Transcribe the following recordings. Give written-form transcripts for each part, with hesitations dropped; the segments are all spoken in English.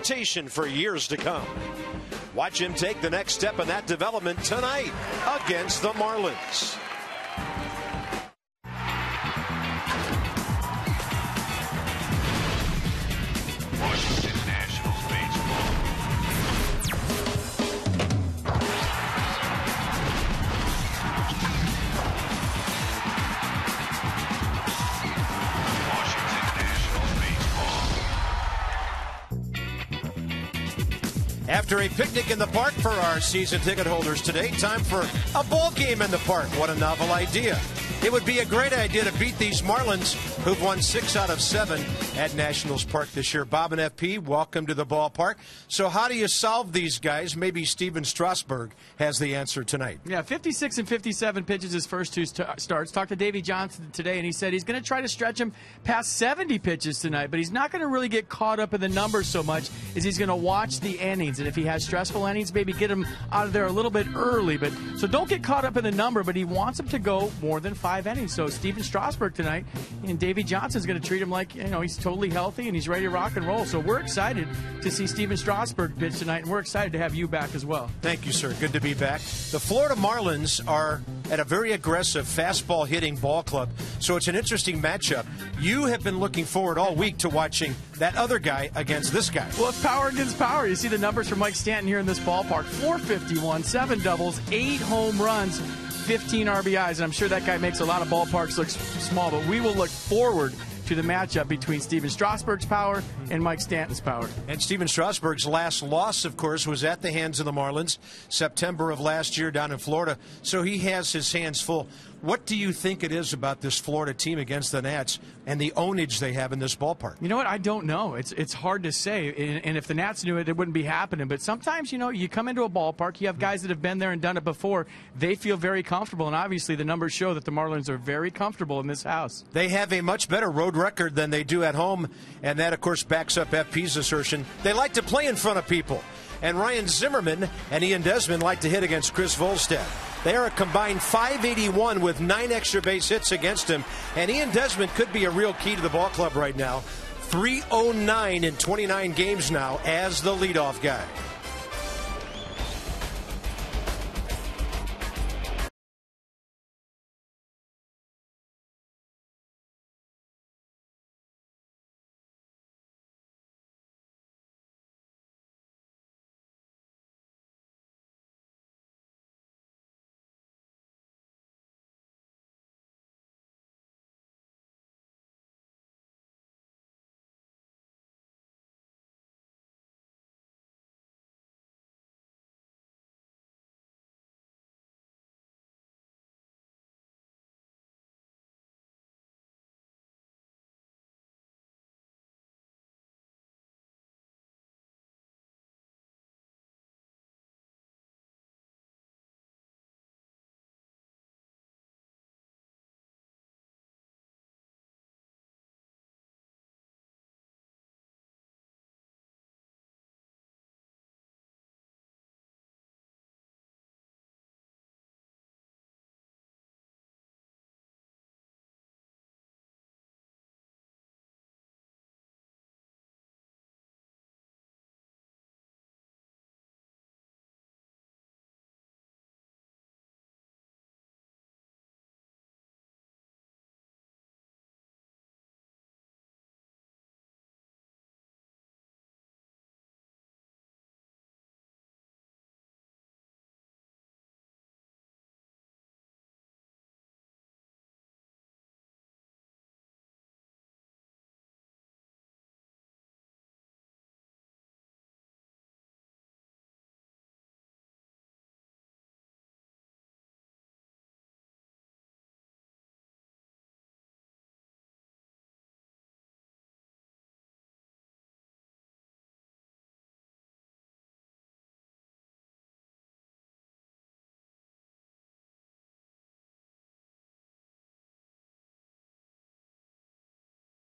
rotation for years to come. Watch him take the next step in that development tonight against the Marlins. Washington Nationals baseball. Washington Nationals baseball. After a picnic in the park for our season ticket holders today, time for a ball game in the park. What a novel idea. It would be a great idea to beat these Marlins, who've won 6 out of 7 at Nationals Park this year. Bob and FP, welcome to the ballpark. So how do you solve these guys? Maybe Steven Strasburg has the answer tonight. Yeah, 56 and 57 pitches his first 2 starts. Talked to Davey Johnson today, and he said he's going to try to stretch him past 70 pitches tonight, but he's not going to really get caught up in the numbers so much as he's going to watch the innings. And if he has stressful innings, maybe get him out of there a little bit early. So don't get caught up in the number, but he wants him to go more than 5 innings. So Steven Strasburg tonight, and Davey Johnson's going to treat him like, he's totally healthy and he's ready to rock and roll. So we're excited to see Steven Strasburg pitch tonight, and we're excited to have you back as well. Thank you, sir. Good to be back. The Florida Marlins are at a very aggressive fastball hitting ball club, so it's an interesting matchup. You have been looking forward all week to watching that other guy against this guy. Well, it's power against power. You see the numbers for Mike Stanton here in this ballpark. 451, 7 doubles, 8 home runs, 15 RBIs, and I'm sure that guy makes a lot of ballparks look small, but we will look forward to the matchup between Steven Strasburg's power and Mike Stanton's power. And Steven Strasburg's last loss, of course, was at the hands of the Marlins, September of last year down in Florida, so he has his hands full. What do you think it is about this Florida team against the Nats and the ownage they have in this ballpark? You know what? I don't know. It's hard to say. And if the Nats knew it, it wouldn't be happening. But sometimes, you come into a ballpark, you have guys that have been there and done it before. They feel very comfortable. And obviously the numbers show that the Marlins are very comfortable in this house. They have a much better road record than they do at home. And that, of course, backs up FP's assertion. They like to play in front of people. And Ryan Zimmerman and Ian Desmond like to hit against Chris Volstad. They are a combined .581 with 9 extra base hits against him. And Ian Desmond could be a real key to the ball club right now. .309 in 29 games now as the leadoff guy.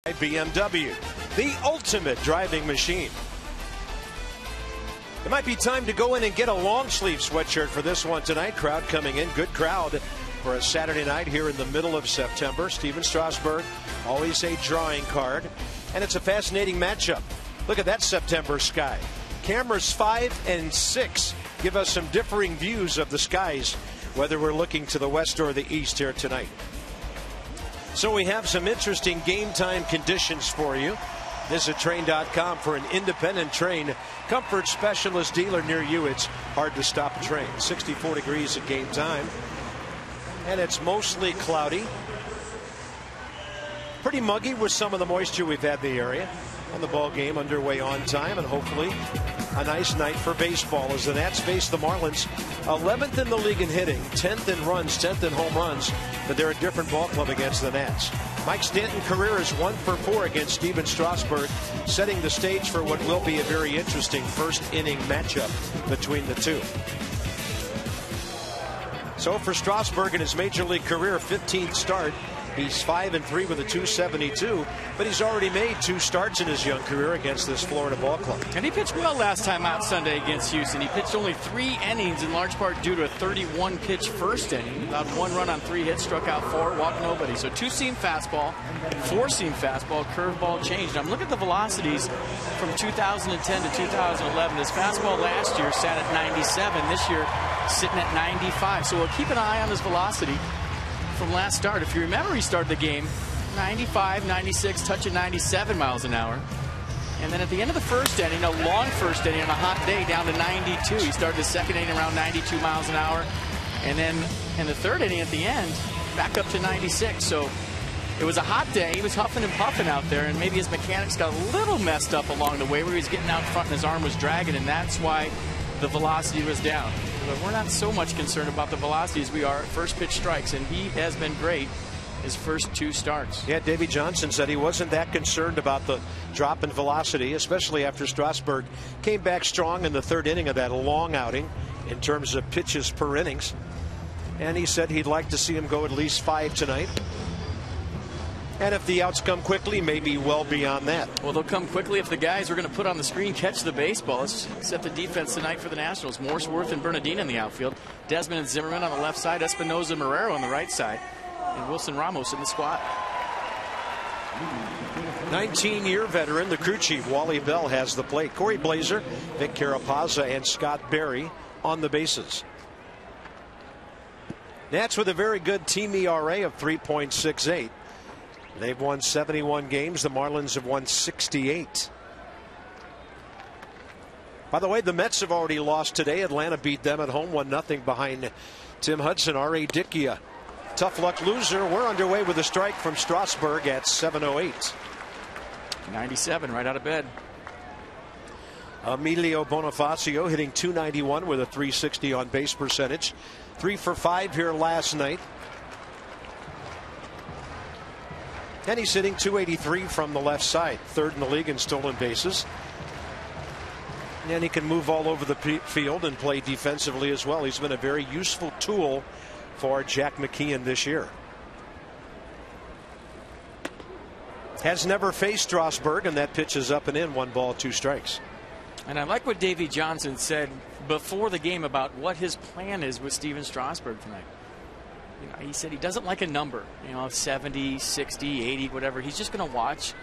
BMW, the ultimate driving machine. It might be time to go in and get a long sleeve sweatshirt for this one tonight. Crowd coming in, good crowd for a Saturday night here in the middle of September. Steven Strasburg, always a drawing card, and it's a fascinating matchup. Look at that September sky. Cameras 5 and 6 give us some differing views of the skies, whether we're looking to the west or the east here tonight. So we have some interesting game time conditions for you. Visit Train.com for an independent Train comfort specialist dealer near you. It's hard to stop a train. 64 degrees at game time. And it's mostly cloudy. Pretty muggy with some of the moisture we've had in the area. And the ball game underway on time, and hopefully a nice night for baseball as the Nats face the Marlins. 11th in the league in hitting, 10th in runs, 10th in home runs, but they're a different ball club against the Nats. Mike Stanton's career is 1 for 4 against Steven Strasburg, setting the stage for what will be a very interesting first inning matchup between the two. So for Strasburg in his major league career, 15th start. He's 5-3 with a 272, but he's already made 2 starts in his young career against this Florida ball club. And he pitched well last time out Sunday against Houston. He pitched only 3 innings, in large part due to a 31-pitch first inning. Allowed 1 run on 3 hits, struck out 4, walked nobody. So 2-seam fastball, 4-seam fastball, curveball changed. I'm looking at the velocities from 2010 to 2011. His fastball last year sat at 97. This year, sitting at 95. So we'll keep an eye on his velocity from last start. If you remember, he started the game 95, 96, touching 97 miles an hour. And then at the end of the first inning, a long first inning on a hot day, down to 92. He started the second inning around 92 miles an hour. And then in the third inning at the end, back up to 96. So it was a hot day. He was huffing and puffing out there, and maybe his mechanics got a little messed up along the way where he was getting out front and his arm was dragging, and that's why the velocity was down. But we're not so much concerned about the velocity as we are at first pitch strikes, and he has been great his first 2 starts. Yeah, Davey Johnson said he wasn't that concerned about the drop in velocity, especially after Strasburg came back strong in the third inning of that long outing in terms of pitches per innings. And he said he'd like to see him go at least 5 tonight. And if the outs come quickly, maybe well beyond that. Well, they'll come quickly if the guys we're going to put on the screen catch the baseball. Let's set the defense tonight for the Nationals. Morseworth and Bernardino in the outfield. Desmond and Zimmerman on the left side. Espinosa Marrero on the right side. And Wilson Ramos in the squad. 19-year veteran, the crew chief, Wally Bell, has the plate. Corey Blazer, Vic Carapazza, and Scott Berry on the bases. Nats with a very good team ERA of 3.68. They've won 71 games. The Marlins have won 68. By the way, the Mets have already lost today. Atlanta beat them at home 1-0 behind Tim Hudson. R.A. Dickey, tough luck loser. We're underway with a strike from Strasburg at 7:08. 97 right out of bed. Emilio Bonifacio hitting .291 with a .360 on base percentage. 3 for 5 here last night. And he's hitting .283 from the left side, 3rd in the league in stolen bases. And he can move all over the field and play defensively as well. He's been a very useful tool for Jack McKeon this year. Has never faced Strasburg, and that pitch is up and in. 1 ball, 2 strikes. And I like what Davey Johnson said before the game about what his plan is with Steven Strasburg tonight. You know, he said he doesn't like a number, 70, 60, 80, whatever. He's just going to watch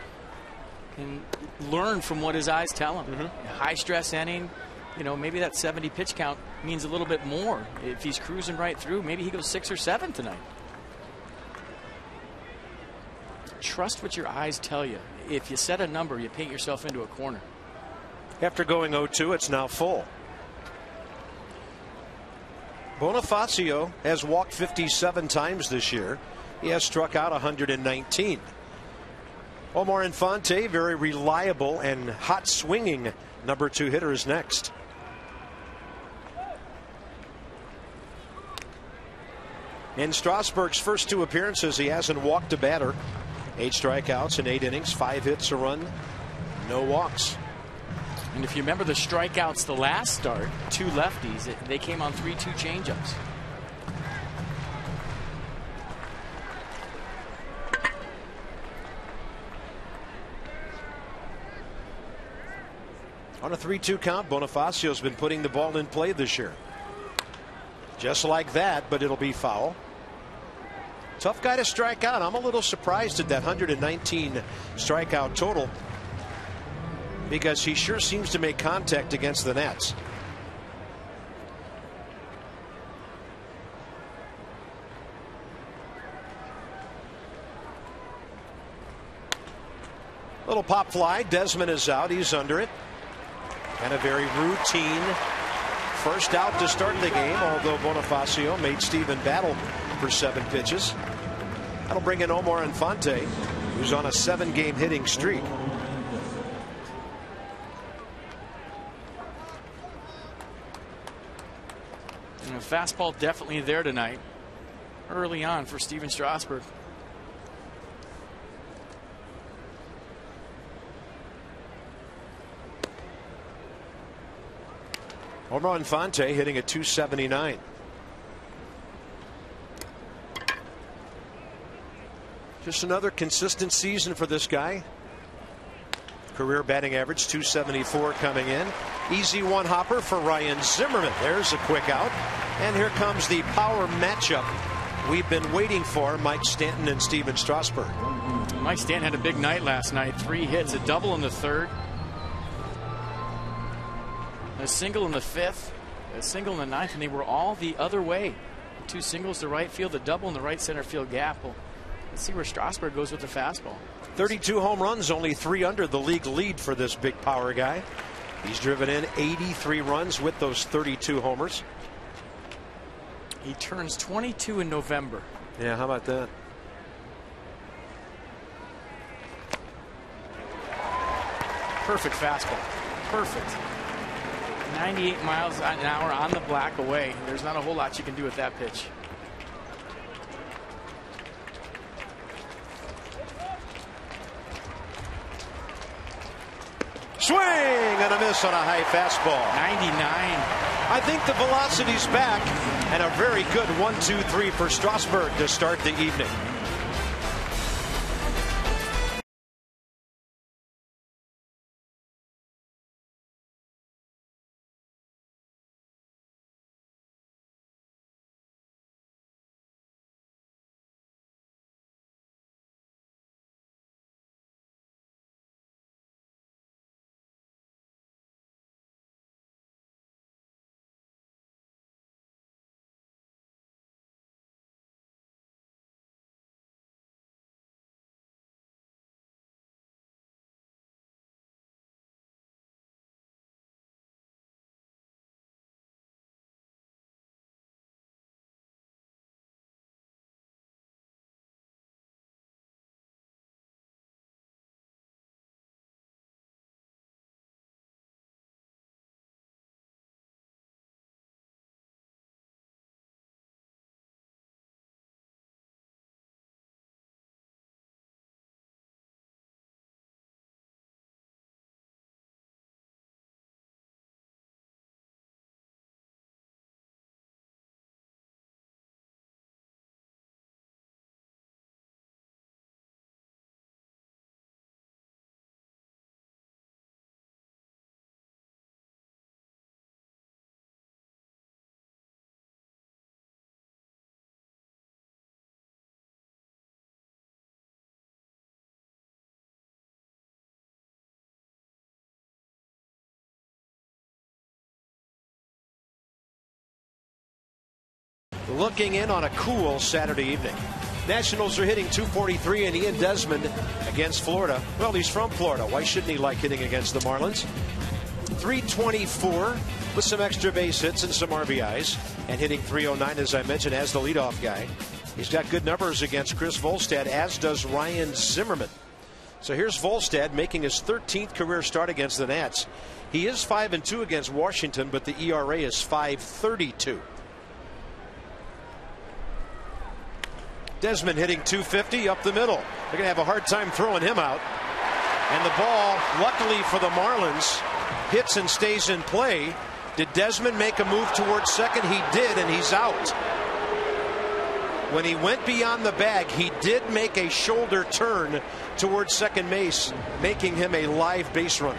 and learn from what his eyes tell him. High stress inning, maybe that 70 pitch count means a little bit more. If he's cruising right through, maybe he goes 6 or 7 tonight. Trust what your eyes tell you. If you set a number, you paint yourself into a corner. After going 0-2, it's now full. Bonifacio has walked 57 times this year. He has struck out 119. Omar Infante, very reliable and hot swinging number 2 hitter, is next. In Strasburg's first 2 appearances, he hasn't walked a batter. 8 strikeouts in 8 innings, 5 hits, a run, no walks. And if you remember the strikeouts the last start, 2 lefties, they came on 3-2 changeups. On a 3-2 count, Bonifacio's been putting the ball in play this year. Just like that, but it'll be foul. Tough guy to strike out. I'm a little surprised at that 119 strikeout total. because he sure seems to make contact against the nets. Little pop fly. Desmond is out. He's under it. And a very routine first out to start the game, although Bonifacio made Steven battle for 7 pitches. That'll bring in Omar Infante, who's on a 7-game hitting streak. And a fastball definitely there tonight, early on for Steven Strasburg. Omar Infante hitting at .279. Just another consistent season for this guy. Career batting average .274 coming in. Easy one hopper for Ryan Zimmerman. There's a quick out. And here comes the power matchup we've been waiting for. Mike Stanton and Steven Strasburg. Mike Stanton had a big night last night. 3 hits, a double in the 3rd. A single in the 5th, a single in the 9th, and they were all the other way. 2 singles to right field, a double in the right center field gap. Well, let's see where Strasburg goes with the fastball. 32 home runs, only 3 under the league lead for this big power guy. He's driven in 83 runs with those 32 homers. He turns 22 in November. Yeah, how about that? Perfect fastball. Perfect. 98 miles an hour on the black away. There's not a whole lot you can do with that pitch. Swing and a miss on a high fastball. 99. I think the velocity's back, and a very good 1-2-3 for Strasburg to start the evening. Looking in on a cool Saturday evening. Nationals are hitting .243, and Ian Desmond against Florida. Well, he's from Florida. Why shouldn't he like hitting against the Marlins? .324 with some extra base hits and some RBIs, and hitting .309, as I mentioned, as the leadoff guy. He's got good numbers against Chris Volstad, as does Ryan Zimmerman. So here's Volstad making his 13th career start against the Nats. He is 5-2 against Washington, but the ERA is .532. Desmond hitting .250 up the middle. They're going to have a hard time throwing him out. And the ball, luckily for the Marlins, hits and stays in play. Did Desmond make a move towards second? He did, and he's out. When he went beyond the bag, he did make a shoulder turn towards second base, making him a live base runner.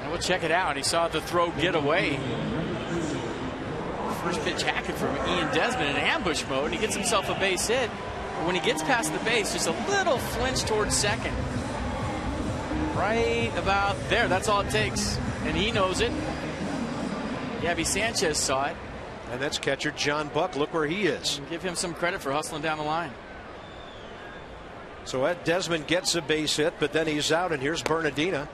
And we'll check it out. He saw the throw get away. First pitch hacking from Ian Desmond in ambush mode, and he gets himself a base hit. But when he gets past the base, just a little flinch towards second. right about there. That's all it takes. And he knows it. Gabby Sanchez saw it. And that's catcher John Buck. Look where he is. Give him some credit for hustling down the line. So Ed Desmond gets a base hit, but then he's out, and here's Bernardina.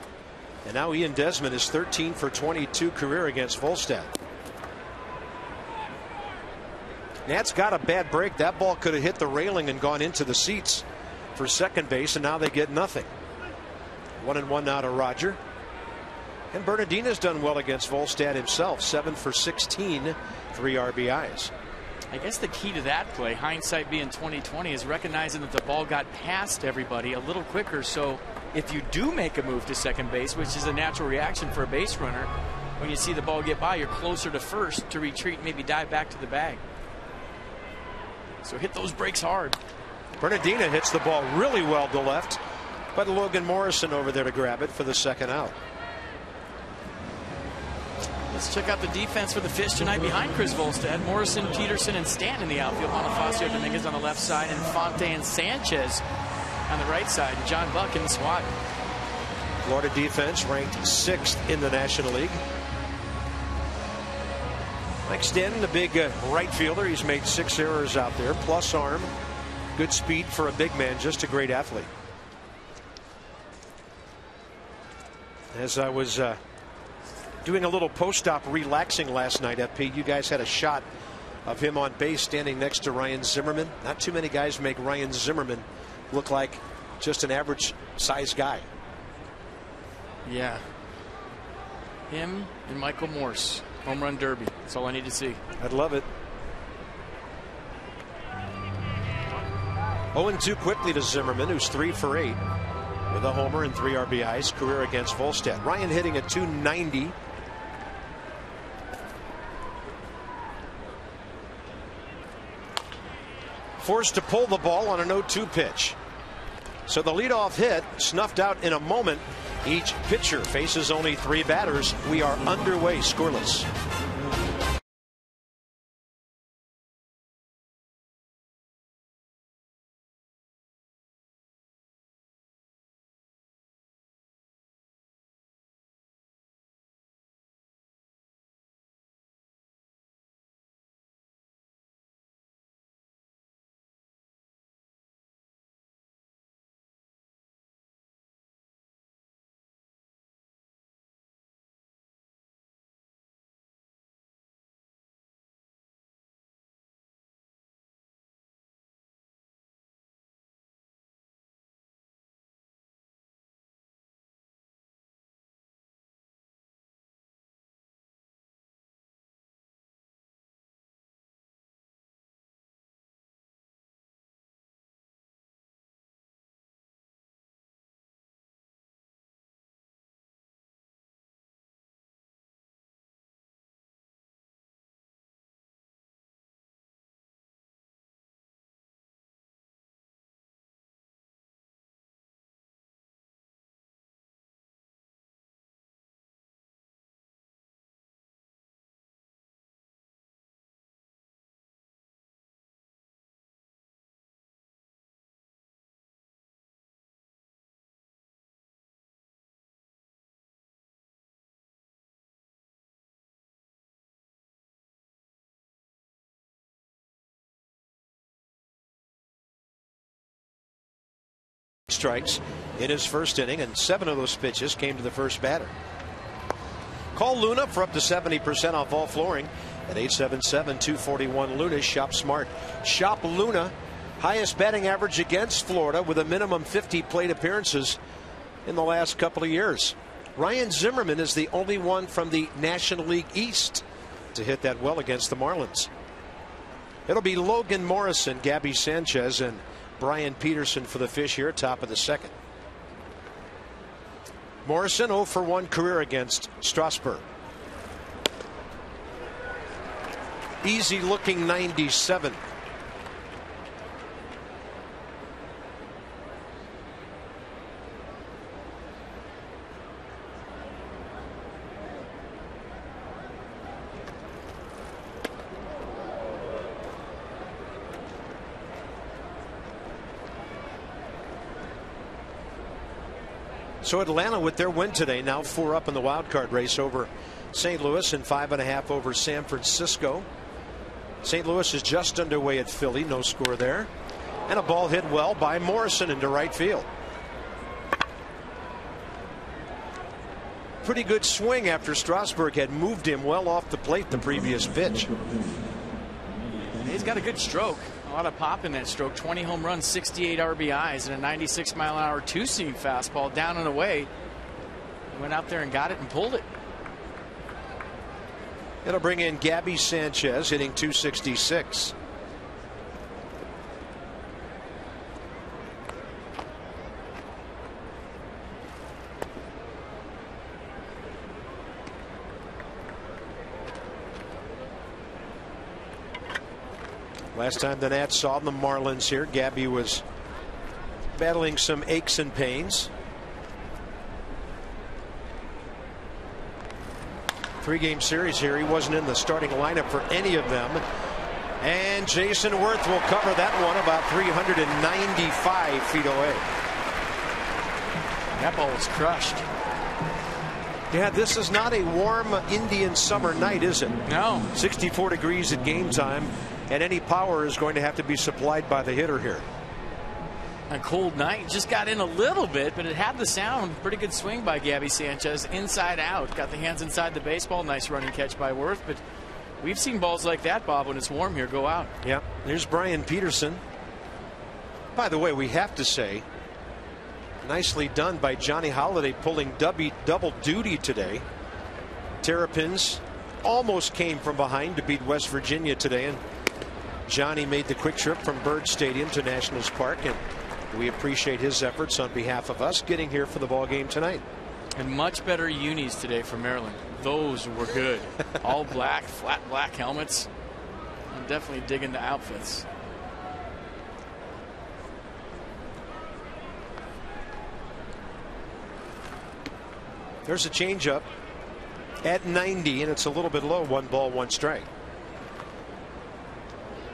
And now Ian Desmond is 13 for 22 career against Volstad. Nats got a bad break. That ball could have hit the railing and gone into the seats for second base, and now they get nothing. 1-1 now to Roger. And Bernardina's done well against Volstad himself. 7 for 16, 3 RBIs. I guess the key to that play, hindsight being 20/20, is recognizing that the ball got past everybody a little quicker. So if you do make a move to second base, which is a natural reaction for a base runner, when you see the ball get by, you're closer to first to retreat, maybe dive back to the bag. So hit those brakes hard. Bernardina hits the ball really well to left, but Logan Morrison over there to grab it for the second out. Let's check out the defense for the Fish tonight behind Chris Volstad. Morrison, Peterson, and Stanton in the outfield. Bonifacio Dominguez on the left side, and Fonte and Sanchez on the right side. John Buck in the SWAT. Florida defense ranked 6th in the National League. Mike Stanton, the big right fielder. He's made 6 errors out there, plus arm. Good speed for a big man, just a great athlete. As I was doing a little post-op relaxing last night, FP, you guys had a shot of him on base standing next to Ryan Zimmerman. Not too many guys make Ryan Zimmerman look like just an average size guy. Yeah. Him and Michael Morse. Home run derby. That's all I need to see. I'd love it. 0-2 quickly to Zimmerman, who's 3 for 8 with a homer and 3 RBIs. Career against Volstad. Ryan hitting at .290. Forced to pull the ball on an 0-2 pitch. So the leadoff hit snuffed out in a moment. Each pitcher faces only 3 batters. We are underway, scoreless. Strikes in his first inning, and 7 of those pitches came to the first batter. Call Luna for up to 70% off all flooring at 877-241 Luna. Shop smart. Shop Luna. Highest batting average against Florida with a minimum 50 plate appearances in the last couple of years. Ryan Zimmerman is the only one from the National League East to hit that well against the Marlins. It'll be Logan Morrison, Gabby Sanchez, and Brian Peterson for the Fish here, top of the second. Morrison 0 for 1 career against Strasburg. Easy looking 97. So Atlanta, with their win today, now 4 up in the wild card race over St. Louis and 5.5 over San Francisco. St. Louis is just underway at Philly. No score there. And a ball hit well by Morrison into right field. Pretty good swing after Strasburg had moved him well off the plate the previous pitch. He's got a good stroke. A lot of pop in that stroke. 20 home runs, 68 RBIs, and a 96-mile-an-hour two-seam fastball down and away. He went out there and got it and pulled it. It'll bring in Gabby Sanchez, hitting .266. Last time the Nats saw the Marlins here, Gabby was battling some aches and pains. 3-game series here. He wasn't in the starting lineup for any of them. And Jason Worth will cover that one about 395 feet away. That ball was crushed. Yeah, this is not a warm Indian summer night, is it? No. 64 degrees at game time, and any power is going to have to be supplied by the hitter here. A cold night, just got in a little bit, but it had the sound. Pretty good swing by Gabby Sanchez, inside out. Got the hands inside the baseball. Nice running catch by Worth, but we've seen balls like that, Bob, when it's warm here, go out. Yeah, there's Brian Peterson. By the way, we have to say, nicely done by Johnny Holiday, pulling double duty today. Terrapins almost came from behind to beat West Virginia today, and Johnny made the quick trip from Byrd Stadium to Nationals Park, and we appreciate his efforts on behalf of us getting here for the ball game tonight. And much better unis today for Maryland. Those were good. All black, flat black helmets. I'm definitely digging the outfits. There's a changeup at 90, and it's a little bit low. 1 ball, 1 strike.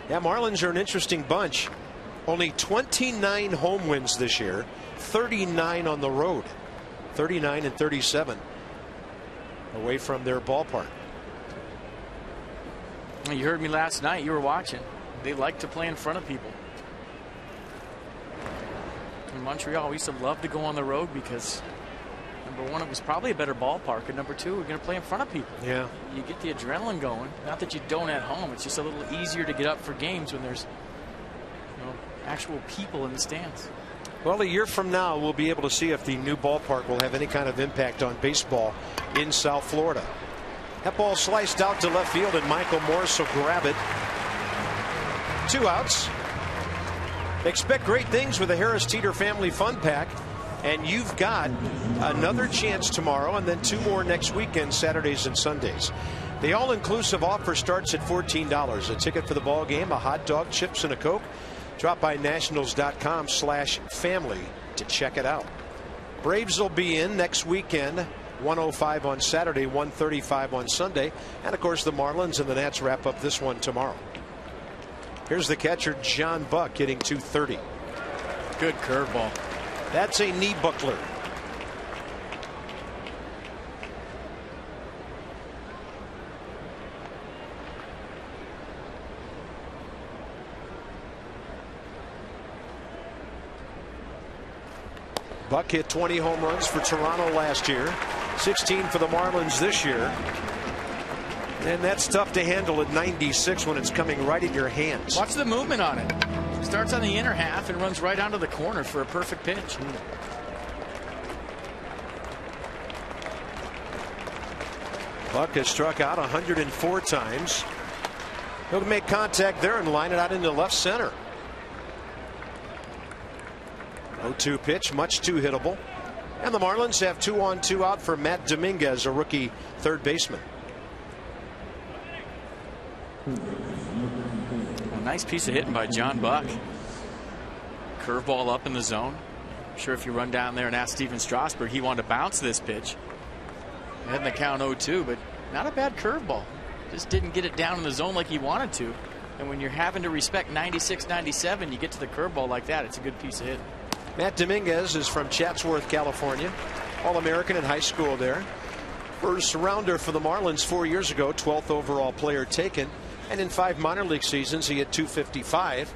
Yeah, Marlins are an interesting bunch. Only 29 home wins this year, 39 on the road, 39 and 37 away from their ballpark. You heard me last night. You were watching. They like to play in front of people. In Montreal, we used to love to go on the road because, number one, it was probably a better ballpark, and number two, we're going to play in front of people. Yeah. You get the adrenaline going. Not that you don't at home. It's just a little easier to get up for games when there's actual people in the stands. Well, a year from now, we'll be able to see if the new ballpark will have any kind of impact on baseball in South Florida. That ball sliced out to left field, and Michael Morse will grab it. 2 outs. Expect great things with the Harris Teeter Family Fun Pack. And you've got another chance tomorrow, and then 2 more next weekend, Saturdays and Sundays. The all-inclusive offer starts at $14. A ticket for the ball game, a hot dog, chips, and a Coke. Drop by nationals.com/family to check it out. Braves will be in next weekend, 105 on Saturday, 135 on Sunday. And, of course, the Marlins and the Nats wrap up this one tomorrow. Here's the catcher, John Buck, hitting .230. Good curveball. That's a knee buckler. Buck hit 20 home runs for Toronto last year, 16 for the Marlins this year. And that's tough to handle at 96 when it's coming right in your hands. Watch the movement on it. Starts on the inner half and runs right onto the corner for a perfect pitch. Buck has struck out 104 times. He'll make contact there and line it out into left center. 0-2 pitch, much too hittable. And the Marlins have 2 on 2 out for Matt Dominguez, a rookie third baseman. A nice piece of hitting by John Buck. Curveball up in the zone. I'm sure if you run down there and ask Steven Strasburg, he wanted to bounce this pitch. Heading the count 0-2, but not a bad curveball. Just didn't get it down in the zone like he wanted to. And when you're having to respect 96, 97, you get to the curveball like that. It's a good piece of hitting. Matt Dominguez is from Chatsworth, California. All-American in high school there. First rounder for the Marlins 4 years ago, 12th overall player taken. And in 5 minor league seasons, he hit .255,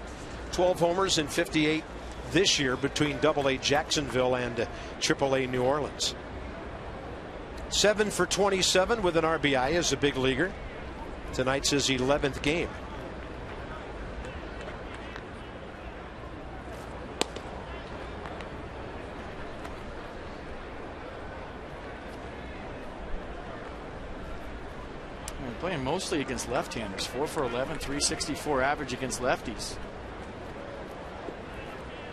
12 homers and 58 this year between AA Jacksonville and AAA New Orleans. 7 for 27 with an RBI as a big leaguer. Tonight's his 11th game. Playing mostly against left-handers. 4 for 11, 364 average against lefties.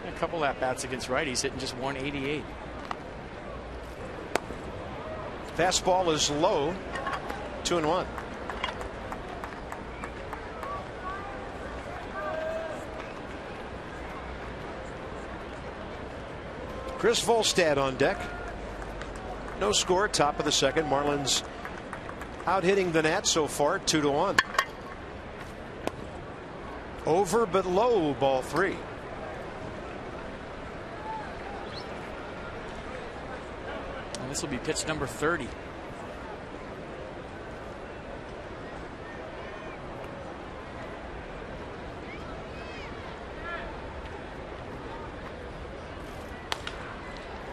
A couple at-bats against righties, hitting just 188. Fastball is low. 2-1. Chris Volstad on deck. No score, top of the second. Marlins out hitting the Nats so far, 2-1. Over but low, ball 3. And this will be pitch number 30.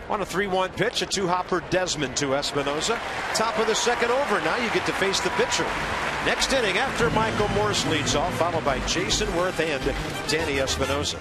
On a 3-1 pitch, a 2-hopper Desmond to Espinosa. Top of the second over. Now you get to face the pitcher. Next inning after Michael Morse leads off, followed by Jason Worth and Danny Espinosa.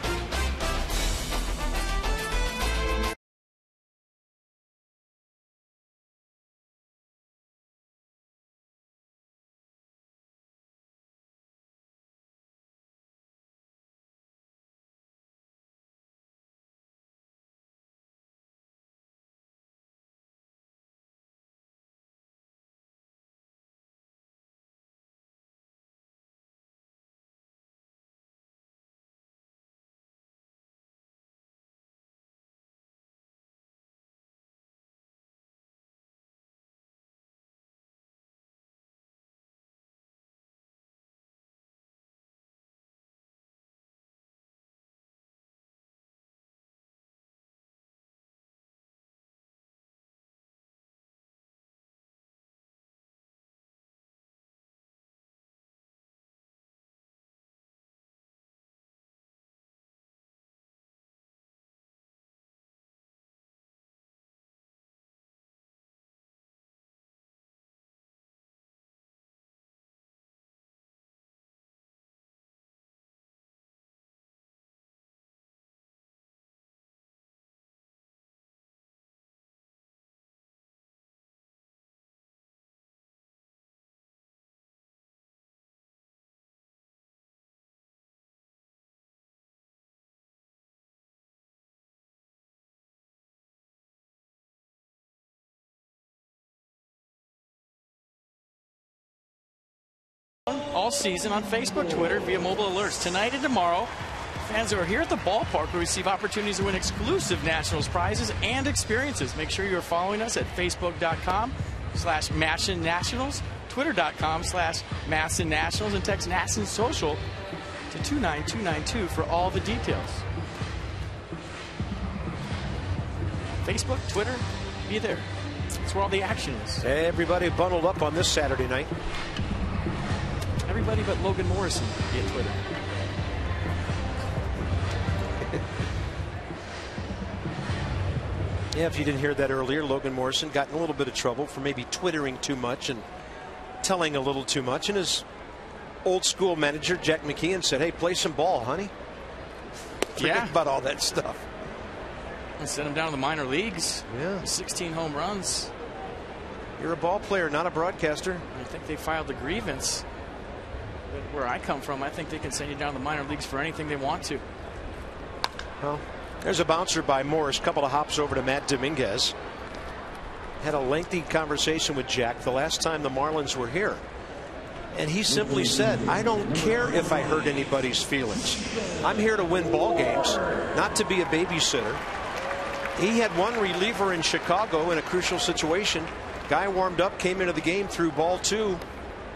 All season on Facebook, Twitter, via mobile alerts. Tonight and tomorrow, fans who are here at the ballpark will receive opportunities to win exclusive Nationals prizes and experiences. Make sure you're following us at Facebook.com/MASSNationals, Twitter.com/MASSNationals, and text NASN Social to 29292 for all the details. Facebook, Twitter, be there. That's where all the action is. Everybody bundled up on this Saturday night. Everybody but Logan Morrison via Twitter. Yeah, if you didn't hear that earlier, Logan Morrison got in a little bit of trouble for maybe twittering too much and telling a little too much. And his old school manager, Jack McKeon, said, "Hey, play some ball, honey. Forget about all that stuff." And send him down to the minor leagues. Yeah. 16 home runs. You're a ball player, not a broadcaster. I think they filed a grievance. But where I come from, I think they can send you down to the minor leagues for anything they want to. Well, there's a bouncer by Morris. Couple of hops over to Matt Dominguez. Had a lengthy conversation with Jack the last time the Marlins were here. And he simply said, "I don't care if I hurt anybody's feelings. I'm here to win ball games, not to be a babysitter." He had one reliever in Chicago in a crucial situation. Guy warmed up, came into the game, threw ball 2,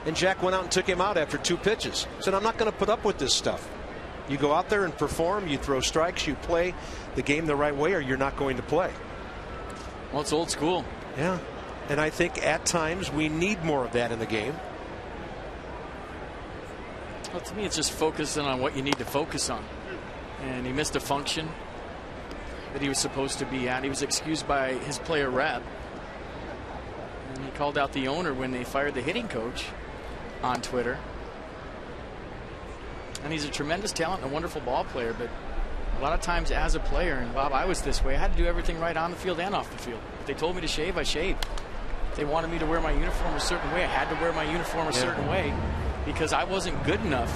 and Jack went out and took him out after 2 pitches. Said, "I'm not going to put up with this stuff. You go out there and perform, you throw strikes, you play the game the right way, or you're not going to play." Well, it's old school. Yeah. And I think at times we need more of that in the game. Well, to me, it's just focusing on what you need to focus on. And he missed a function that he was supposed to be at. He was excused by his player rep. And he called out the owner when they fired the hitting coach on Twitter. And he's a tremendous talent and a wonderful ball player, but a lot of times as a player, and Bob, I was this way, I had to do everything right on the field and off the field. If they told me to shave, I shaved. If they wanted me to wear my uniform a certain way, I had to wear my uniform a certain way, because I wasn't good enough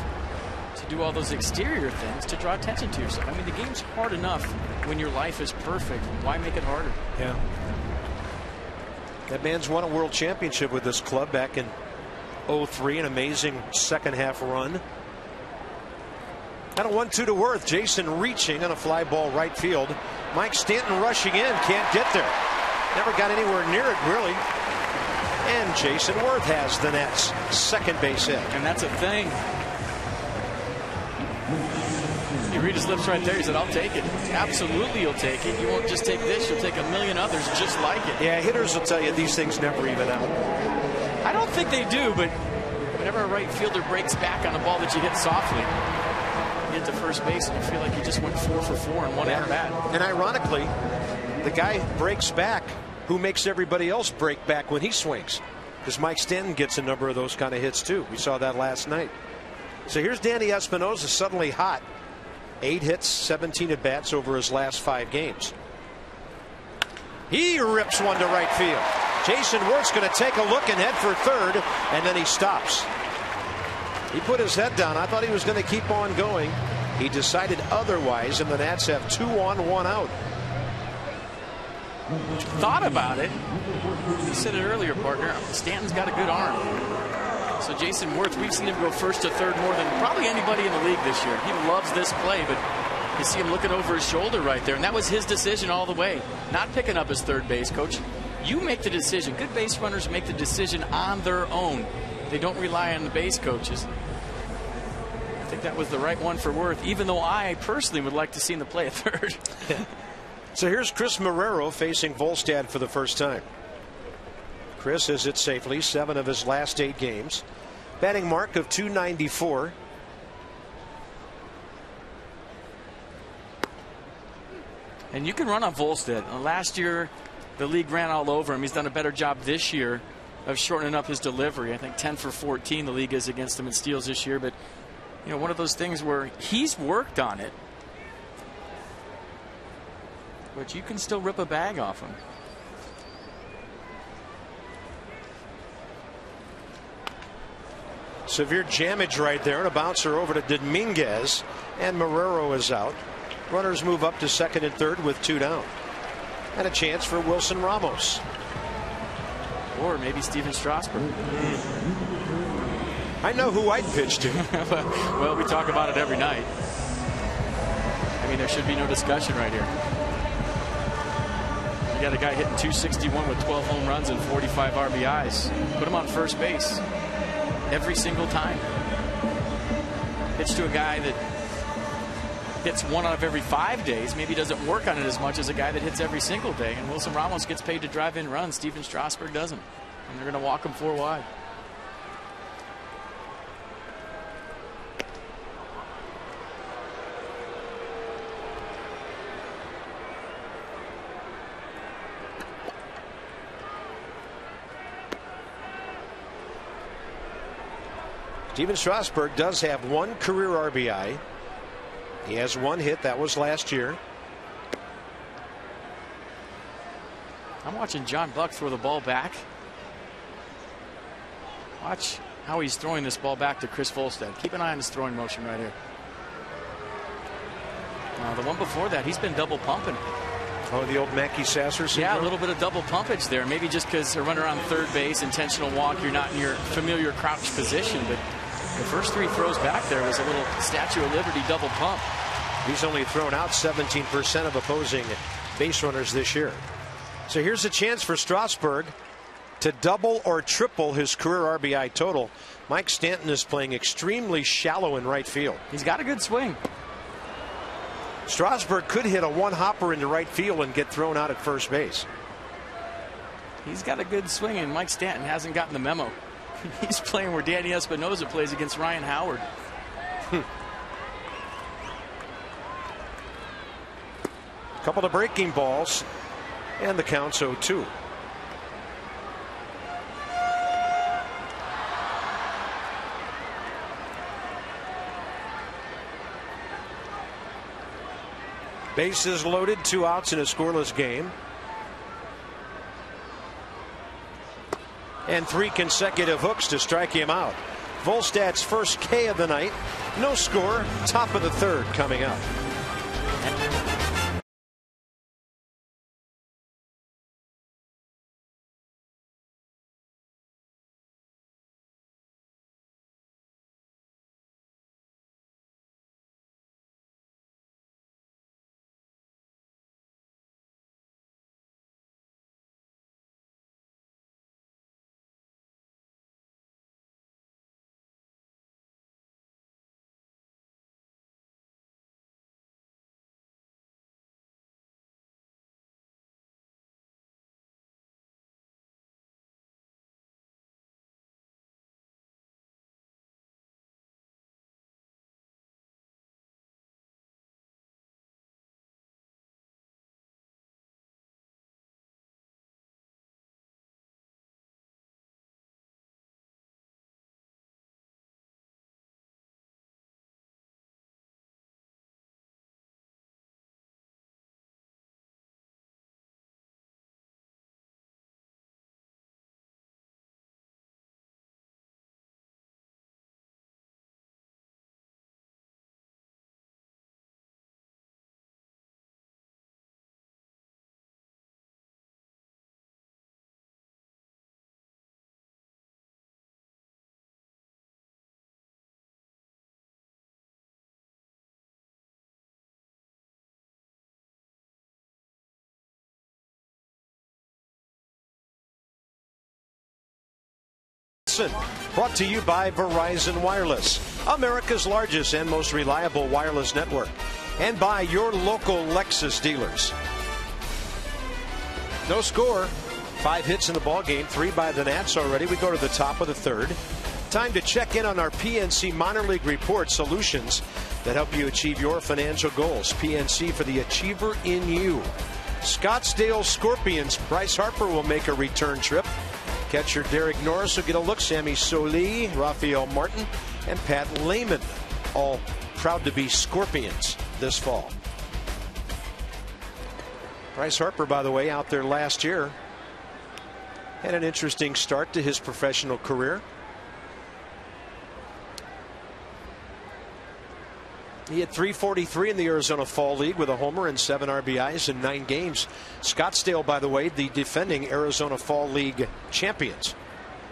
to do all those exterior things to draw attention to yourself. I mean, the game's hard enough when your life is perfect. Why make it harder? Yeah. That man's won a world championship with this club back in 03, an amazing second half run. And a 1-2 to Worth. Jason reaching on a fly ball right field. Mike Stanton rushing in, can't get there. Never got anywhere near it, really. And Jason Worth has the Nets' second base hit. And that's a thing. You read his lips right there. He said, I'll take it. Absolutely, you'll take it. You won't just take this, you'll take a million others just like it. Yeah, hitters will tell you these things never even out. I don't think they do, but whenever a right fielder breaks back on a ball that you hit softly, you get to first base and you feel like you just went 4 for 4 in one at bat. And ironically, the guy breaks back who makes everybody else break back when he swings. Because Mike Stanton gets a number of those kind of hits too. We saw that last night. So here's Danny Espinosa suddenly hot. 8 hits, 17 at bats over his last 5 games. He rips one to right field. Jason Worth's going to take a look and head for third, and then he stops. He put his head down. I thought he was going to keep on going. He decided otherwise, and the Nats have 2 on, 1 out. Thought about it. You said it earlier, partner. Stanton's got a good arm. So Jason Worth, we've seen him go first to third more than probably anybody in the league this year. He loves this play, but you see him looking over his shoulder right there, and that was his decision all the way. Not picking up his third base, coach. You make the decision. Good base runners make the decision on their own. They don't rely on the base coaches. I think that was the right one for Worth, even though I personally would like to see him to play a third. So here's Chris Marrero facing Volstad for the first time. Chris has hit safely 7 of his last 8 games. Batting mark of .294. And you can run on Volstad. Last year, the league ran all over him. He's done a better job this year of shortening up his delivery. I think 10 for 14 the league is against him in steals this year. But, you know, one of those things where he's worked on it, but you can still rip a bag off him. Severe jamage right there, and a bouncer over to Dominguez, and Marrero is out. Runners move up to second and third with 2 down. And a chance for Wilson Ramos. Or maybe Steven Strasburg. I know who I'd pitch to. Well, we talk about it every night. I mean, there should be no discussion right here. You got a guy hitting .261 with 12 home runs and 45 RBIs. Put him on first base every single time. Pitch to a guy that hits 1 out of every 5 days. Maybe doesn't work on it as much as a guy that hits every single day. And Wilson Ramos gets paid to drive in runs. Steven Strasburg doesn't. And they're going to walk him 4 wide. Steven Strasburg does have 1 career RBI. He has 1 hit. That was last year. I'm watching John Buck throw the ball back. Watch how he's throwing this ball back to Chris Volstad. Keep an eye on his throwing motion right here. The one before that, he's been double pumping. Oh, the old Mackey Sasser syndrome? Yeah, a little bit of double pumpage there. Maybe just because a runner on third base, intentional walk, you're not in your familiar crouch position. But the first 3 throws back there was a little Statue of Liberty double pump. He's only thrown out 17% of opposing base runners this year. So here's a chance for Strasburg to double or triple his career RBI total. Mike Stanton is playing extremely shallow in right field. He's got a good swing. Strasburg could hit a 1-hopper into right field and get thrown out at first base. He's got a good swing, and Mike Stanton hasn't gotten the memo. He's playing where Danny Espinosa plays against Ryan Howard. Couple of breaking balls, and the count's 0-2. Bases loaded, 2 outs in a scoreless game. And 3 consecutive hooks to strike him out. Volstad's first K of the night. No score. Top of the third coming up. Brought to you by Verizon Wireless, America's largest and most reliable wireless network, and by your local Lexus dealers. No score. 5 hits in the ball game, 3 by the Nats already. We go to the top of the third. Time to check in on our PNC Minor League Report, solutions that help you achieve your financial goals. PNC for the achiever in you. Scottsdale Scorpions. Bryce Harper will make a return trip. Catcher Derek Norris will get a look. Sammy Solis, Rafael Martin, and Pat Lehman, all proud to be Scorpions this fall. Bryce Harper, by the way, out there last year, had an interesting start to his professional career. He had .343 in the Arizona Fall League with a homer and 7 RBIs in 9 games. Scottsdale, by the way, the defending Arizona Fall League champions.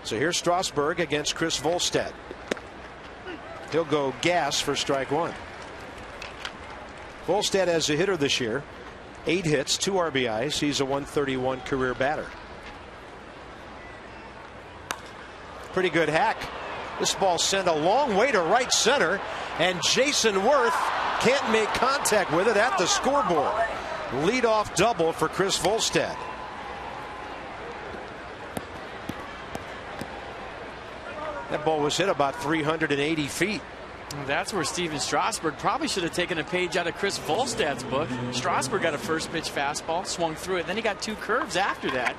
So here's Strasburg against Chris Volstad. He'll go gas for strike 1. Volstad as a hitter this year, 8 hits, 2 RBIs. He's a .131 career batter. Pretty good hack. This ball sent a long way to right center, and Jason Worth can't make contact with it at the scoreboard. Leadoff double for Chris Volstad. That ball was hit about 380 feet. That's where Steven Strasburg probably should have taken a page out of Chris Volstad's book. Strasburg got a first pitch fastball, swung through it. Then he got 2 curves after that.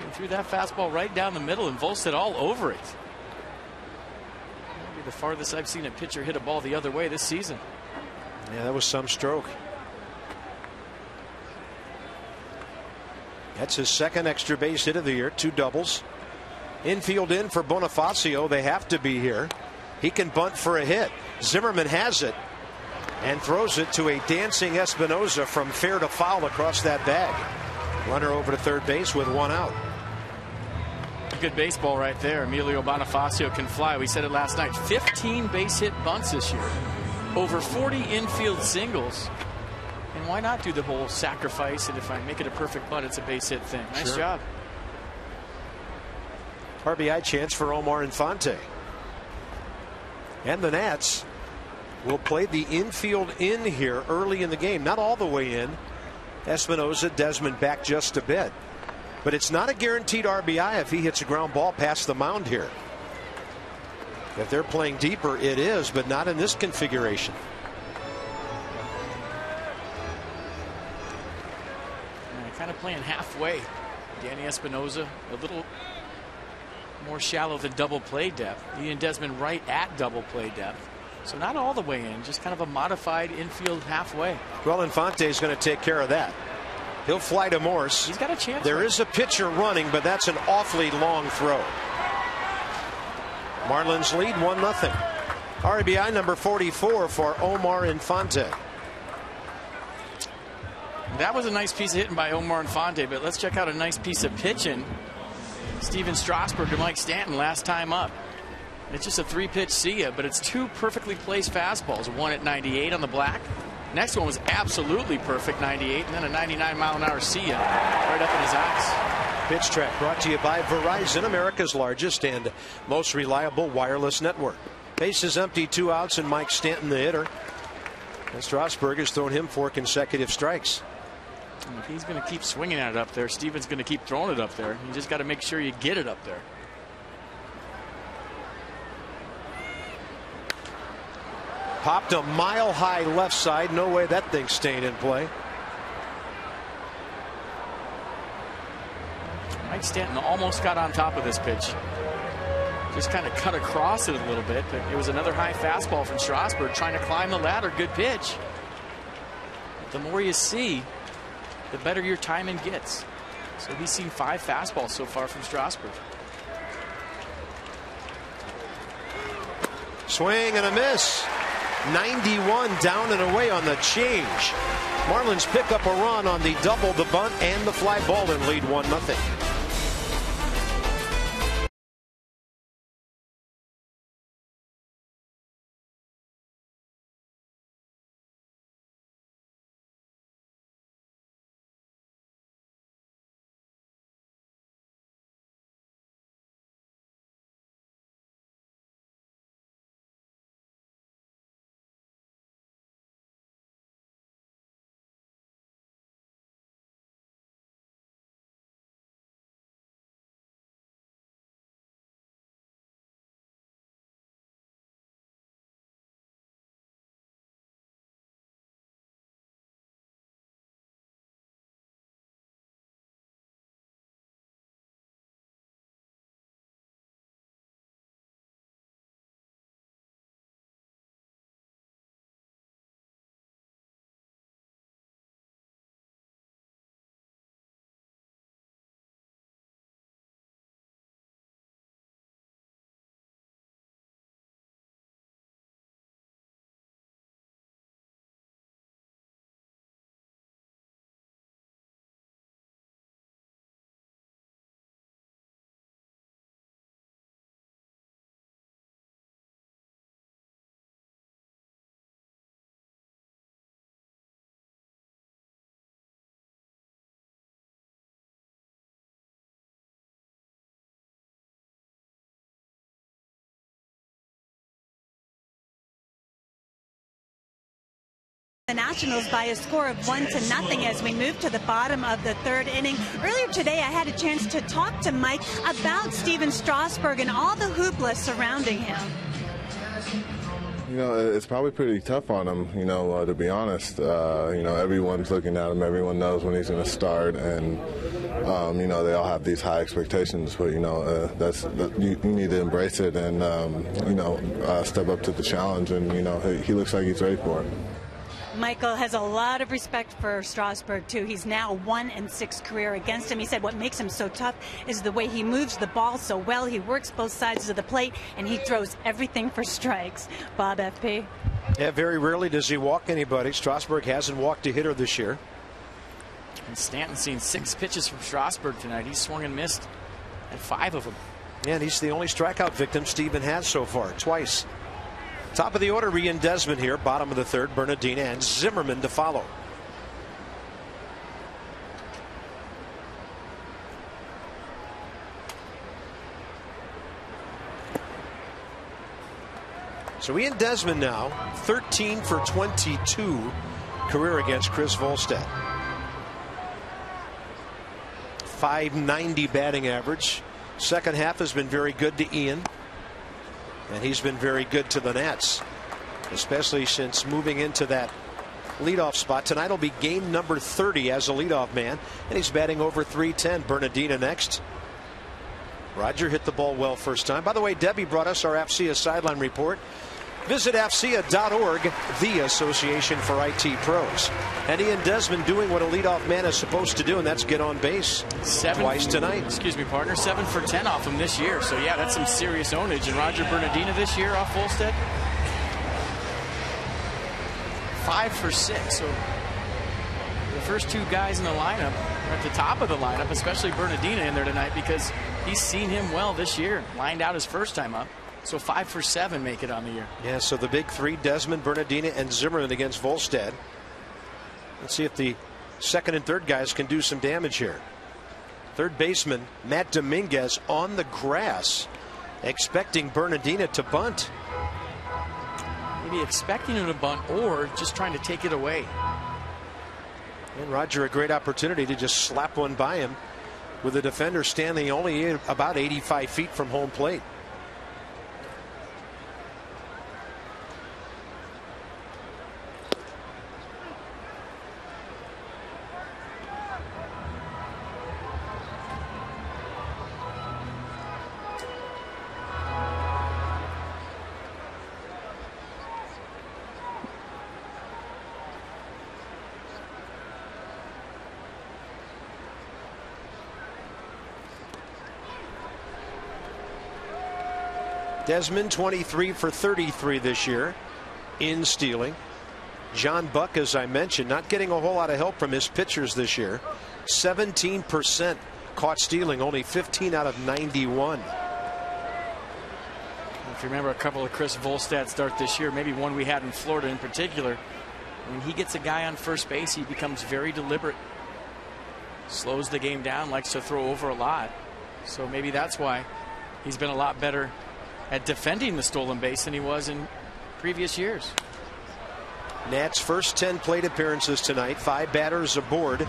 And threw that fastball right down the middle, and Volstad all over it. Maybe the farthest I've seen a pitcher hit a ball the other way this season. Yeah, that was some stroke. That's his second extra base hit of the year, 2 doubles. Infield in for Bonifacio. They have to be here. He can bunt for a hit. Zimmerman has it and throws it to a dancing Espinosa from fair to foul across that bag. Runner over to third base with 1 out. Good baseball right there. Emilio Bonifacio can fly. We said it last night. 15 base hit bunts this year. Over 40 infield singles. And why not do the whole sacrifice? And if I make it a perfect bunt, it's a base hit thing. Nice job. RBI chance for Omar Infante. And the Nats will play the infield in here early in the game. Not all the way in. Espinosa, Desmond back just a bit. but it's not a guaranteed RBI if he hits a ground ball past the mound here. If they're playing deeper, it is, but not in this configuration. Kind of playing halfway. Danny Espinosa a little more shallow than double play depth. Ian Desmond right at double play depth. So not all the way in, just kind of a modified infield halfway. Well, Infante is going to take care of that. He'll fly to Morse. He's got a chance. There is a pitcher running, but that's an awfully long throw. Marlins lead 1-0. RBI number 44 for Omar Infante. That was a nice piece of hitting by Omar Infante, but let's check out a nice piece of pitching. Steven Strasburg to Mike Stanton last time up. It's just a 3-pitch see ya, but it's 2 perfectly placed fastballs. One at 98 on the black. Next one was absolutely perfect, 98, and then a 99-mile-an-hour see ya right up in his eyes. Pitch Track brought to you by Verizon, America's largest and most reliable wireless network. Bases empty, 2 outs, and Mike Stanton the hitter. And Strasburg has thrown him 4 consecutive strikes. And if he's going to keep swinging at it up there, Steven's going to keep throwing it up there. You just got to make sure you get it up there. Popped a mile-high left side. No way that thing's staying in play. Mike Stanton almost got on top of this pitch. Just kind of cut across it a little bit, but it was another high fastball from Strasburg trying to climb the ladder. Good pitch. But the more you see, the better your timing gets. So he's seen 5 fastballs so far from Strasburg. Swing and a miss. 91 down and away on the change. Marlins pick up a run on the double, the bunt, and the fly ball and lead 1-0. The Nationals by a score of 1-0 as we move to the bottom of the 3rd inning. Earlier today, I had a chance to talk to Mike about Steven Strasburg and all the hoopla surrounding him. You know, it's probably pretty tough on him, to be honest. Everyone's looking at him. Everyone knows when he's going to start. And, they all have these high expectations. But, you need to embrace it and, step up to the challenge. And, he looks like he's ready for it. Michael has a lot of respect for Strasburg, too. He's now 1-6 career against him. He said what makes him so tough is the way he moves the ball so well. He works both sides of the plate, and he throws everything for strikes. Bob, FP? Yeah, very rarely does he walk anybody. Strasburg hasn't walked a hitter this year. And Stanton's seen 6 pitches from Strasburg tonight. He's swung and missed at 5 of them. Yeah, and he's the only strikeout victim Steven has so far, twice. Top of the order, Ian Desmond here. Bottom of the 3rd, Bernardina and Zimmerman to follow. So Ian Desmond now 13 for 22 career against Chris Volstad. .590 batting average. Second half has been very good to Ian, and he's been very good to the Nats, especially since moving into that leadoff spot. Tonight will be game number 30 as a leadoff man, and he's batting over .310. Bernardina next. Roger hit the ball well first time. By the way, Debbie brought us our AFCEA sideline report. Visit AFCEA.org, the Association for IT Pros. And Ian Desmond doing what a leadoff man is supposed to do, and that's get on base twice tonight. Excuse me, partner. 7 for 10 off him this year. So, yeah, that's some serious ownage. And Roger Bernardina this year off Volstead, 5 for 6. So the first two guys in the lineup are at the top of the lineup, especially Bernardina in there tonight, because he's seen him well this year. Lined out his first time up. So 5 for 7 make it on the year. Yeah, so the big three, Desmond, Bernardina, and Zimmerman against Volstead. Let's see if the second and third guys can do some damage here. Third baseman Matt Dominguez on the grass, expecting Bernardina to bunt. Maybe expecting him to bunt or just trying to take it away. And Roger, a great opportunity to just slap one by him with the defender standing only about 85 feet from home plate. Desmond 23 for 33 this year in stealing. John Buck, as I mentioned, not getting a whole lot of help from his pitchers this year. 17% caught stealing, only 15 out of 91. If you remember a couple of Chris Volstad start this year, maybe one we had in Florida in particular, when he gets a guy on first base, he becomes very deliberate, slows the game down, likes to throw over a lot. So maybe that's why he's been a lot better at defending the stolen base than he was in previous years. Nats' first 10 plate appearances tonight, 5 batters aboard,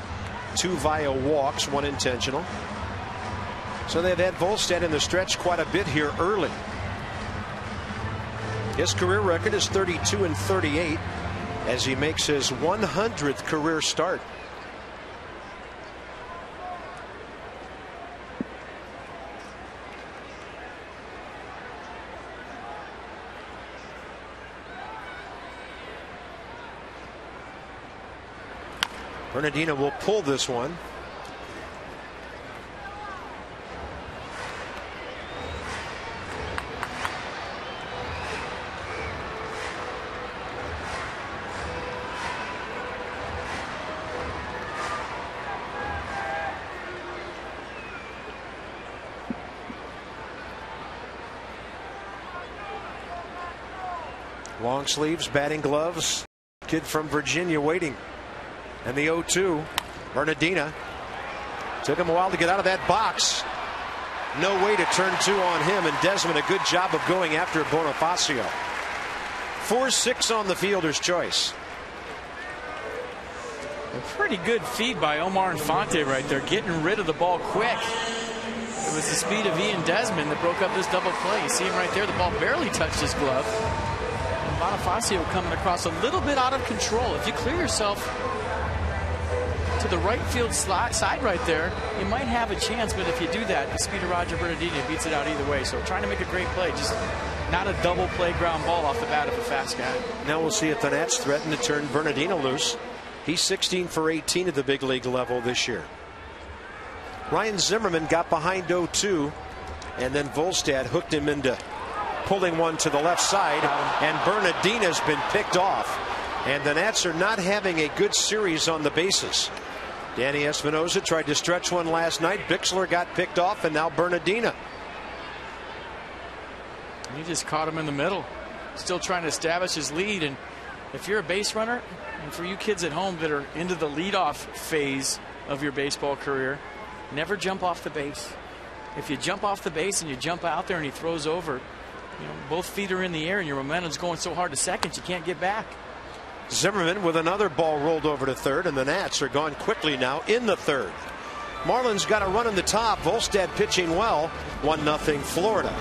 2 via walks, 1 intentional. So they've had Volstead in the stretch quite a bit here early. His career record is 32 and 38 as he makes his 100th career start. Bernardina will pull this one. Long sleeves, batting gloves. Kid from Virginia waiting. And the 0-2, Bernardina. Took him a while to get out of that box. No way to turn 2 on him, and Desmond a good job of going after Bonifacio. 4-6 on the fielder's choice. A pretty good feed by Omar Infante right there, getting rid of the ball quick. It was the speed of Ian Desmond that broke up this double play. You see him right there, the ball barely touched his glove. And Bonifacio coming across a little bit out of control. If you clear yourself to the right field side right there, you might have a chance, but if you do that, the speed of Roger Bernardina beats it out either way. So trying to make a great play, just not a double play ground ball off the bat of a fast guy. Now we'll see if the Nats threaten to turn Bernardina loose. He's 16 for 18 at the big league level this year. Ryan Zimmerman got behind 0-2, and then Volstad hooked him into pulling one to the left side, and Bernardina's been picked off. And the Nats are not having a good series on the bases. Danny Espinosa tried to stretch one last night. Bixler got picked off, and now Bernardina. He just caught him in the middle, still trying to establish his lead. And if you're a base runner, and for you kids at home that are into the leadoff phase of your baseball career, never jump off the base. If you jump off the base and you jump out there and he throws over, both feet are in the air and your momentum's going so hard to second you can't get back. Zimmerman with another ball rolled over to third, and the Nats are gone quickly now in the third. Marlins got a run in the top. Volstad pitching well. 1-0 Florida.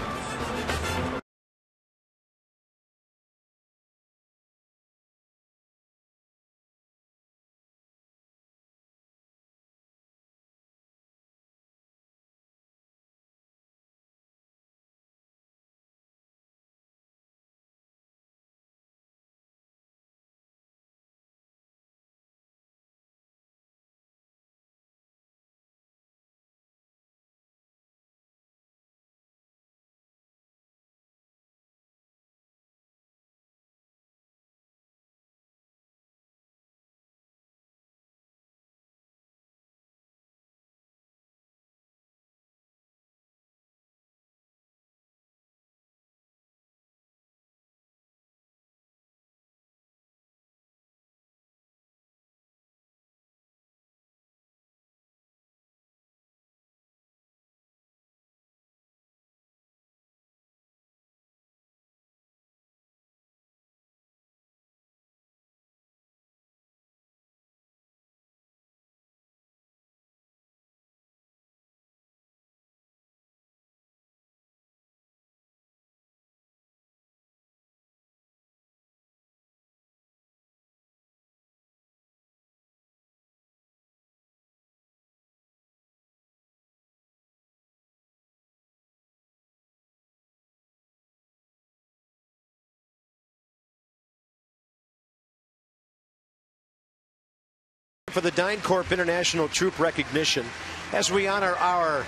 For the DynCorp International Troop Recognition, as we honor our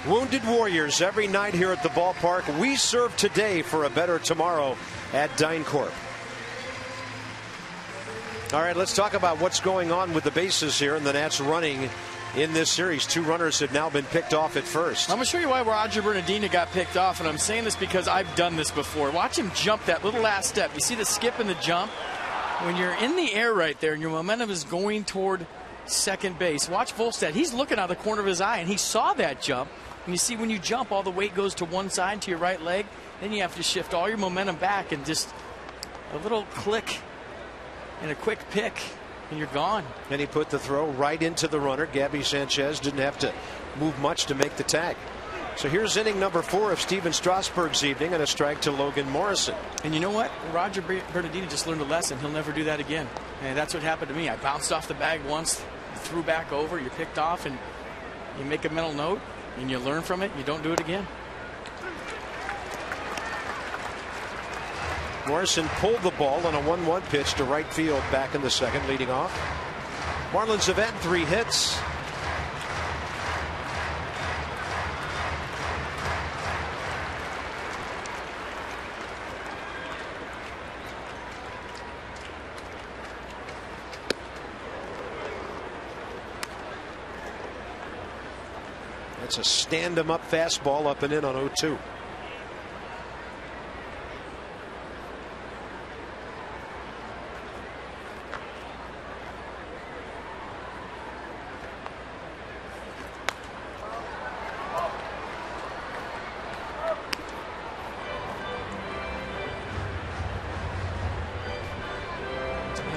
wounded warriors every night here at the ballpark, we serve today for a better tomorrow at DynCorp. All right, let's talk about what's going on with the bases here and the Nats running in this series. 2 runners have now been picked off at first. I'm going to show you why Roger Bernardino got picked off, and I'm saying this because I've done this before. Watch him jump that little last step. You see the skip and the jump? When you're in the air right there and your momentum is going toward second base, watch Volstad. He's looking out the corner of his eye, and he saw that jump. And you see when you jump, all the weight goes to one side, to your right leg. Then you have to shift all your momentum back, and just a little click and a quick pick, and you're gone. And he put the throw right into the runner. Gabby Sanchez didn't have to move much to make the tag. So here's inning number 4 of Steven Strasburg's evening, and a strike to Logan Morrison. And you know what? Roger Bernardino just learned a lesson. He'll never do that again. And that's what happened to me. I bounced off the bag once, threw back over, you're picked off, and you make a mental note, and you learn from it. You don't do it again. Morrison pulled the ball on a 1-1 pitch to right field back in the second, leading off. Marlins have had 3 hits. That's a stand-em-up fastball up and in on 0-2.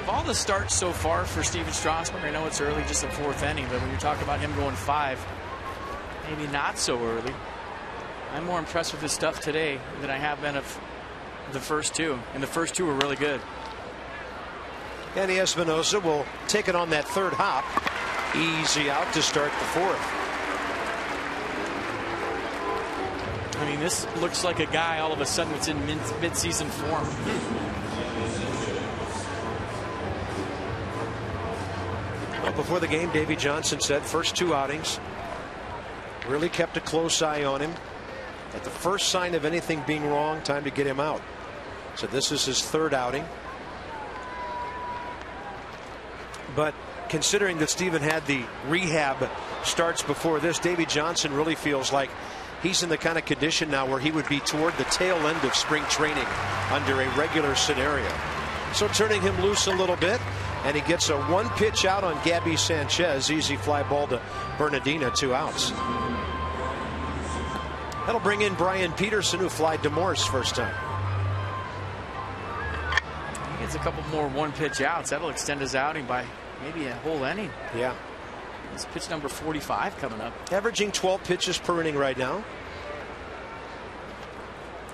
All the starts so far for Steven Strasburg, I know it's early, just the 4th inning, but when you talk about him going 5, maybe not so early, I'm more impressed with his stuff today than I have been of the first 2, and the first 2 were really good. Danny Espinosa will take it on that 3rd hop. Easy out to start the 4th. I mean, this looks like a guy all of a sudden that's in mid-season form. Before the game, Davey Johnson said first 2 outings really kept a close eye on him. At the first sign of anything being wrong, time to get him out. So this is his 3rd outing. But considering that Steven had the rehab starts before this, Davey Johnson really feels like he's in the kind of condition now where he would be toward the tail end of spring training under a regular scenario. So turning him loose a little bit, and he gets a 1-pitch out on Gabby Sanchez. Easy fly ball to Bernardino, 2 outs. That'll bring in Brian Peterson, who flied to Morse first time. He gets a couple more 1-pitch outs. That'll extend his outing by maybe a whole inning. Yeah. It's pitch number 45 coming up. Averaging 12 pitches per inning right now.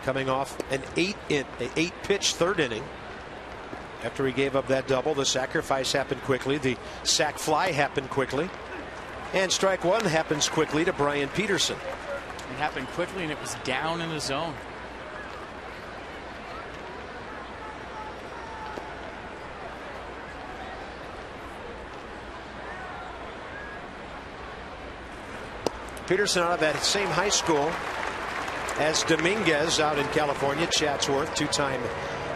Coming off an 8-pitch third inning. After he gave up that double, the sacrifice happened quickly. The sac fly happened quickly. And strike one happens quickly to Brian Peterson. It happened quickly, and it was down in the zone. Peterson out of that same high school as Dominguez out in California. Chatsworth, two-time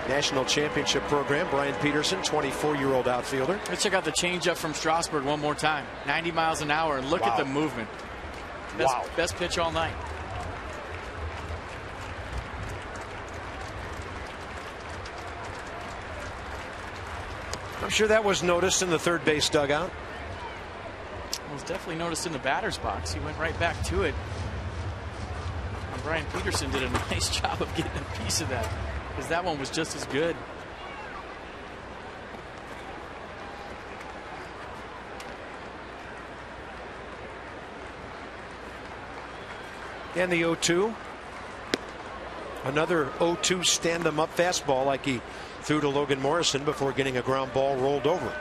national championship program. Brian Peterson, 24-year-old outfielder. Let's check out the changeup from Strasburg one more time. 90 miles an hour, and look at the movement. Best pitch all night. I'm sure that was noticed in the third base dugout. It was definitely noticed in the batter's box. He went right back to it. And Brian Peterson did a nice job of getting a piece of that, because that one was just as good. And the 0-2. Another 0-2 stand them up fastball like he threw to Logan Morrison before getting a ground ball rolled over.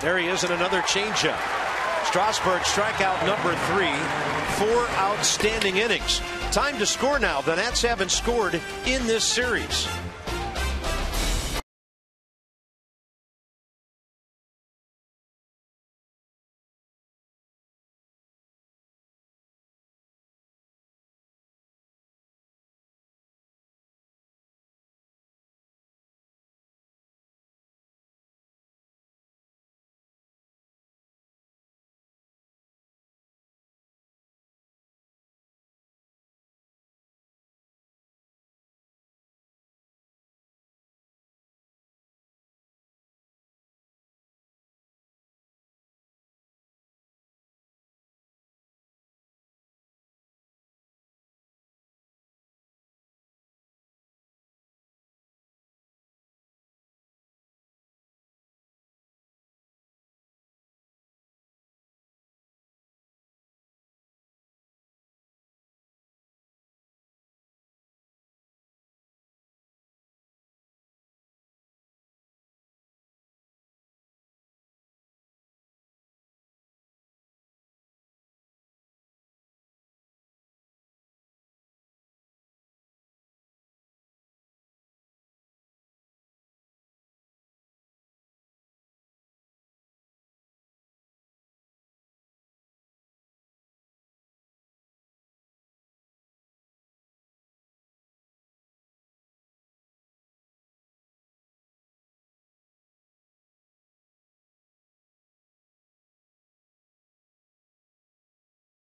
There he is in another changeup. Strasburg strikeout number 3. 4 outstanding innings. Time to score now. The Nats haven't scored in this series.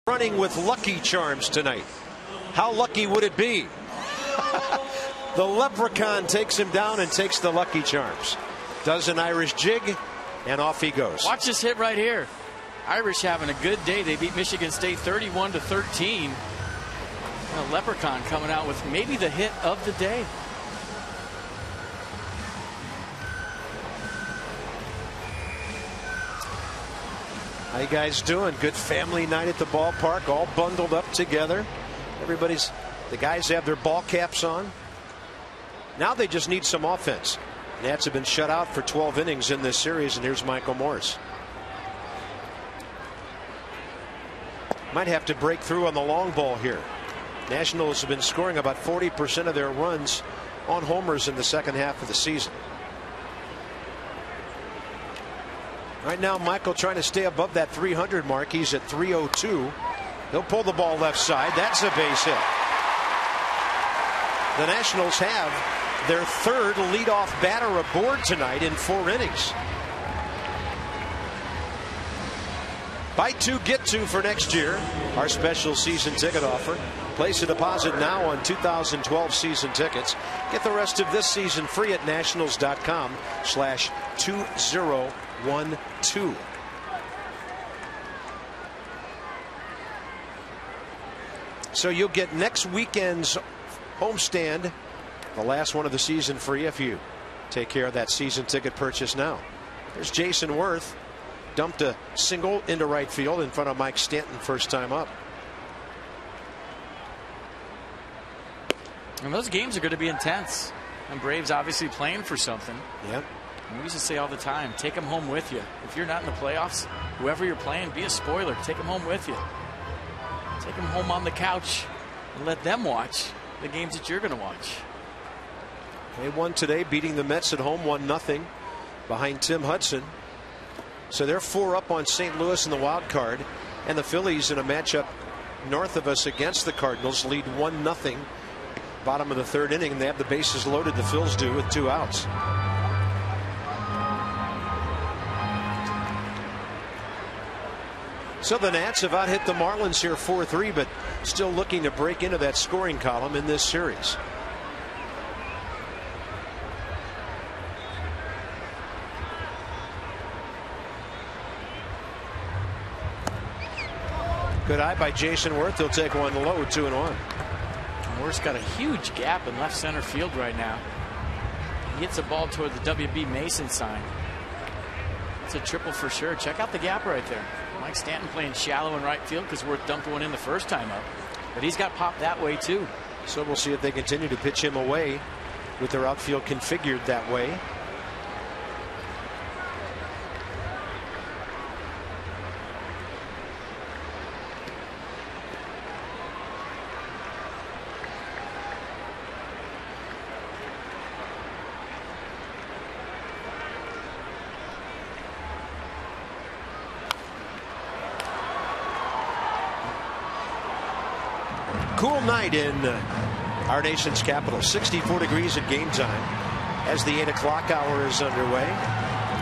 Running with Lucky Charms tonight. How lucky would it be? The Leprechaun takes him down and takes the Lucky Charms. Does an Irish jig, and off he goes. Watch this hit right here. Irish having a good day. They beat Michigan State 31-13. The Leprechaun coming out with maybe the hit of the day. How you guys doing? Good family night at the ballpark, all bundled up together. The guys have their ball caps on. Now they just need some offense. Nats have been shut out for 12 innings in this series, and here's Michael Morse. Might have to break through on the long ball here. Nationals have been scoring about 40% of their runs on homers in the second half of the season. Right now, Michael trying to stay above that 300 mark. He's at 302. He'll pull the ball left side. That's a base hit. The Nationals have their third leadoff batter aboard tonight in 4 innings. Buy 2, get 2 for next year. Our special season ticket offer. Place a deposit now on 2012 season tickets. Get the rest of this season free at nationals.com/2012. So you'll get next weekend's homestand, the last one of the season, free if you take care of that season ticket purchase now. There's Jason Worth. Dumped a single into right field in front of Mike Stanton first time up. And those games are going to be intense. And Braves obviously playing for something. Yep. And we used to say all the time, take them home with you. If you're not in the playoffs, whoever you're playing, be a spoiler. Take them home with you. Take them home on the couch and let them watch the games that you're going to watch. They won today, beating the Mets at home 1-0 behind Tim Hudson. So they're 4 up on St. Louis in the wild card, and the Phillies in a matchup north of us against the Cardinals lead 1-0. Bottom of the 3rd inning, and they have the bases loaded. The Phils do with 2 outs. So the Nats have out hit the Marlins here 4-3, but still looking to break into that scoring column in this series. Good eye by Jason Worth. He'll take one low, 2-1. Worth's got a huge gap in left center field right now. He hits a ball toward the W.B. Mason sign. It's a triple for sure. Check out the gap right there. Mike Stanton playing shallow in right field because Worth dumped one in the first time up. But he's got pop that way too. So we'll see if they continue to pitch him away with their outfield configured that way. Cool night in our nation's capital. 64 degrees at game time as the 8 o'clock hour is underway.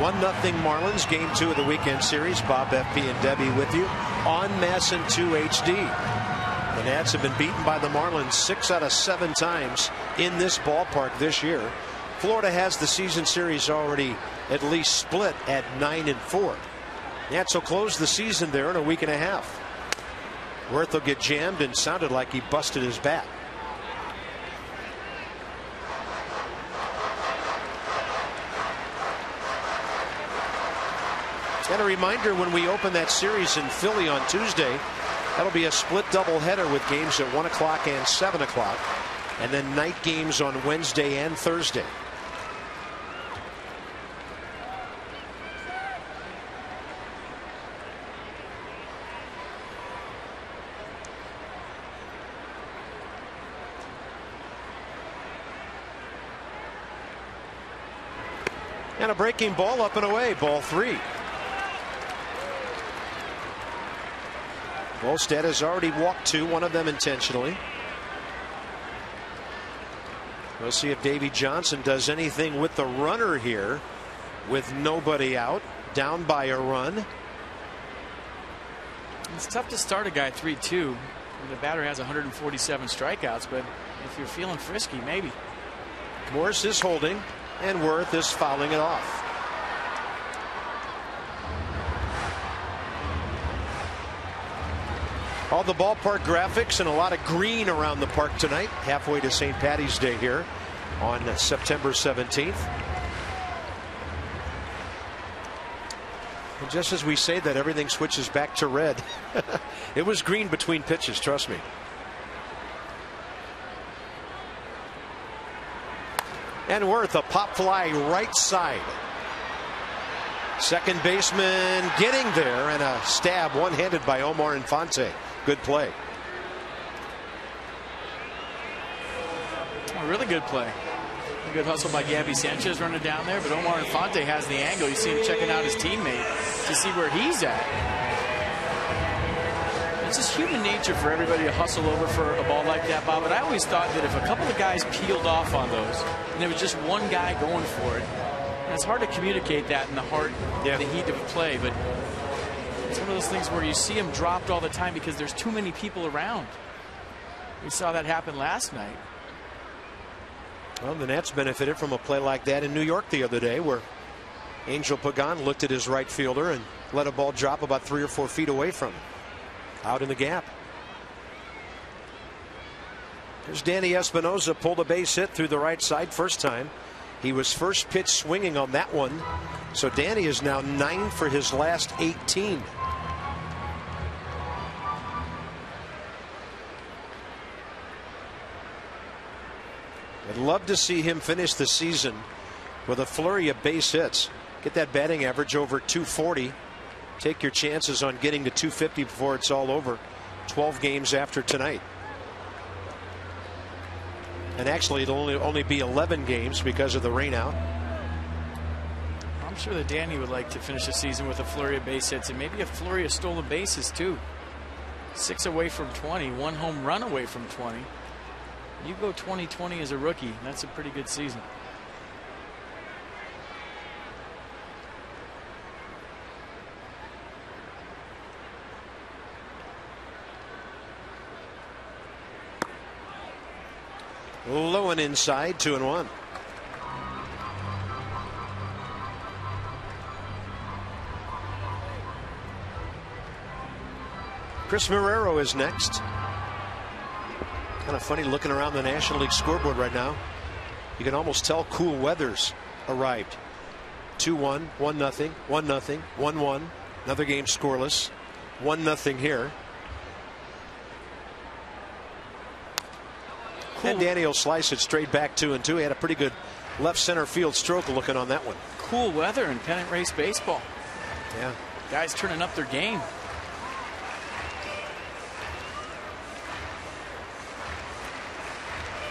1-0 Marlins, game 2 of the weekend series. Bob, FP, and Debbie with you on MASN 2 HD. The Nats have been beaten by the Marlins 6 out of 7 times in this ballpark this year. Florida has the season series already at least split at 9-4. Nats will close the season there in a week and a half. Worth will get jammed and sounded like he busted his bat. And a reminder, when we open that series in Philly on Tuesday, that'll be a split doubleheader with games at 1 o'clock and 7 o'clock, and then night games on Wednesday and Thursday. And a breaking ball up and away, ball 3. Volstad has already walked 2, one of them intentionally. We'll see if Davey Johnson does anything with the runner here with nobody out, down by a run. It's tough to start a guy 3-2. The batter has 147 strikeouts, but if you're feeling frisky, maybe. Morris is holding, and Worth is fouling it off. All the ballpark graphics and a lot of green around the park tonight, halfway to St. Patty's Day here on September 17th. And just as we say that, everything switches back to red. It was green between pitches, trust me. And Worth, a pop fly right side. Second baseman getting there, and a stab one-handed by Omar Infante. Good play. A really good play. A good hustle by Gabby Sanchez running down there, but Omar Infante has the angle. You see him checking out his teammate to see where he's at. It's just human nature for everybody to hustle over for a ball like that, Bob. But I always thought that if a couple of guys peeled off on those, and there was just one guy going for it, and it's hard to communicate that in the heart, the heat of play, but it's one of those things where you see him dropped all the time because there's too many people around. We saw that happen last night. Well, the Nats benefited from a play like that in New York the other day, where Angel Pagan looked at his right fielder and let a ball drop about 3 or 4 feet away from him, out in the gap. There's Danny Espinosa, pulled a base hit through the right side first time. He was first pitch swinging on that one. So Danny is now 9 for his last 18. I'd love to see him finish the season with a flurry of base hits. Get that batting average over 240. Take your chances on getting to 250 before it's all over. 12 games after tonight. And actually, it'll only be 11 games because of the rainout. I'm sure that Danny would like to finish the season with a flurry of base hits and maybe a flurry of stolen bases too. 6 away from 20, 1 home run away from 20. You go 20-20 as a rookie, that's a pretty good season. Low and inside, 2-1. Chris Marrero is next. Kind of funny looking around the National League scoreboard right now. You can almost tell cool weather's arrived. 2-1, 1-0, 1-0, 1-1. Another game scoreless. 1-0 here. Cool. And Danny will slice it straight back 2-2. He had a pretty good left center field stroke looking on that one. Cool weather in pennant race baseball. Yeah. Guys turning up their game.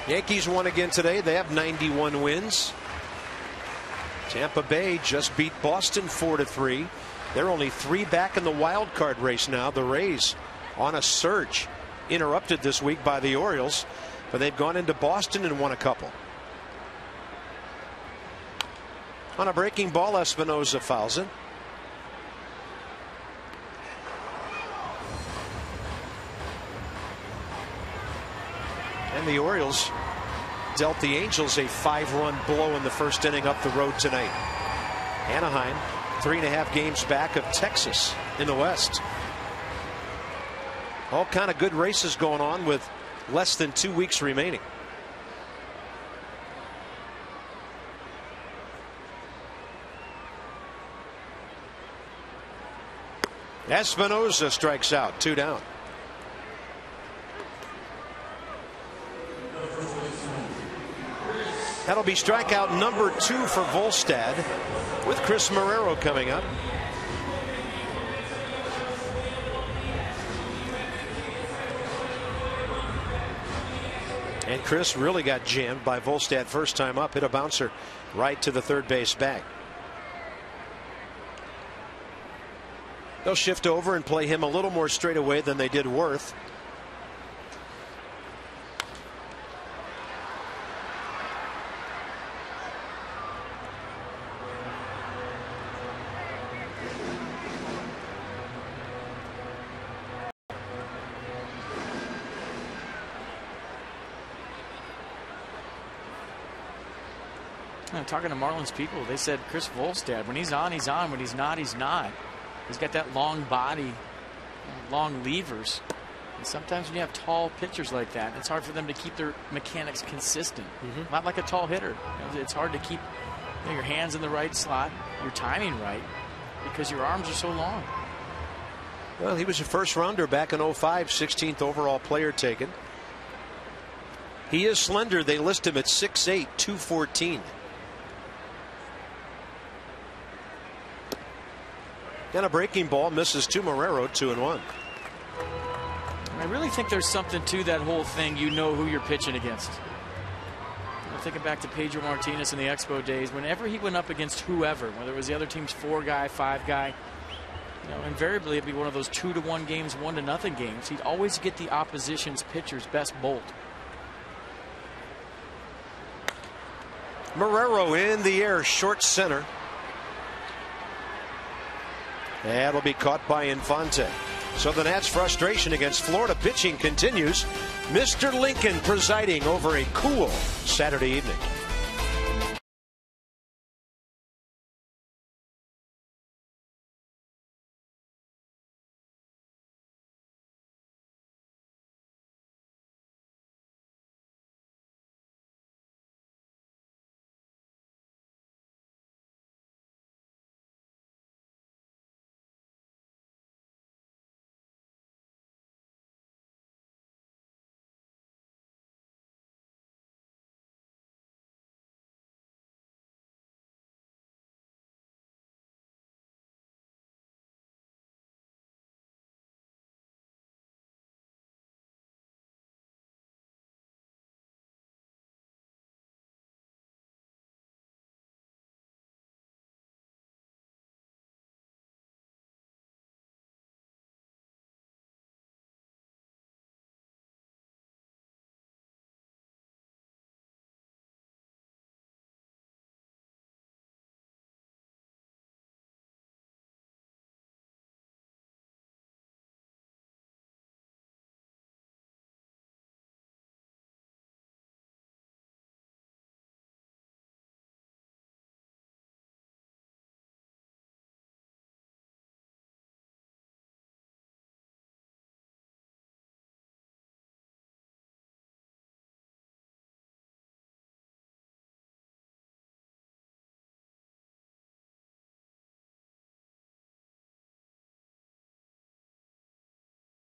Yankees won again today. They have 91 wins. Tampa Bay just beat Boston 4-3. They're only 3 back in the wild card race now. The Rays on a surge, interrupted this week by the Orioles, but they've gone into Boston and won a couple. On a breaking ball, Espinosa fouls it. And the Orioles dealt the Angels a 5-run blow in the first inning up the road tonight. Anaheim 3.5 games back of Texas in the West. All kind of good races going on with less than 2 weeks remaining. Espinosa strikes out, 2 down. That'll be strikeout number 2 for Volstad, with Chris Marrero coming up. And Chris really got jammed by Volstad first time up, hit a bouncer right to the third base bag. They'll shift over and play him a little more straight away than they did Worth. Talking to Marlins people, they said Chris Volstad, when he's on, he's on. When he's not, he's not. He's got that long body, long levers. And sometimes when you have tall pitchers like that, it's hard for them to keep their mechanics consistent. Not like a tall hitter. It's hard to keep your hands in the right slot, your timing right, because your arms are so long. Well, he was a first rounder back in 05, 16th overall player taken. He is slender. They list him at 6'8", 214. And a breaking ball misses to Marrero, 2-1. I really think there's something to that whole thing. You know who you're pitching against. I'm thinking back to Pedro Martinez in the Expo days. Whenever he went up against whoever, whether it was the other team's 4-guy, 5-guy, invariably it'd be one of those 2-1 games, 1-0 games. He'd always get the opposition's pitcher's best bolt. Marrero in the air, short center. That'll be caught by Infante. So the Nats' frustration against Florida pitching continues. Mr. Lincoln presiding over a cool Saturday evening.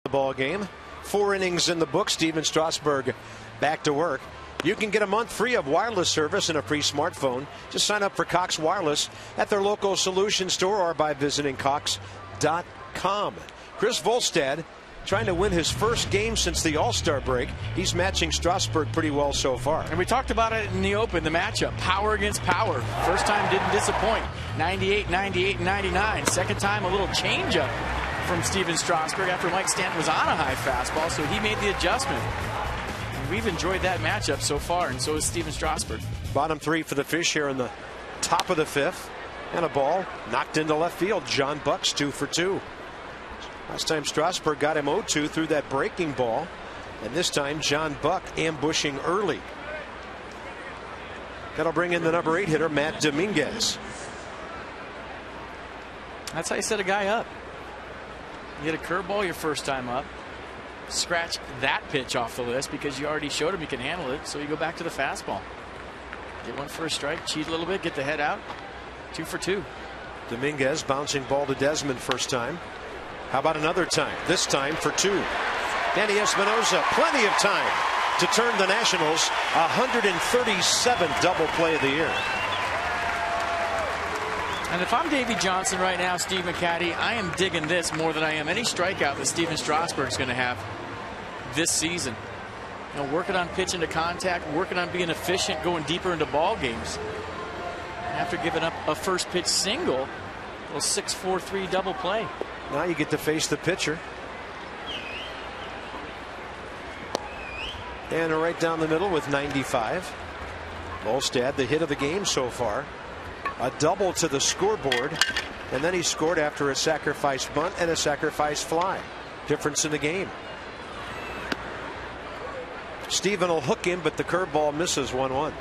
ball game. 4 innings in the book. Steven Strasburg back to work. You can get a month free of wireless service and a free smartphone. Just sign up for Cox Wireless at their local solution store or by visiting Cox.com. Chris Volstad trying to win his first game since the All-Star break. He's matching Strasburg pretty well so far. And we talked about it in the Open, the matchup. Power against power. First time didn't disappoint. 98, 98, and 99. Second time a little changeup from Steven Strasburg after Mike Stanton was on a high fastball, so he made the adjustment. And we've enjoyed that matchup so far, and so has Steven Strasburg. Bottom 3 for the Fish here in the top of the 5th. And a ball knocked into left field. John Buck's 2 for 2. Last time Strasburg got him 0-2 through that breaking ball. And this time John Buck ambushing early. That'll bring in the number 8 hitter, Matt Dominguez. That's how you set a guy up. You get a curveball your first time up. Scratch that pitch off the list because you already showed him you can handle it. So you go back to the fastball. Get one for a strike, cheat a little bit, get the head out. 2 for 2. Dominguez bouncing ball to Desmond first time. How about another time? This time for 2. Danny Espinosa, plenty of time to turn the Nationals 137th double play of the year. And if I'm Davey Johnson right now, Steve McCatty, I am digging this more than I am any strikeout that Steven Strasburg's going to have this season. You know, working on pitching to contact, working on being efficient, going deeper into ball games. After giving up a first pitch single, a little 6-4-3 double play. Now you get to face the pitcher. And right down the middle with 95. Volstad, the hit of the game so far. A double to the scoreboard. And then he scored after a sacrifice bunt and a sacrifice fly. Difference in the game. Steven will hook him, but the curveball misses 1-1.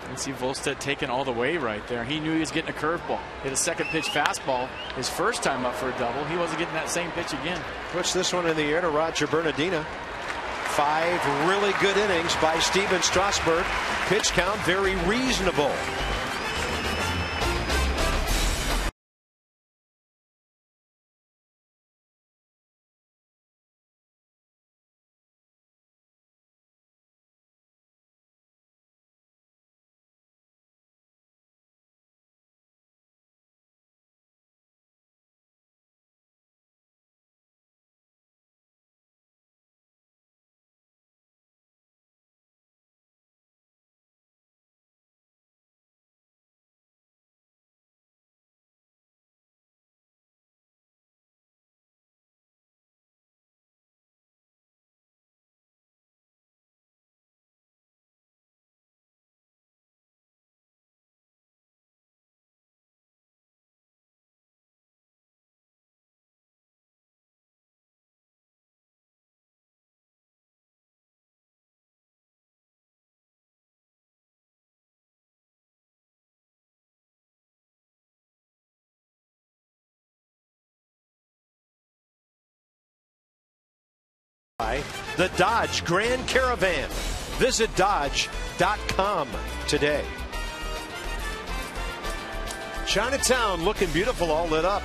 And see Volstad taking all the way right there. He knew he was getting a curveball. Hit a second pitch fastball his first time up for a double. He wasn't getting that same pitch again. Puts this one in the air to Roger Bernardina. 5 really good innings by Steven Strasburg. Pitch count very reasonable. The Dodge Grand Caravan. Visit Dodge.com today. Chinatown looking beautiful, all lit up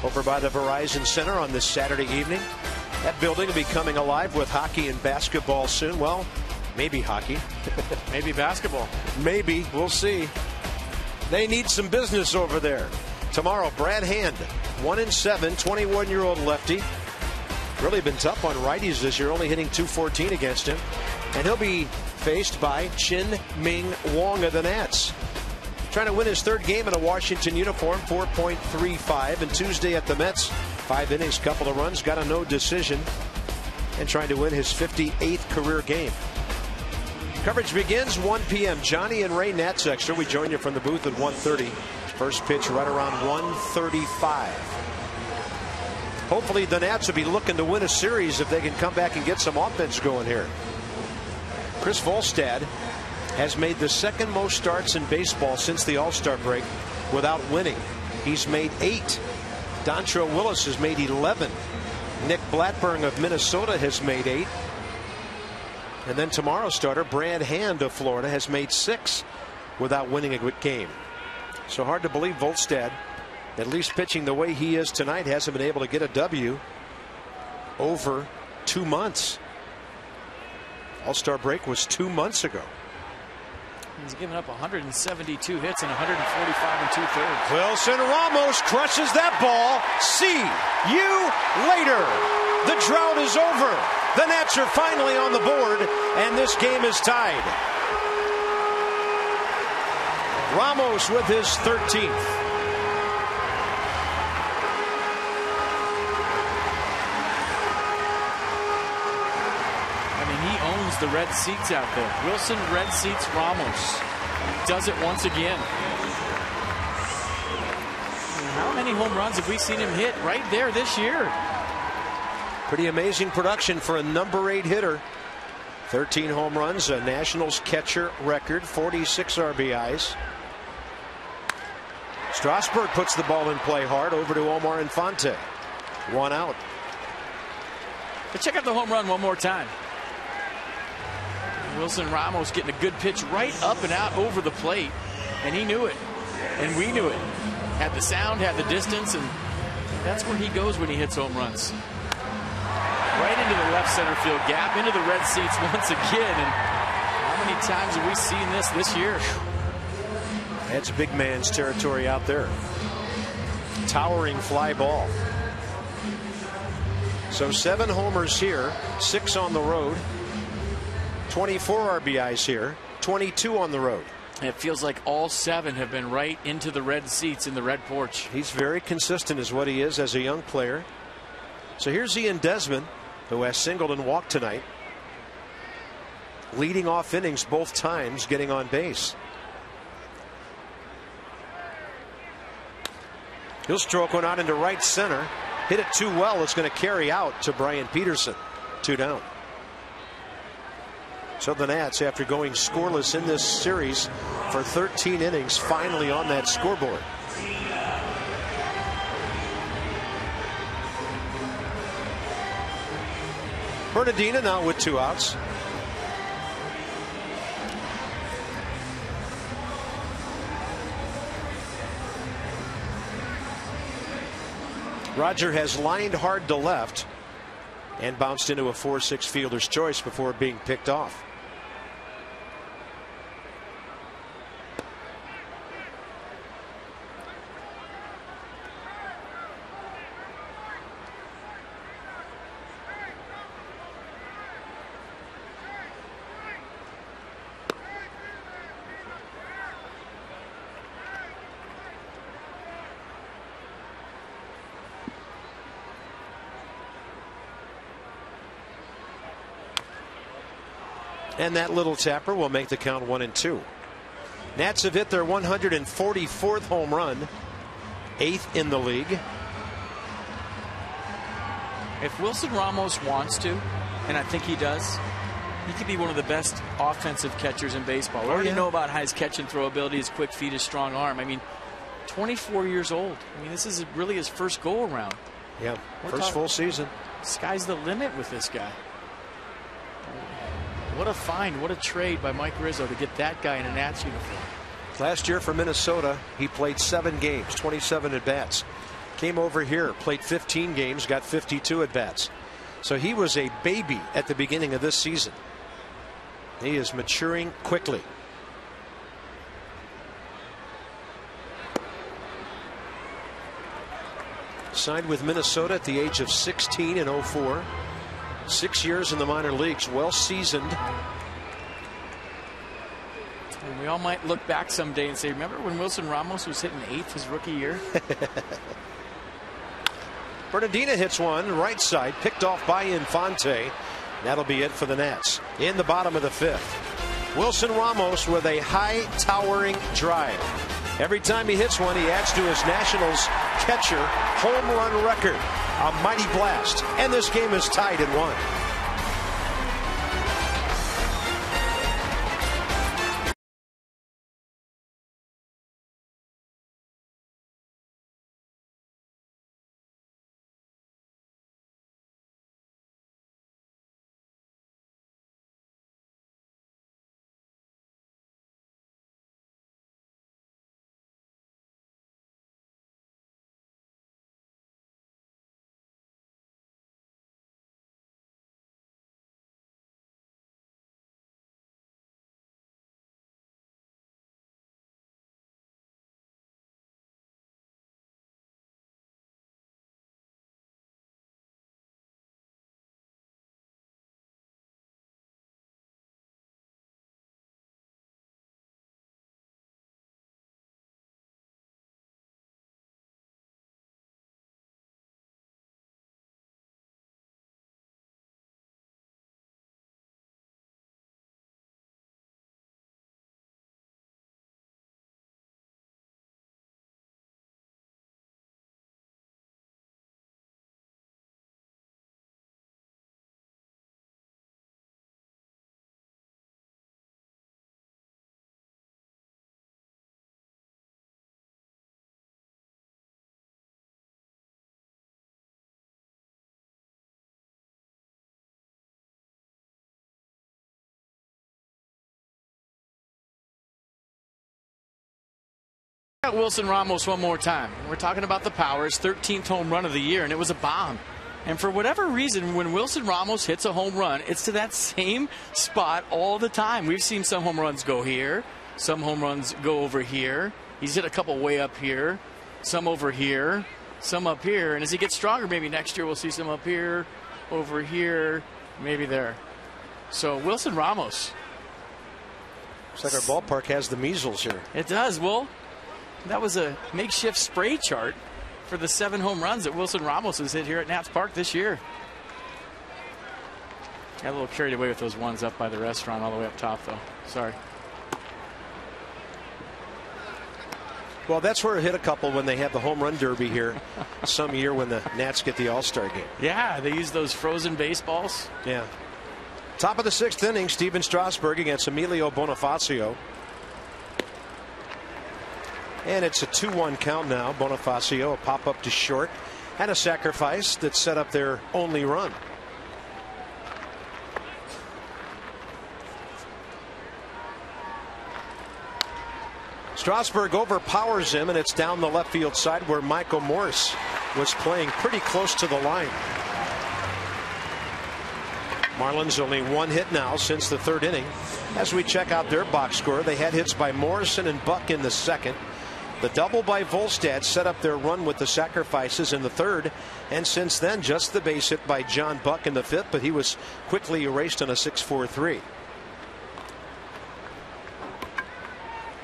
over by the Verizon Center on this Saturday evening. That building will be coming alive with hockey and basketball soon. Well, maybe hockey. Maybe basketball. Maybe. We'll see. They need some business over there. Tomorrow, Brad Hand, 1-7, 21-year-old lefty. Really been tough on righties this year, only hitting .214 against him. And he'll be faced by Chin Ming Wong of the Nats. Trying to win his 3rd game in a Washington uniform, 4.35. And Tuesday at the Mets, 5 innings, couple of runs, got a no decision. And trying to win his 58th career game. Coverage begins 1 p.m. Johnny and Ray Nats Extra. We join you from the booth at 1:30. First pitch right around 1:35. Hopefully the Nats will be looking to win a series if they can come back and get some offense going here. Chris Volstad has made the 2nd most starts in baseball since the All-Star break without winning. He's made 8. Dontrelle Willis has made 11. Nick Blackburn of Minnesota has made 8. And then tomorrow's starter, Brad Hand of Florida, has made 6 without winning a game. So hard to believe Volstad at least pitching the way he is tonight, hasn't been able to get a W over 2 months. All-Star break was 2 months ago. He's given up 172 hits and 145 and 2/3. Wilson Ramos crushes that ball. See you later. The drought is over. The Nats are finally on the board, and this game is tied. Ramos with his 13th. He owns the red seats out there. Wilson red seats Ramos. Does it once again. How many home runs have we seen him hit right there this year? Pretty amazing production for a number 8 hitter. 13 home runs, a Nationals catcher record, 46 RBIs. Strasburg puts the ball in play hard over to Omar Infante. 1 out. But check out the home run one more time. Wilson Ramos getting a good pitch right up and out over the plate, and he knew it, and we knew it. Had the sound, had the distance, and that's where he goes when he hits home runs. Right into the left center field gap, into the red seats once again. And how many times have we seen this year? That's big man's territory out there. Towering fly ball. So 7 homers here, 6 on the road. 24 RBIs here, 22 on the road. It feels like all 7 have been right into the red seats in the red porch. He's very consistent is what he is as a young player. So here's Ian Desmond, who has singled and walked tonight. Leading off innings both times, getting on base. He'll stroke one out into right center. Hit it too well. It's going to carry out to Brian Peterson. 2 down. So the Nats, after going scoreless in this series for 13 innings, finally on that scoreboard. Bernardina now with 2 outs. Roger has lined hard to left and bounced into a 4-6 fielder's choice before being picked off. And that little tapper will make the count 1-2. Nats have hit their 144th home run, 8th in the league. If Wilson Ramos wants to, and I think he does, he could be one of the best offensive catchers in baseball. We already know about his catch and throw ability, his quick feet, his strong arm. I mean, 24 years old. I mean, this is really his first go around. Yeah, first full season. Sky's the limit with this guy. What a find, what a trade by Mike Rizzo to get that guy in a Nats uniform. Last year for Minnesota, he played 7 games, 27 at bats. Came over here, played 15 games, got 52 at bats. So he was a baby at the beginning of this season. He is maturing quickly. Signed with Minnesota at the age of 16 in 04. 6 years in the minor leagues, well seasoned. And we all might look back someday and say, remember when Wilson Ramos was hitting 8th his rookie year? Bernardina hits one right side, picked off by Infante. That'll be it for the Nats in the bottom of the 5th. Wilson Ramos with a high towering drive. Every time he hits one, he adds to his Nationals catcher home run record. A mighty blast, and this game is tied at 1. Wilson Ramos one more time. We're talking about the power. His 13th home run of the year, and it was a bomb. And for whatever reason, when Wilson Ramos hits a home run, it's to that same spot all the time. We've seen some home runs go here, some home runs go over here. He's hit a couple way up here, some over here, some up here. And as he gets stronger, maybe next year we'll see some up here, over here, maybe there. So Wilson Ramos. Looks like our ballpark has the measles here. It does. Well, that was a makeshift spray chart for the 7 home runs that Wilson Ramos has hit here at Nats Park this year. Got a little carried away with those ones up by the restaurant all the way up top, though. Sorry. Well, that's where it hit a couple when they had the home run derby here some year when the Nats get the All-Star game. Yeah, they use those frozen baseballs. Yeah. Top of the 6th inning, Steven Strasburg against Emilio Bonifacio. And it's a 2-1 count now. Bonifacio, a pop up to short, and a sacrifice that set up their only run. Strasburg overpowers him, and it's down the left field side where Michael Morse was playing pretty close to the line. Marlins only 1 hit now since the 3rd inning. As we check out their box score, they had hits by Morrison and Buck in the 2nd. The double by Volstad set up their run with the sacrifices in the 3rd, and since then just the base hit by John Buck in the 5th, but he was quickly erased on a 6-4-3.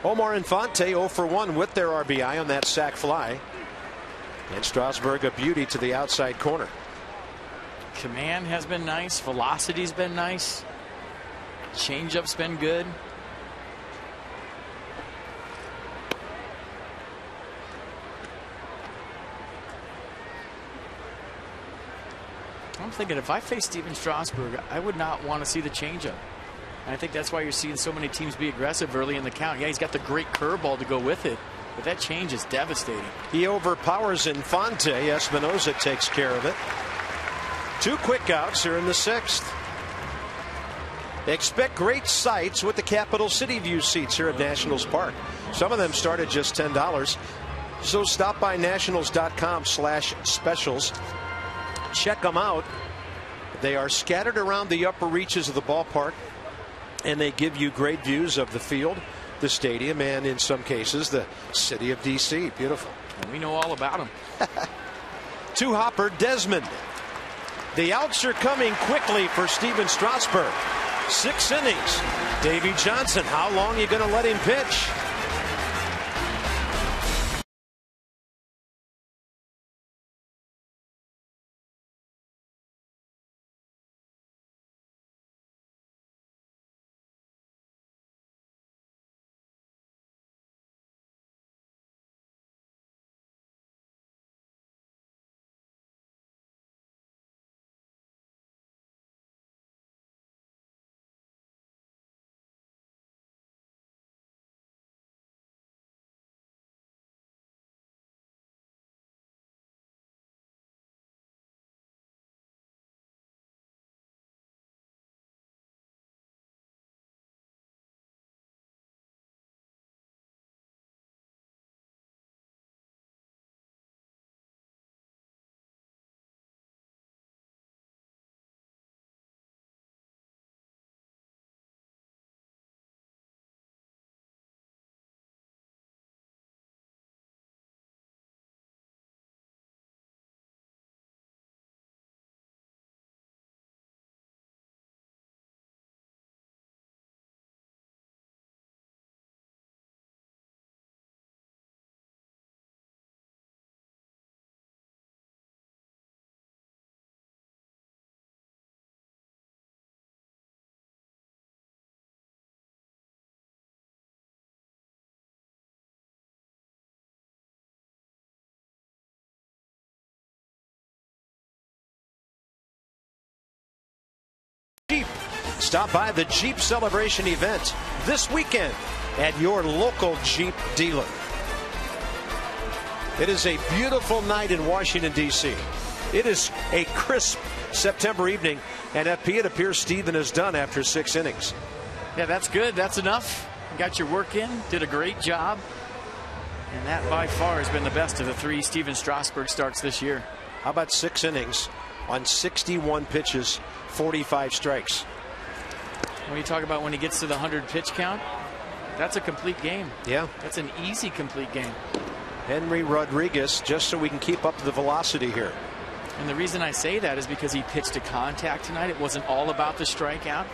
Omar Infante 0 for 1 with their RBI on that sac fly, and Strasburg a beauty to the outside corner. Command has been nice. Velocity's been nice. Changeup's been good. I'm thinking if I face Steven Strasburg, I would not want to see the changeup. And I think that's why you're seeing so many teams be aggressive early in the count. Yeah, he's got the great curveball to go with it, but that change is devastating. He overpowers Infante. Espinosa takes care of it. 2 quick outs here in the 6th. Expect great sights with the Capital City View seats here at Nationals Park. Some of them start at just $10. So stop by nationals.com/specials. Check them out. They are scattered around the upper reaches of the ballpark, and they give you great views of the field, the stadium, and in some cases the city of D.C. Beautiful. And we know all about them. 2-hopper Desmond. The outs are coming quickly for Steven Strasburg. 6 innings. Davey Johnson, how long are you going to let him pitch? Stop by the Jeep Celebration event this weekend at your local Jeep dealer. It is a beautiful night in Washington, D.C. It is a crisp September evening, and FP, it appears Steven is done after 6 innings. Yeah, that's good. That's enough. Got your work in. Did a great job. And that by far has been the best of the 3 Steven Strasburg starts this year. How about 6 innings on 61 pitches, 45 strikes? When you talk about when he gets to the 100 pitch count, that's a complete game. Yeah. That's an easy complete game. Henry Rodriguez, just so we can keep up the velocity here. And the reason I say that is because he pitched to contact tonight. It wasn't all about the strikeout.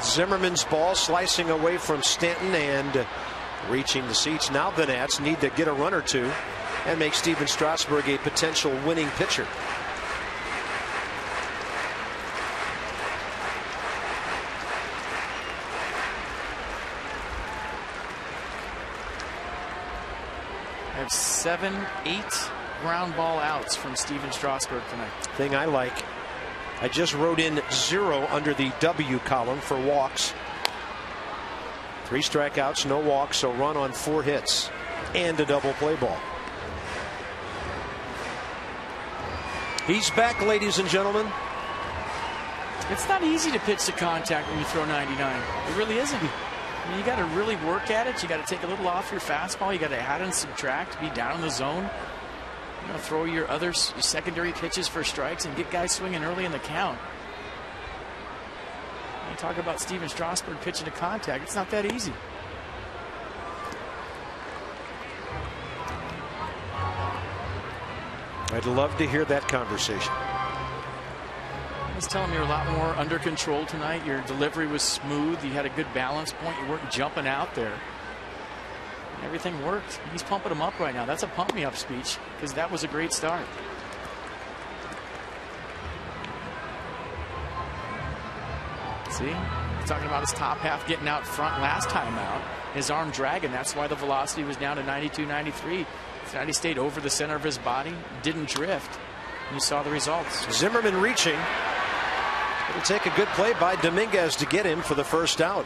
Zimmerman's ball slicing away from Stanton and reaching the seats. Now the Nats need to get a run or two and make Steven Strasburg a potential winning pitcher. I have 7, 8 ground ball outs from Steven Strasburg tonight. Thing I like, I just wrote in 0 under the W column for walks. 3 strikeouts, no walks, so run on 4 hits and a double play ball. He's back, ladies and gentlemen. It's not easy to pitch to contact when you throw 99. It really isn't. I mean, you got to really work at it. You got to take a little off your fastball. You got to add and subtract, be down in the zone. You know, throw your other secondary pitches for strikes and get guys swinging early in the count. You talk about Steven Strasburg pitching to contact. It's not that easy. I'd love to hear that conversation. I was telling him you're a lot more under control tonight. Your delivery was smooth. You had a good balance point. You weren't jumping out there. Everything worked. He's pumping him up right now. That's a pump me up speech because that was a great start. See, he's talking about his top half getting out front last time out. His arm dragging. That's why the velocity was down to 92, 93. He stayed over the center of his body, didn't drift. You saw the results. Zimmerman reaching. It'll take a good play by Dominguez to get him for the first out.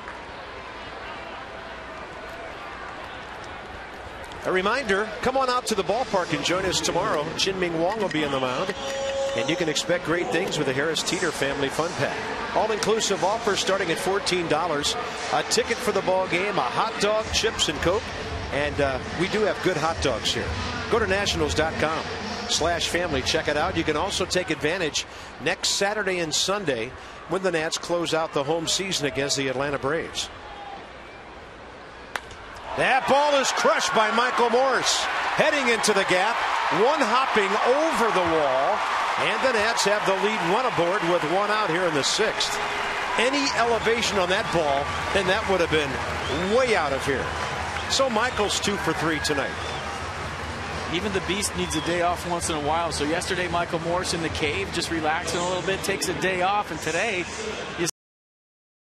A reminder, come on out to the ballpark and join us tomorrow. Chin-Ming Wong will be in the mound. And you can expect great things with the Harris Teeter Family Fun Pack. All-inclusive offer starting at $14. A ticket for the ball game, a hot dog, chips, and Coke. And we do have good hot dogs here. Go to nationals.com/family. Check it out. You can also take advantage next Saturday and Sunday when the Nats close out the home season against the Atlanta Braves. That ball is crushed by Michael Morse. Heading into the gap. One hopping over the wall. And the Nats have the lead run aboard with 1 out here in the 6th. Any elevation on that ball, and that would have been way out of here. So Michael's 2 for 3 tonight. Even the beast needs a day off once in a while. So yesterday, Michael Morse in the cave, just relaxing a little bit, takes a day off. And today, he's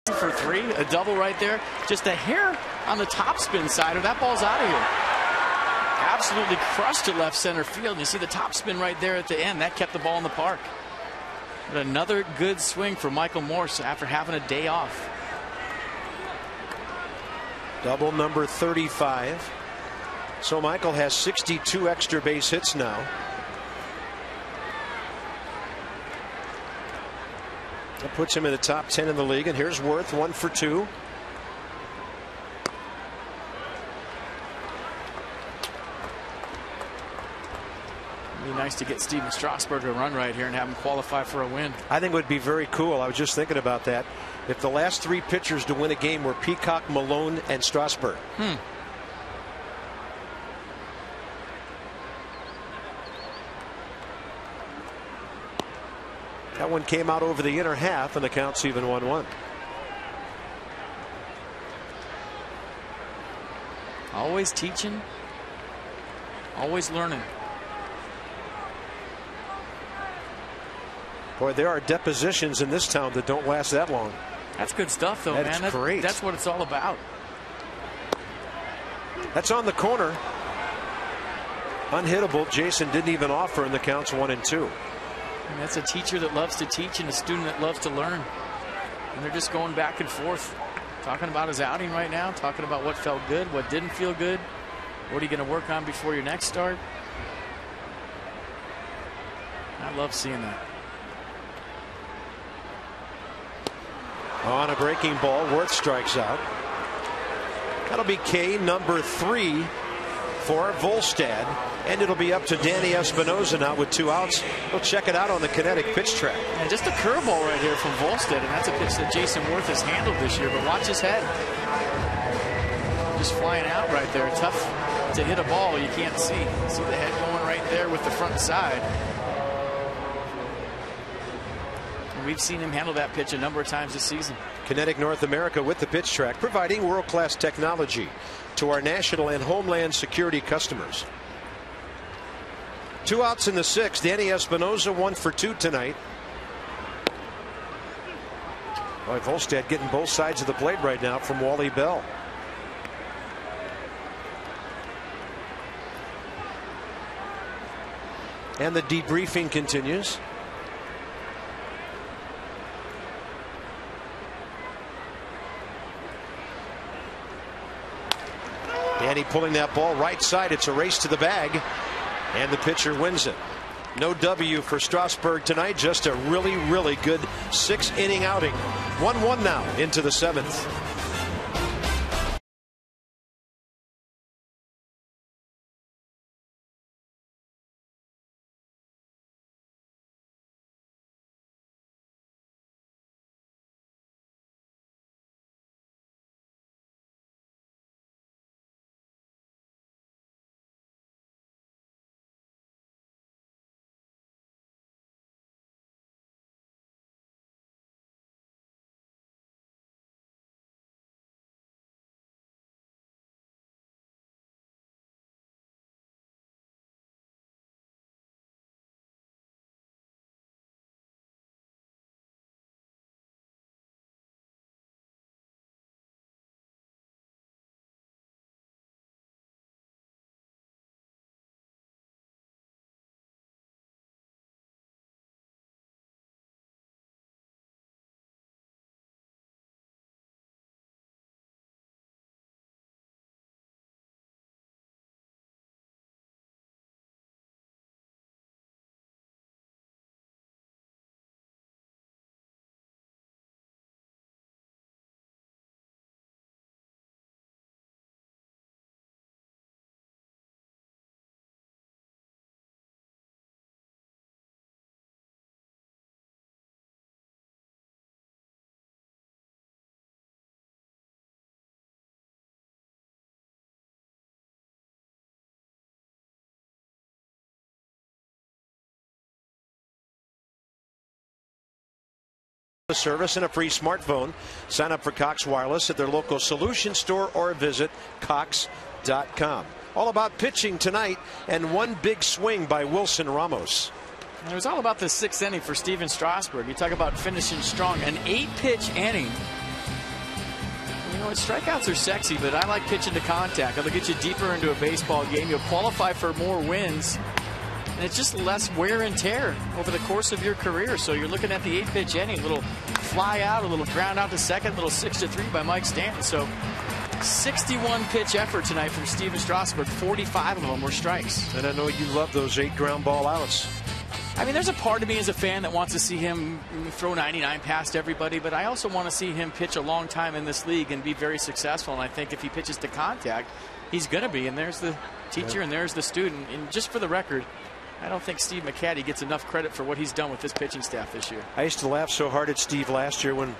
2 for 3, a double right there. Just a hair on the topspin side, or that ball's out of here. Absolutely crushed to left center field. And you see the topspin right there at the end. That kept the ball in the park. But another good swing for Michael Morse after having a day off. Double number 35. So Michael has 62 extra base hits now. That puts him in the top 10 in the league. And here's Worth, 1 for 2. It'd be nice to get Steven Strasburg a run right here and have him qualify for a win. I think it would be very cool. I was just thinking about that. If the last 3 pitchers to win a game were Peacock, Malone, and Strasburg. That one came out over the inner half, and the count's even 1-1. Always teaching, always learning. Boy, there are depositions in this town that don't last that long. That's good stuff, though, That's man. great. That's what it's all about. That's on the corner. Unhittable. Jason didn't even offer, and the count's 1-2. And that's a teacher that loves to teach and a student that loves to learn. And they're just going back and forth, talking about his outing right now, talking about what felt good, what didn't feel good, what are you going to work on before your next start. I love seeing that. On a breaking ball, Worth strikes out. That'll be K number 3 for Volstad. And it'll be up to Danny Espinoza now with 2 outs. We'll check it out on the Kinetic pitch track. And just a curveball right here from Volstad, and that's a pitch that Jason Worth has handled this year. But watch his head. Just flying out right there. Tough to hit a ball you can't see. See the head going right there with the front side. And we've seen him handle that pitch a number of times this season. Kinetic North America with the pitch track, providing world-class technology to our national and homeland security customers. 2 outs in the 6th. Danny Espinoza 1 for 2 tonight. Boy, Volstad getting both sides of the plate right now from Wally Bell. And the debriefing continues. Danny pulling that ball right side. It's a race to the bag. And the pitcher wins it. No W for Strasburg tonight. Just a really, really good 6-inning outing. 1-1 now into the 7th. Service and a free smartphone. Sign up for Cox Wireless at their local solution store or visit cox.com. All about pitching tonight, and one big swing by Wilson Ramos. And it was all about the 6th inning for Steven Strasburg. You talk about finishing strong. An 8-pitch inning. You know what? Strikeouts are sexy, but I like pitching to contact. It'll get you deeper into a baseball game. You'll qualify for more wins. And it's just less wear and tear over the course of your career. So you're looking at the 8-pitch inning, a little fly out, a little ground out to second, a little 6-3 by Mike Stanton. So 61 pitch effort tonight from Steven Strasburg. 45 of them were strikes. And I know you love those 8 ground ball outs. I mean, there's a part of me as a fan that wants to see him throw 99 past everybody, but I also want to see him pitch a long time in this league and be very successful. And I think if he pitches to contact, he's going to be. And there's the teacher and there's the student. And just for the record, I don't think Steve McCatty gets enough credit for what he's done with this pitching staff this year. I used to laugh so hard at Steve last year when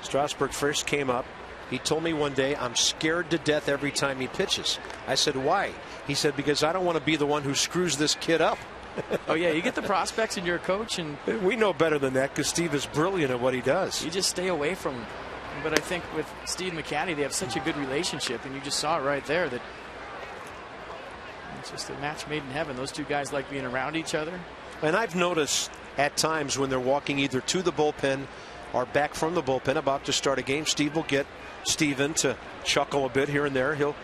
Strasburg first came up. He told me one day, I'm scared to death every time he pitches. I said, why? He said, because I don't want to be the one who screws this kid up. Oh, yeah, you get the prospects and you're a coach. And we know better than that because Steve is brilliant at what he does. You just stay away from him. But I think with Steve McCatty, they have such a good relationship, and you just saw it right there that it's just a match made in heaven. Those two guys like being around each other. And I've noticed at times when they're walking either to the bullpen or back from the bullpen about to start a game, Steve will get Steven to chuckle a bit here and there. He'll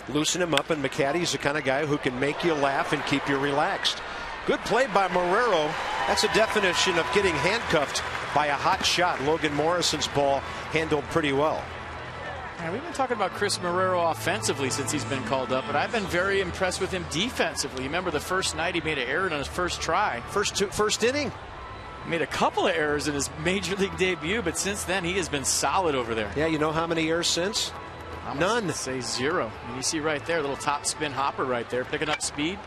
loosen him up, and McCatty's the kind of guy who can make you laugh and keep you relaxed. Good play by Marrero. That's a definition of getting handcuffed by a hot shot. Logan Morrison's ball handled pretty well. Yeah, we've been talking about Chris Marrero offensively since he's been called up, but I've been very impressed with him defensively. You remember the first night he made an error on his first try. First inning. Made a couple of errors in his major league debut, but since then he has been solid over there. Yeah, you know how many errors since? I'm None. gonna say 0. And you see right there, a little top spin hopper right there, picking up speed,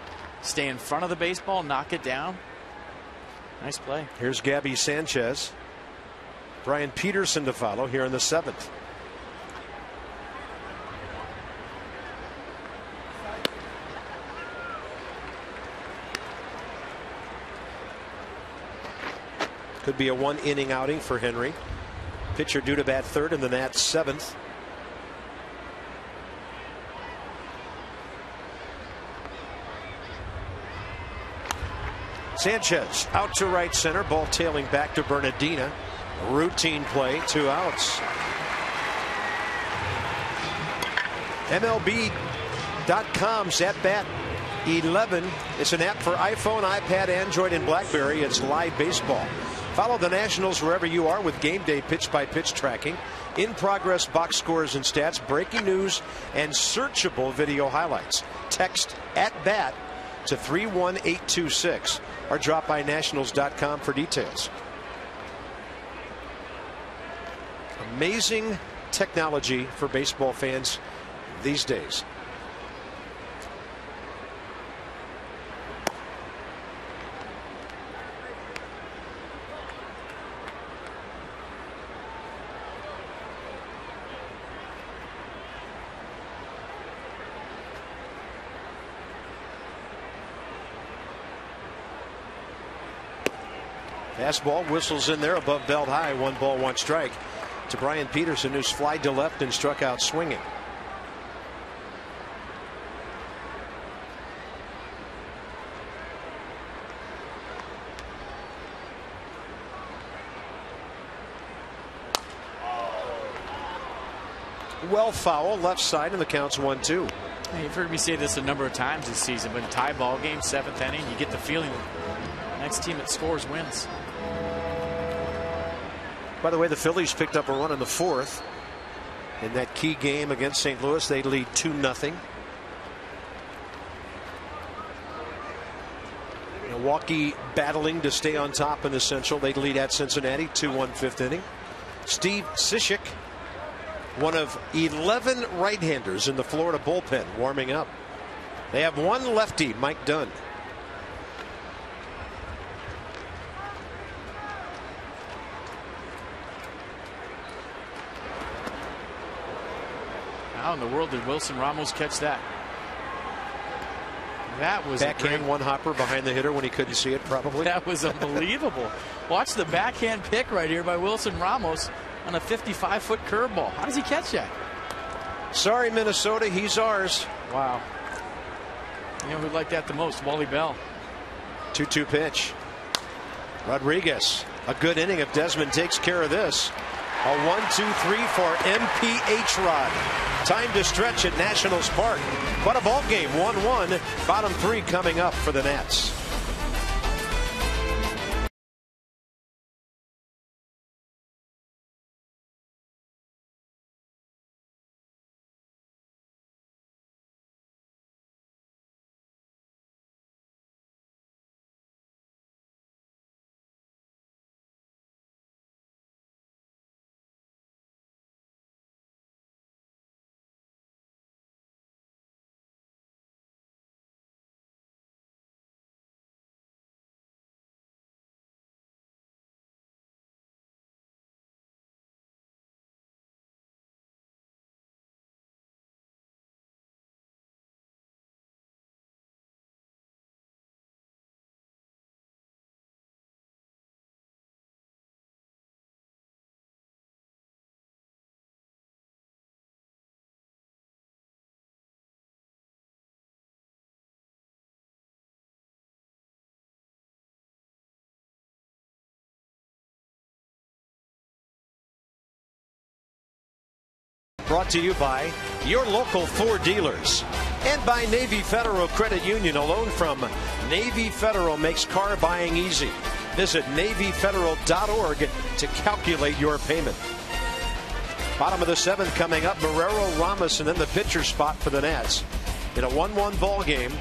stay in front of the baseball, knock it down. Nice play. Here's Gabby Sanchez. Brian Peterson to follow here in the 7th. Could be a 1-inning outing for Henry. Pitcher due to bat 3rd and the Nats 7th. Sanchez out to right center, ball tailing back to Bernardina. Routine play, 2 outs. MLB.com's at bat 11. It's an app for iPhone, iPad, Android, and BlackBerry. It's live baseball. Follow the Nationals wherever you are with game day pitch-by-pitch tracking, in-progress box scores and stats, breaking news, and searchable video highlights. Text at bat to 31826 or drop by nationals.com for details. Amazing technology for baseball fans these days. Fastball whistles in there above belt high. 1 ball, 1 strike to Brian Peterson, who's flied to left and struck out swinging. Well foul left side, and the count's 1-2. Hey, you've heard me say this a number of times this season, but in tie ball game, 7th inning, you get the feeling the next team that scores wins. By the way, the Phillies picked up a run in the 4th in that key game against St. Louis. They lead 2-0. Milwaukee battling to stay on top in the Central. They lead at Cincinnati 2-1 5th inning. Steve Cishek, one of 11 right-handers in the Florida bullpen, warming up. They have 1 lefty, Mike Dunn. How in the world did Wilson Ramos catch that? That was backhand, 1 hopper behind the hitter when he couldn't see it, probably. That was unbelievable. Watch the backhand pick right here by Wilson Ramos on a 55-foot curveball. How does he catch that? Sorry, Minnesota, he's ours. Wow. You know who'd like that the most? Wally Bell. 2-2 pitch. Rodriguez. A good inning if Desmond takes care of this. A 1-2-3 for MPH Rod. Time to stretch at Nationals Park. What a ball game. 1-1. Bottom 3 coming up for the Nats. Brought to you by your local Ford dealers and by Navy Federal Credit Union. A loan from Navy Federal makes car buying easy. Visit NavyFederal.org to calculate your payment. Bottom of the 7th coming up. Marrero, Ramos, and then the pitcher spot for the Nats in a 1-1 ball game.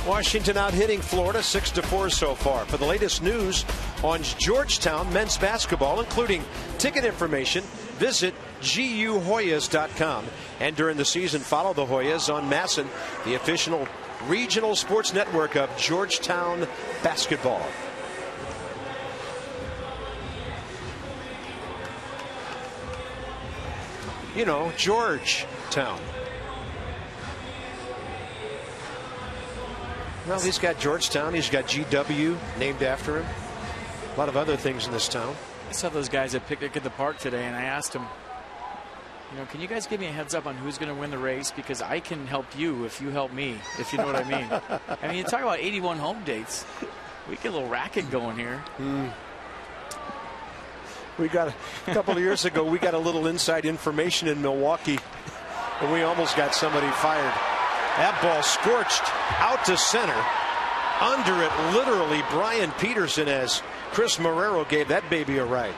Washington out hitting Florida 6-4 so far. For the latest news on Georgetown men's basketball, including ticket information, visit GUHoyas.com. And during the season, follow the Hoyas on Masson, the official regional sports network of Georgetown basketball. You know, Georgetown. Well, he's got Georgetown. He's got GW named after him. A lot of other things in this town. I saw those guys at Picnic at the Park today, and I asked them, can you guys give me a heads up on who's going to win the race? Because I can help you if you help me, if you know what I mean. I mean, you talk about 81 home dates. We get a little racket going here. We got a couple of years ago, we got a little inside information in Milwaukee, and we almost got somebody fired. That ball scorched out to center. Under it, literally, Brian Peterson, as Chris Marrero gave that baby a ride.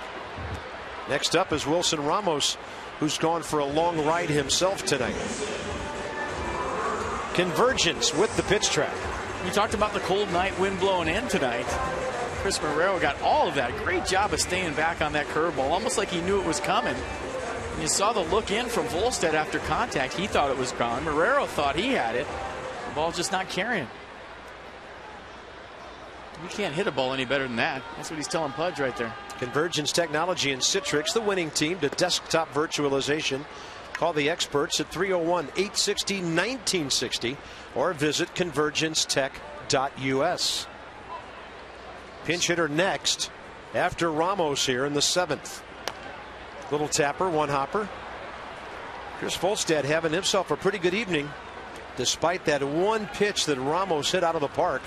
Next up is Wilson Ramos, who's gone for a long ride himself tonight. Convergence with the pitch track. We talked about the cold night, wind blowing in tonight. Chris Marrero got all of that. Great job of staying back on that curveball, almost like he knew it was coming. And you saw the look in from Volstead after contact. He thought it was gone. Marrero thought he had it. The ball's just not carrying. We can't hit a ball any better than that. That's what he's telling Pudge right there. Convergence Technology and Citrix, the winning team to desktop virtualization. Call the experts at 301-860-1960 or visit convergencetech.us. Pinch hitter next after Ramos here in the 7th. Little tapper, one hopper. Chris Volstead having himself a pretty good evening despite that one pitch that Ramos hit out of the park.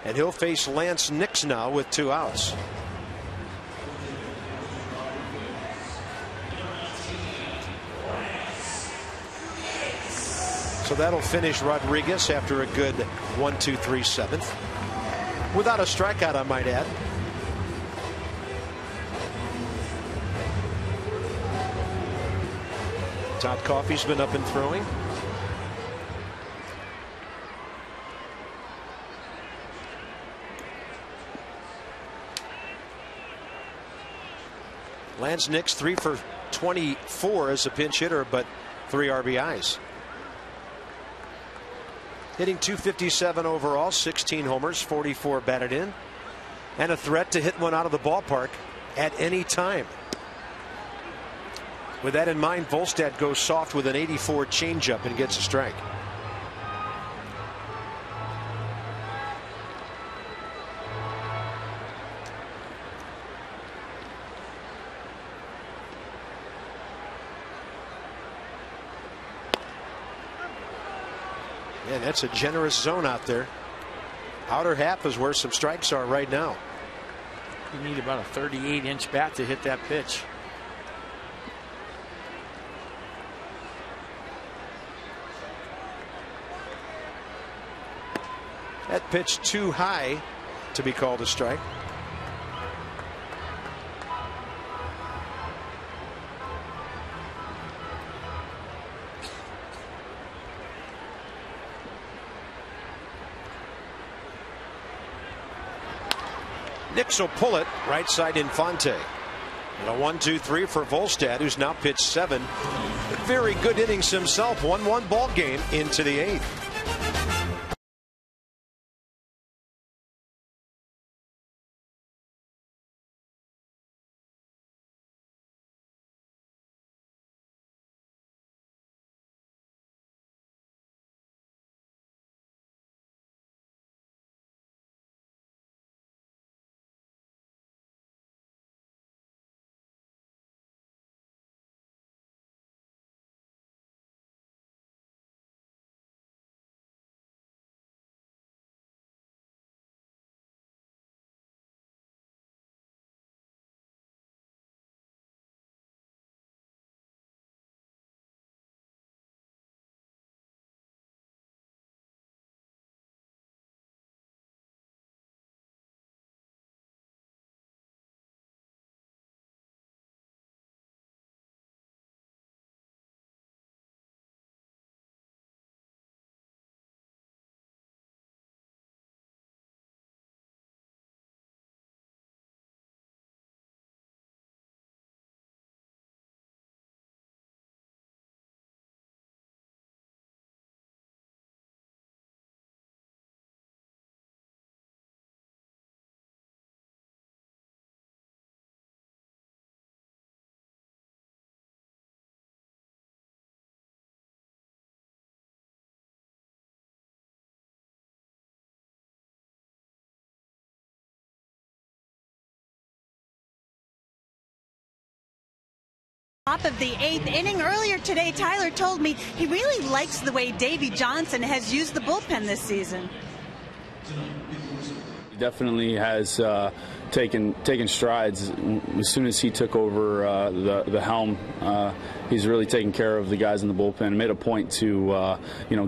And he'll face Lance Nix now with 2 outs. So that'll finish Rodriguez after a good 1-2-3 7th. Without a strikeout, I might add. Todd Coffey's been up and throwing. Lance Nix 3 for 24 as a pinch hitter, but 3 RBIs. Hitting .257 overall, 16 homers, 44 batted in, and a threat to hit one out of the ballpark at any time. With that in mind, Volstead goes soft with an 84 changeup and gets a strike. Yeah, that's a generous zone out there. Outer half is where some strikes are right now. You need about a 38-inch bat to hit that pitch. That pitch too high to be called a strike. Nix will pull it right side Infante. And a 1-2-3 for Volstead, who's now pitched 7 very good innings himself. 1-1 ball game into the 8th. Top of the 8th inning. Earlier today, Tyler told me he really likes the way Davy Johnson has used the bullpen this season. He definitely has taken strides. As soon as he took over the helm, he's really taken care of the guys in the bullpen. Made a point to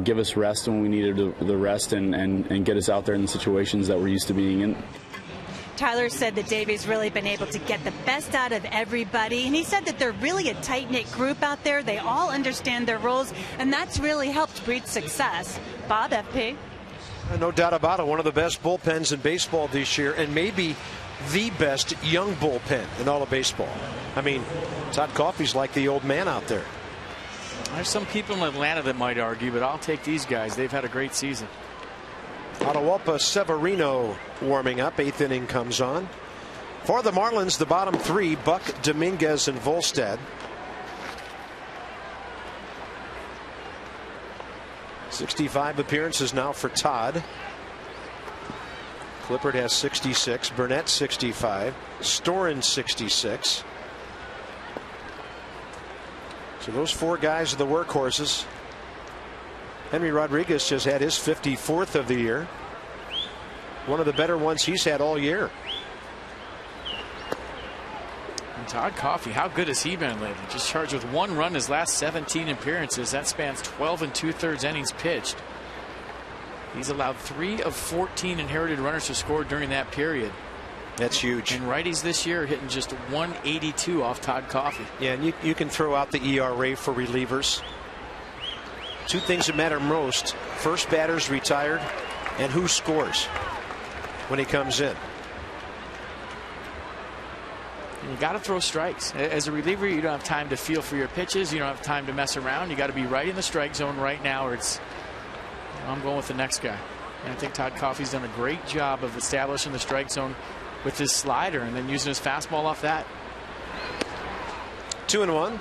give us rest when we needed the rest and get us out there in the situations that we're used to being in. Tyler said that Davy's really been able to get the best out of everybody, and he said that they're really a tight-knit group out there. They all understand their roles, and that's really helped breed success. Bob, FP? No doubt about it. One of the best bullpens in baseball this year, and maybe the best young bullpen in all of baseball. I mean, Todd Coffey's like the old man out there. There's some people in Atlanta that might argue, but I'll take these guys. They've had a great season. Atahualpa Severino warming up. 8th inning comes on. For the Marlins, the bottom 3, Buck, Dominguez, and Volstad. 65 appearances now for Todd. Clippard has 66. Burnett 65. Storin 66. So those 4 guys are the workhorses. Henry Rodriguez just had his 54th of the year. One of the better ones he's had all year. And Todd Coffey, how good has he been lately? Just charged with 1 run his last 17 appearances. That spans 12 2/3 innings pitched. He's allowed 3 of 14 inherited runners to score during that period. That's huge. And righties this year hitting just 182 off Todd Coffey. Yeah, and you can throw out the ERA for relievers. 2 things that matter most: first batter's retired, and who scores when he comes in. And you got to throw strikes. As a reliever, you don't have time to feel for your pitches. You don't have time to mess around. You got to be right in the strike zone right now, or it's, I'm going with the next guy. And I think Todd Coffey's done a great job of establishing the strike zone with his slider and then using his fastball off that. 2-1.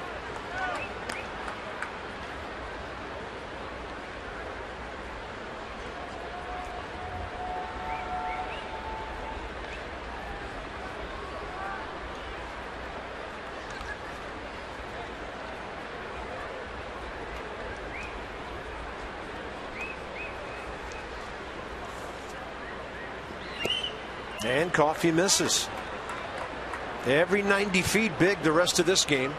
And Coffey misses. Every 90 feet big the rest of this game.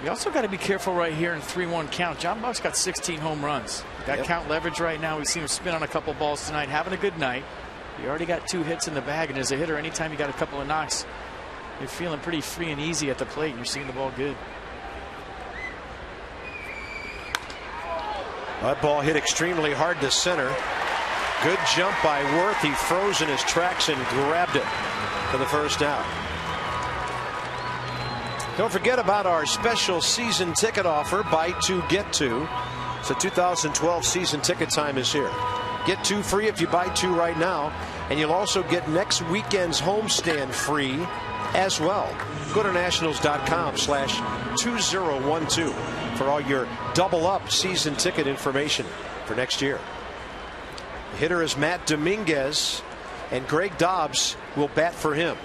You also got to be careful right here in 3-1 count. John Buck's got 16 home runs. Got count leverage right now. We've seen him spin on a couple balls tonight, having a good night. You already got 2 hits in the bag, and as a hitter, anytime you got a couple of knocks, you're feeling pretty free and easy at the plate, and you're seeing the ball good. That ball hit extremely hard to center. Good jump by Worth. He froze in his tracks and grabbed it for the first out. Don't forget about our special season ticket offer, buy 2 get 2. So 2012 season ticket time is here. Get 2 free if you buy 2 right now, and you'll also get next weekend's homestand free as well. Go to nationals.com/2012 for all your double up season ticket information for next year. The hitter is Matt Dominguez, and Greg Dobbs will bat for him.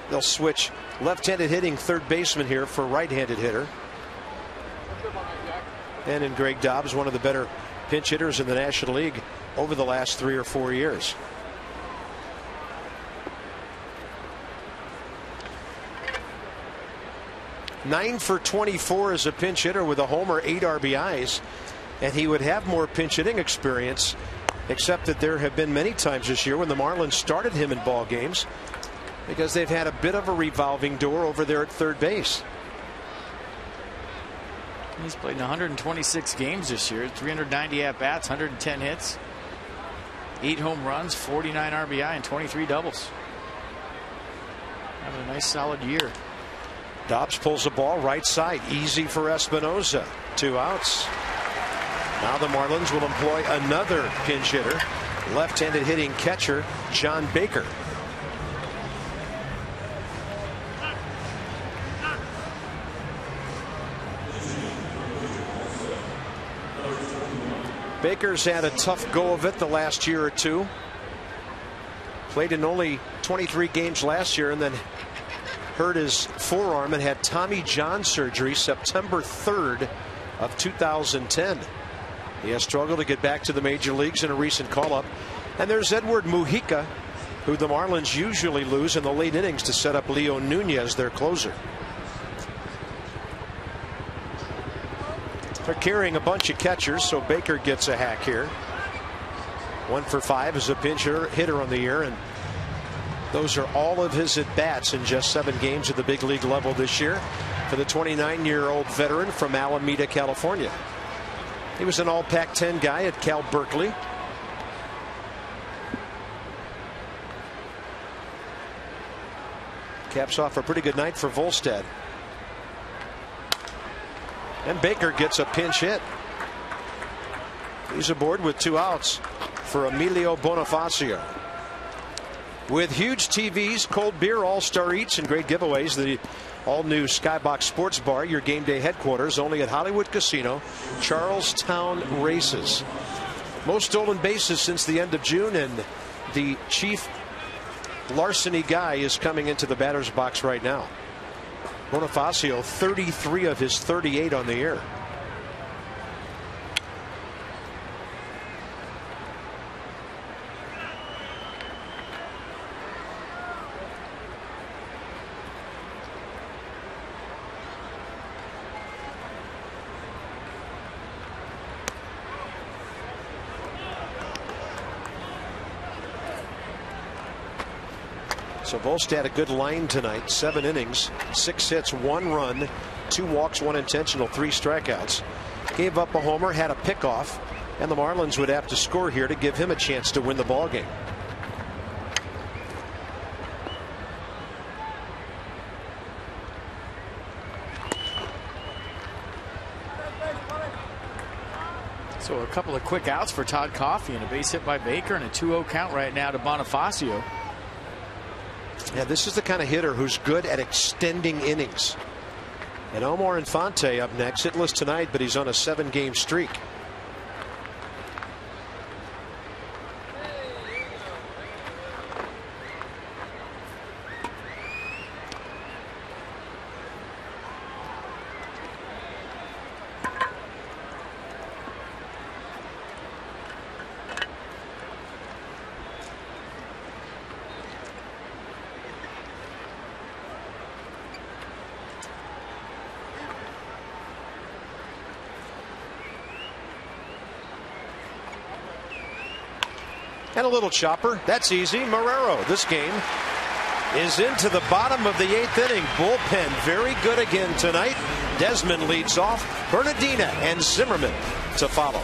They'll switch left-handed hitting third baseman here for right-handed hitter. And in Greg Dobbs, one of the better pinch hitters in the National League over the last 3 or 4 years. Nine for 24 as a pinch hitter with a homer, 8 RBIs, and he would have more pinch hitting experience, except that there have been many times this year when the Marlins started him in ball games because they've had a bit of a revolving door over there at third base. He's played in 126 games this year, 390 at-bats, 110 hits, 8 home runs, 49 RBI, and 23 doubles. Having a nice solid year. Dobbs pulls the ball right side, easy for Espinoza. 2 outs. Now the Marlins will employ another pinch hitter, left-handed hitting catcher John Baker. Baker's had a tough go of it the last year or 2. Played in only 23 games last year and then hurt his forearm and had Tommy John surgery September 3rd of 2010. He has struggled to get back to the major leagues in a recent call-up. And there's Edward Mujica, who the Marlins usually lose in the late innings to set up Leo Nunez, their closer. They're carrying a bunch of catchers, so Baker gets a hack here. 1 for 5 as a pinch hitter on the year, and those are all of his at-bats in just 7 games at the big league level this year for the 29-year-old veteran from Alameda, California. He was an all Pac-10 guy at Cal Berkeley. Caps off a pretty good night for Volstad. And Baker gets a pinch hit. He's aboard with 2 outs for Emilio Bonifacio. With huge TVs, cold beer, all-star eats, and great giveaways, the all-new Skybox Sports Bar, your game day headquarters, only at Hollywood Casino, Charlestown Races. Most stolen bases since the end of June, and the chief larceny guy is coming into the batter's box right now. Bonifacio, 33 of his 38 on the year. So Volstad a good line tonight. 7 innings, 6 hits, 1 run, 2 walks, 1 intentional, 3 strikeouts. Gave up a homer, had a pickoff, and the Marlins would have to score here to give him a chance to win the ball game. So a couple of quick outs for Todd Coffey and a base hit by Baker and a 2-0 count right now to Bonifacio. Yeah, this is the kind of hitter who's good at extending innings. And Omar Infante up next, hitless tonight, but he's on a 7-game streak. And a little chopper. That's easy. Marrero, this game is into the bottom of the 8th inning. Bullpen very good again tonight. Desmond leads off. Bernardina and Zimmerman to follow.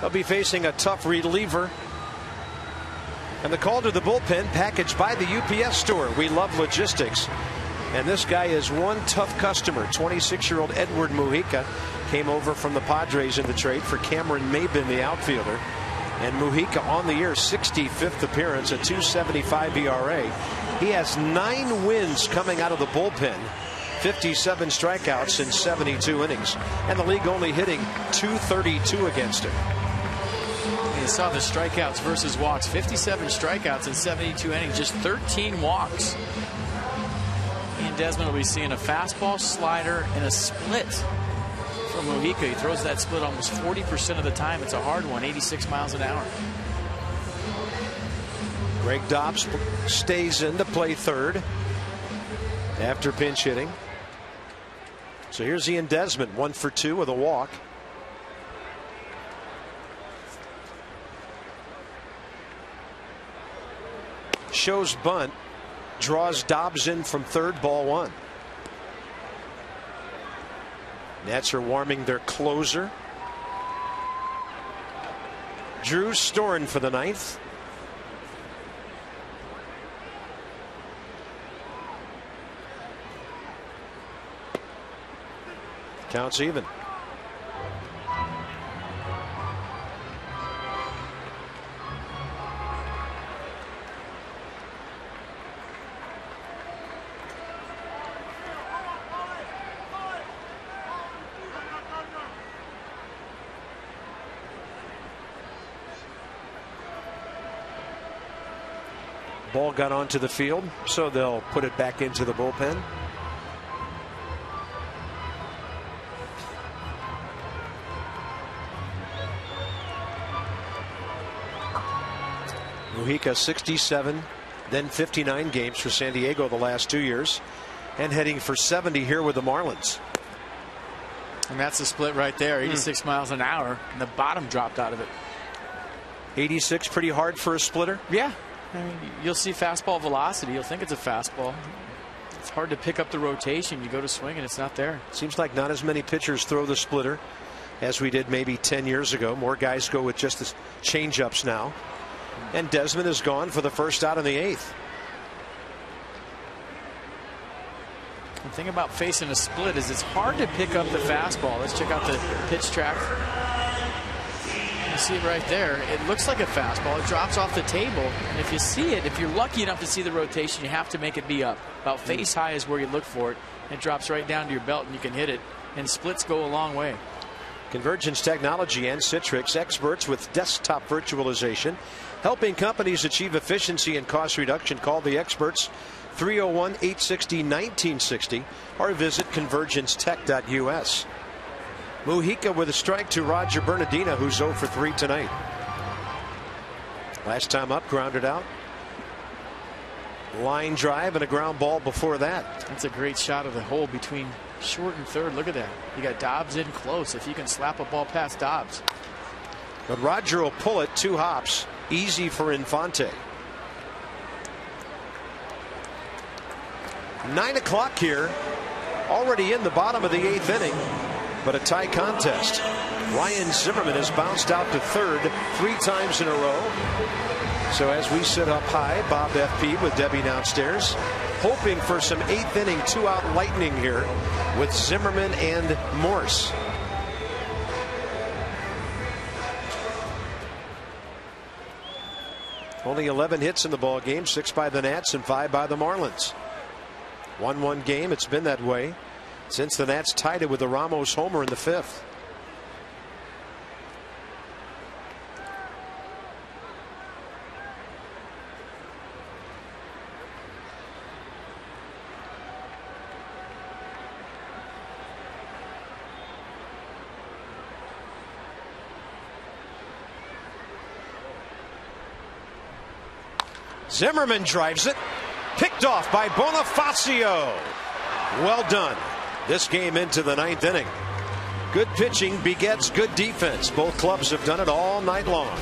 They'll be facing a tough reliever. And the call to the bullpen packaged by the UPS store. We love logistics. And this guy is one tough customer. 26-year-old Edward Mujica came over from the Padres in the trade for Cameron Maybin, the outfielder. And Mujica on the year, 65th appearance, a 2.75 ERA. He has 9 wins coming out of the bullpen, 57 strikeouts in 72 innings, and the league only hitting .232 against him. You saw the strikeouts versus walks. 57 strikeouts in 72 innings, just 13 walks. Ian Desmond will be seeing a fastball, slider, and a split from Mujica. He throws that split almost 40% of the time. It's a hard one, 86 miles an hour. Greg Dobbs stays in to play third after pinch hitting. So here's Ian Desmond, 1 for 2 with a walk. Shows bunt, draws Dobbs in from third, ball 1. Nats are warming their closer, Drew Storen, for the 9th. Counts even. Ball got onto the field, so they'll put it back into the bullpen. Mujica 67, then 59 games for San Diego the last 2 years, and heading for 70 here with the Marlins. And that's the split right there, 86 miles an hour, and the bottom dropped out of it. 86, pretty hard for a splitter? Yeah. I mean, you'll see fastball velocity. You'll think it's a fastball. It's hard to pick up the rotation. You go to swing and it's not there. Seems like not as many pitchers throw the splitter as we did maybe 10 years ago. More guys go with just the change-ups now. And Desmond is gone for the first out in the 8th. The thing about facing a split is it's hard to pick up the fastball. Let's check out the pitch track. You see it right there. It looks like a fastball. It drops off the table. And if you see it, if you're lucky enough to see the rotation, you have to make it be up. About face high is where you look for it. It drops right down to your belt and you can hit it. And splits go a long way. Convergence Technology and Citrix, experts with desktop virtualization, helping companies achieve efficiency and cost reduction. Call the experts, 301-860-1960, or visit convergencetech.us. Mujica with a strike to Roger Bernardina, who's 0 for 3 tonight. Last time up, grounded out. Line drive and a ground ball before that. That's a great shot of the hole between short and third. Look at that. You got Dobbs in close. If you can slap a ball past Dobbs. But Roger will pull it 2 hops. Easy for Infante. 9 o'clock here. Already in the bottom of the 8th inning. But a tie contest. Ryan Zimmerman has bounced out to third 3 times in a row. So as we sit up high, Bob FP with Debbie downstairs, hoping for some 8th inning 2-out lightning here with Zimmerman and Morse. Only 11 hits in the ball game, 6 by the Nats and 5 by the Marlins. 1-1 game. It's been that way since the Nats tied it with the Ramos homer in the 5th. Zimmerman drives it, picked off by Bonifacio. Well done. This game into the 9th inning. Good pitching begets good defense. Both clubs have done it all night long.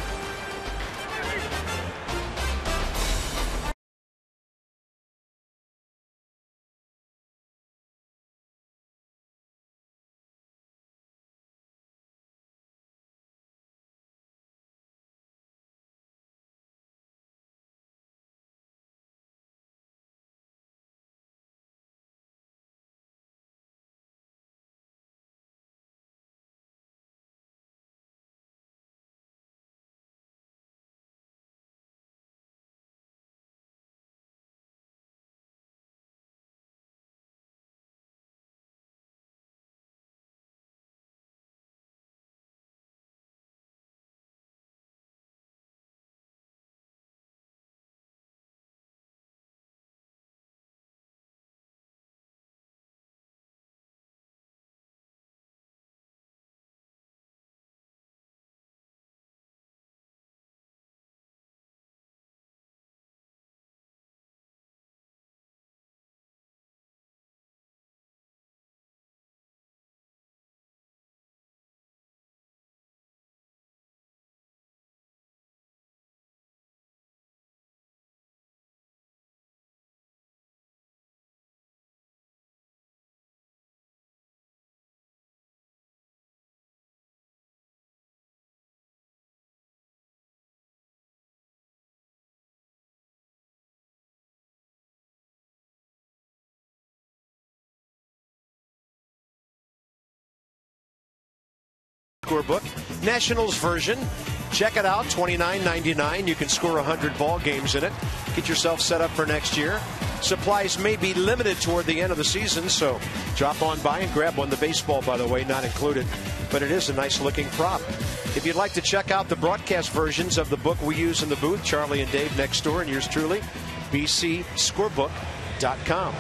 Scorebook, Nationals version. Check it out, $29.99. You can score 100 ball games in it. Get yourself set up for next year. Supplies may be limited toward the end of the season, so drop on by and grab one. The baseball, by the way, not included, but it is a nice looking prop. If you'd like to check out the broadcast versions of the book we use in the booth, Charlie and Dave next door, and yours truly, bcscorebook.com.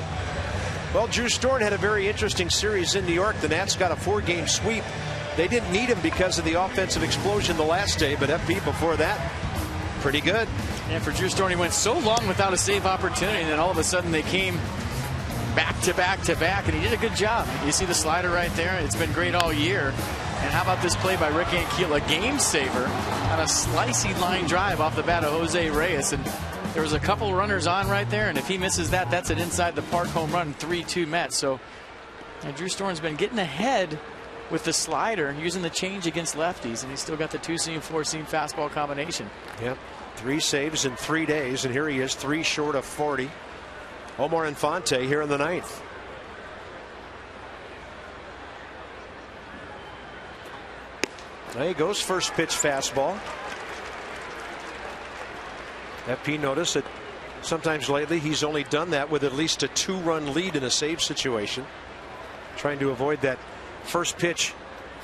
Well, Drew Storn had a very interesting series in New York. The Nats got a 4-game sweep. They didn't need him because of the offensive explosion the last day, but FP before that, pretty good. And for Drew Storn, he went so long without a save opportunity, and then all of a sudden they came back to back to back, and he did a good job. You see the slider right there? It's been great all year. And how about this play by Rick Ankiel, a game saver on a slicey line drive off the bat of Jose Reyes. And there was a couple runners on right there, and if he misses that, that's an inside the park home run, 3-2 Mets. So Drew Storn's been getting ahead with the slider, using the change against lefties, and he's still got the 2-seam, 4-seam fastball combination. Yep, 3 saves in 3 days, and here he is, 3 short of 40. Omar Infante here in the 9th. There he goes, first pitch fastball. FP noticed that sometimes lately he's only done that with at least a 2-run lead in a save situation, trying to avoid that first pitch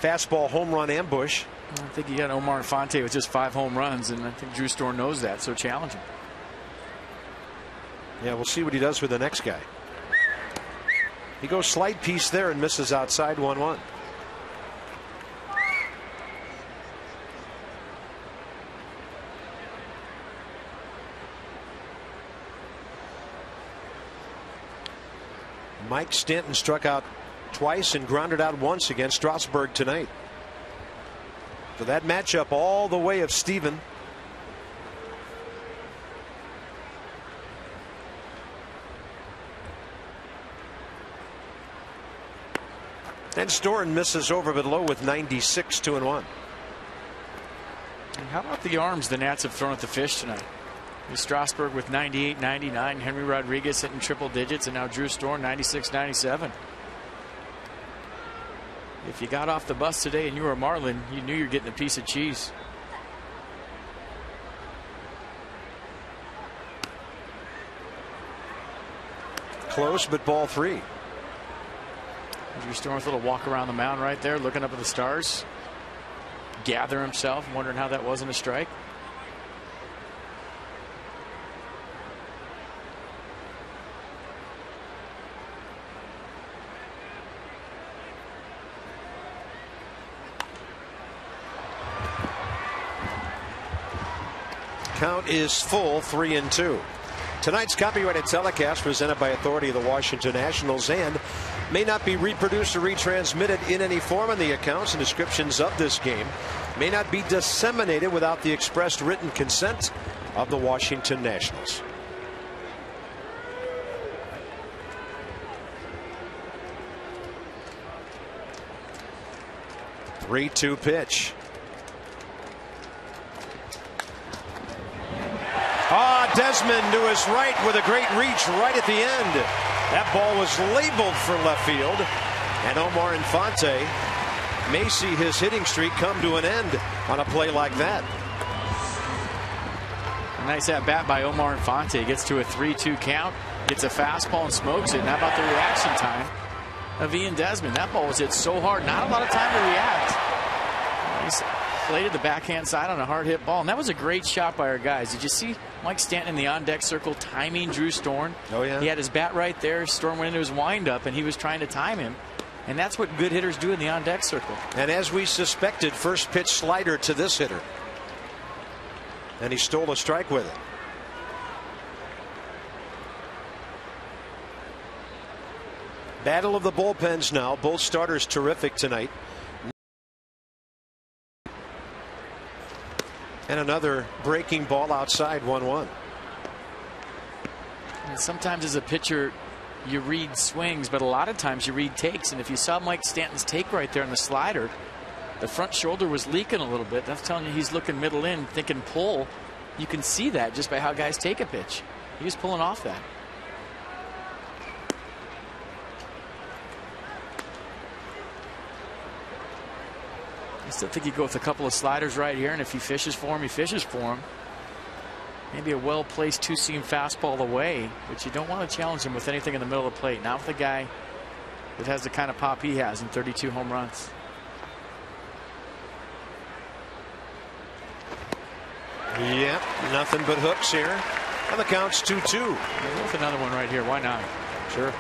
fastball home run ambush. I think you got Omar Infante with just 5 home runs, and I think Drew Storn knows that, so challenging. Yeah, we'll see what he does with the next guy. He goes slide piece there and misses outside, 1-1. Mike Stanton struck out twice and grounded out once against Strasburg tonight. So that matchup all the way of Steven. And Storn misses over but low with 96, 2-1. How about the arms the Nats have thrown at the fish tonight? Strasburg with 98, 99, Henry Rodriguez hitting triple digits, and now Drew Storn 96, 97. If you got off the bus today and you were a Marlin, you knew you were getting a piece of cheese. Close, but ball 3. Drew Storn with a little walk around the mound right there, looking up at the stars. Gather himself, wondering how that wasn't a strike. Count is full, 3-2. Tonight's copyrighted telecast presented by authority of the Washington Nationals and may not be reproduced or retransmitted in any form, and the accounts and descriptions of this game may not be disseminated without the expressed written consent of the Washington Nationals. Three-two pitch. Desmond to his right with a great reach right at the end. That ball was labeled for left field, and Omar Infante may see his hitting streak come to an end on a play like that. A nice at bat by Omar Infante. Gets to a 3-2 count, gets a fastball and smokes it. And how about the reaction time of Ian Desmond? That ball was hit so hard, not a lot of time to react. He's bladed the backhand side on a hard hit ball, and that was a great shot by our guys. Did you see Mike Stanton in the on deck circle timing Drew Storn? Oh yeah, he had his bat right there. Storn went into his windup and he was trying to time him, and that's what good hitters do in the on deck circle. And as we suspected, first pitch slider to this hitter, and he stole a strike with it. Battle of the bullpens now. Both starters terrific tonight. And another breaking ball outside, 1-1. And sometimes as a pitcher you read swings, but a lot of times you read takes. And if you saw Mike Stanton's take right there on the slider, the front shoulder was leaking a little bit. That's telling you he's looking middle in, thinking pull. You can see that just by how guys take a pitch. He was pulling off that. I still think you go with a couple of sliders right here, and if he fishes for him, he fishes for him. Maybe a well-placed two-seam fastball away, but you don't want to challenge him with anything in the middle of the plate. Not with a guy that has the kind of pop he has in 32 home runs. Yep, nothing but hooks here. And the count's 2-2. With another one right here. Why not? Sure.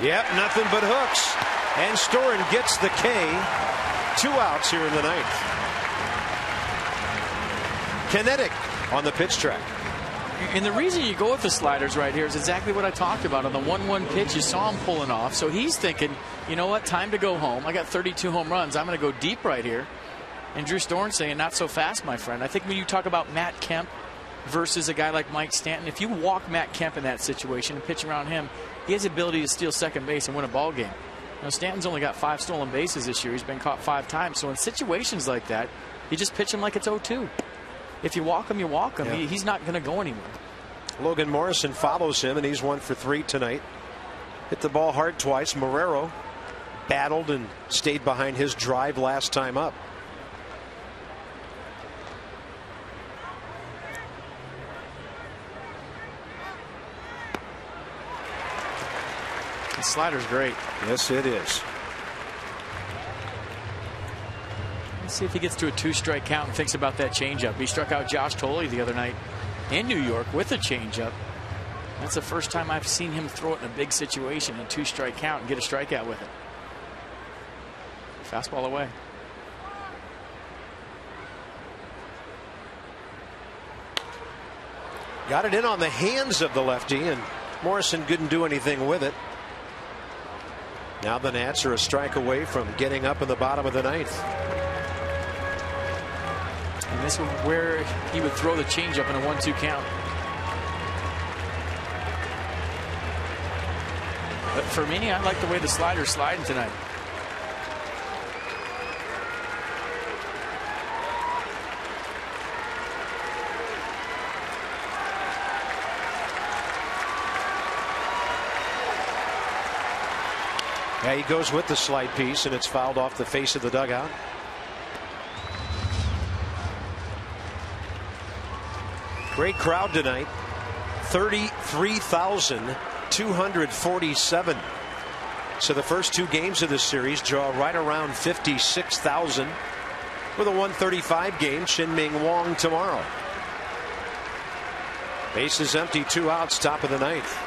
Yep, nothing but hooks. And Storen gets the K. 2 outs here in the ninth. Kinetic on the pitch track. And the reason you go with the sliders right here is exactly what I talked about on the 1-1 pitch. You saw him pulling off. So he's thinking, you know what, time to go home. I got 32 home runs. I'm going to go deep right here. And Drew Storen saying, not so fast, my friend. I think when you talk about Matt Kemp versus a guy like Mike Stanton, if you walk Matt Kemp in that situation and pitch around him, he has the ability to steal second base and win a ball game. Now, Stanton's only got 5 stolen bases this year. He's been caught 5 times. So in situations like that, you just pitch him like it's 0-2. If you walk him, you walk him. Yeah. He's not going to go anywhere. Logan Morrison follows him, and he's 1 for 3 tonight. Hit the ball hard twice. Marrero battled and stayed behind his drive last time up. The slider's great. Yes, it is. Let's see if he gets to a 2-strike count and thinks about that changeup. He struck out Josh Tolley the other night in New York with a changeup. That's the first time I've seen him throw it in a big situation, a 2-strike count, and get a strikeout with it. Fastball away. Got it in on the hands of the lefty, and Morrison couldn't do anything with it. Now the Nats are a strike away from getting up in the bottom of the ninth. And this is where he would throw the changeup in a 1-2 count. But for me, I like the way the slider's sliding tonight. Yeah, he goes with the slide piece, and it's fouled off the face of the dugout. Great crowd tonight. 33,247. So the first 2 games of this series draw right around 56,000 with a 135 game. Shin-Ming Wong tomorrow. Bases empty, 2 outs, top of the ninth.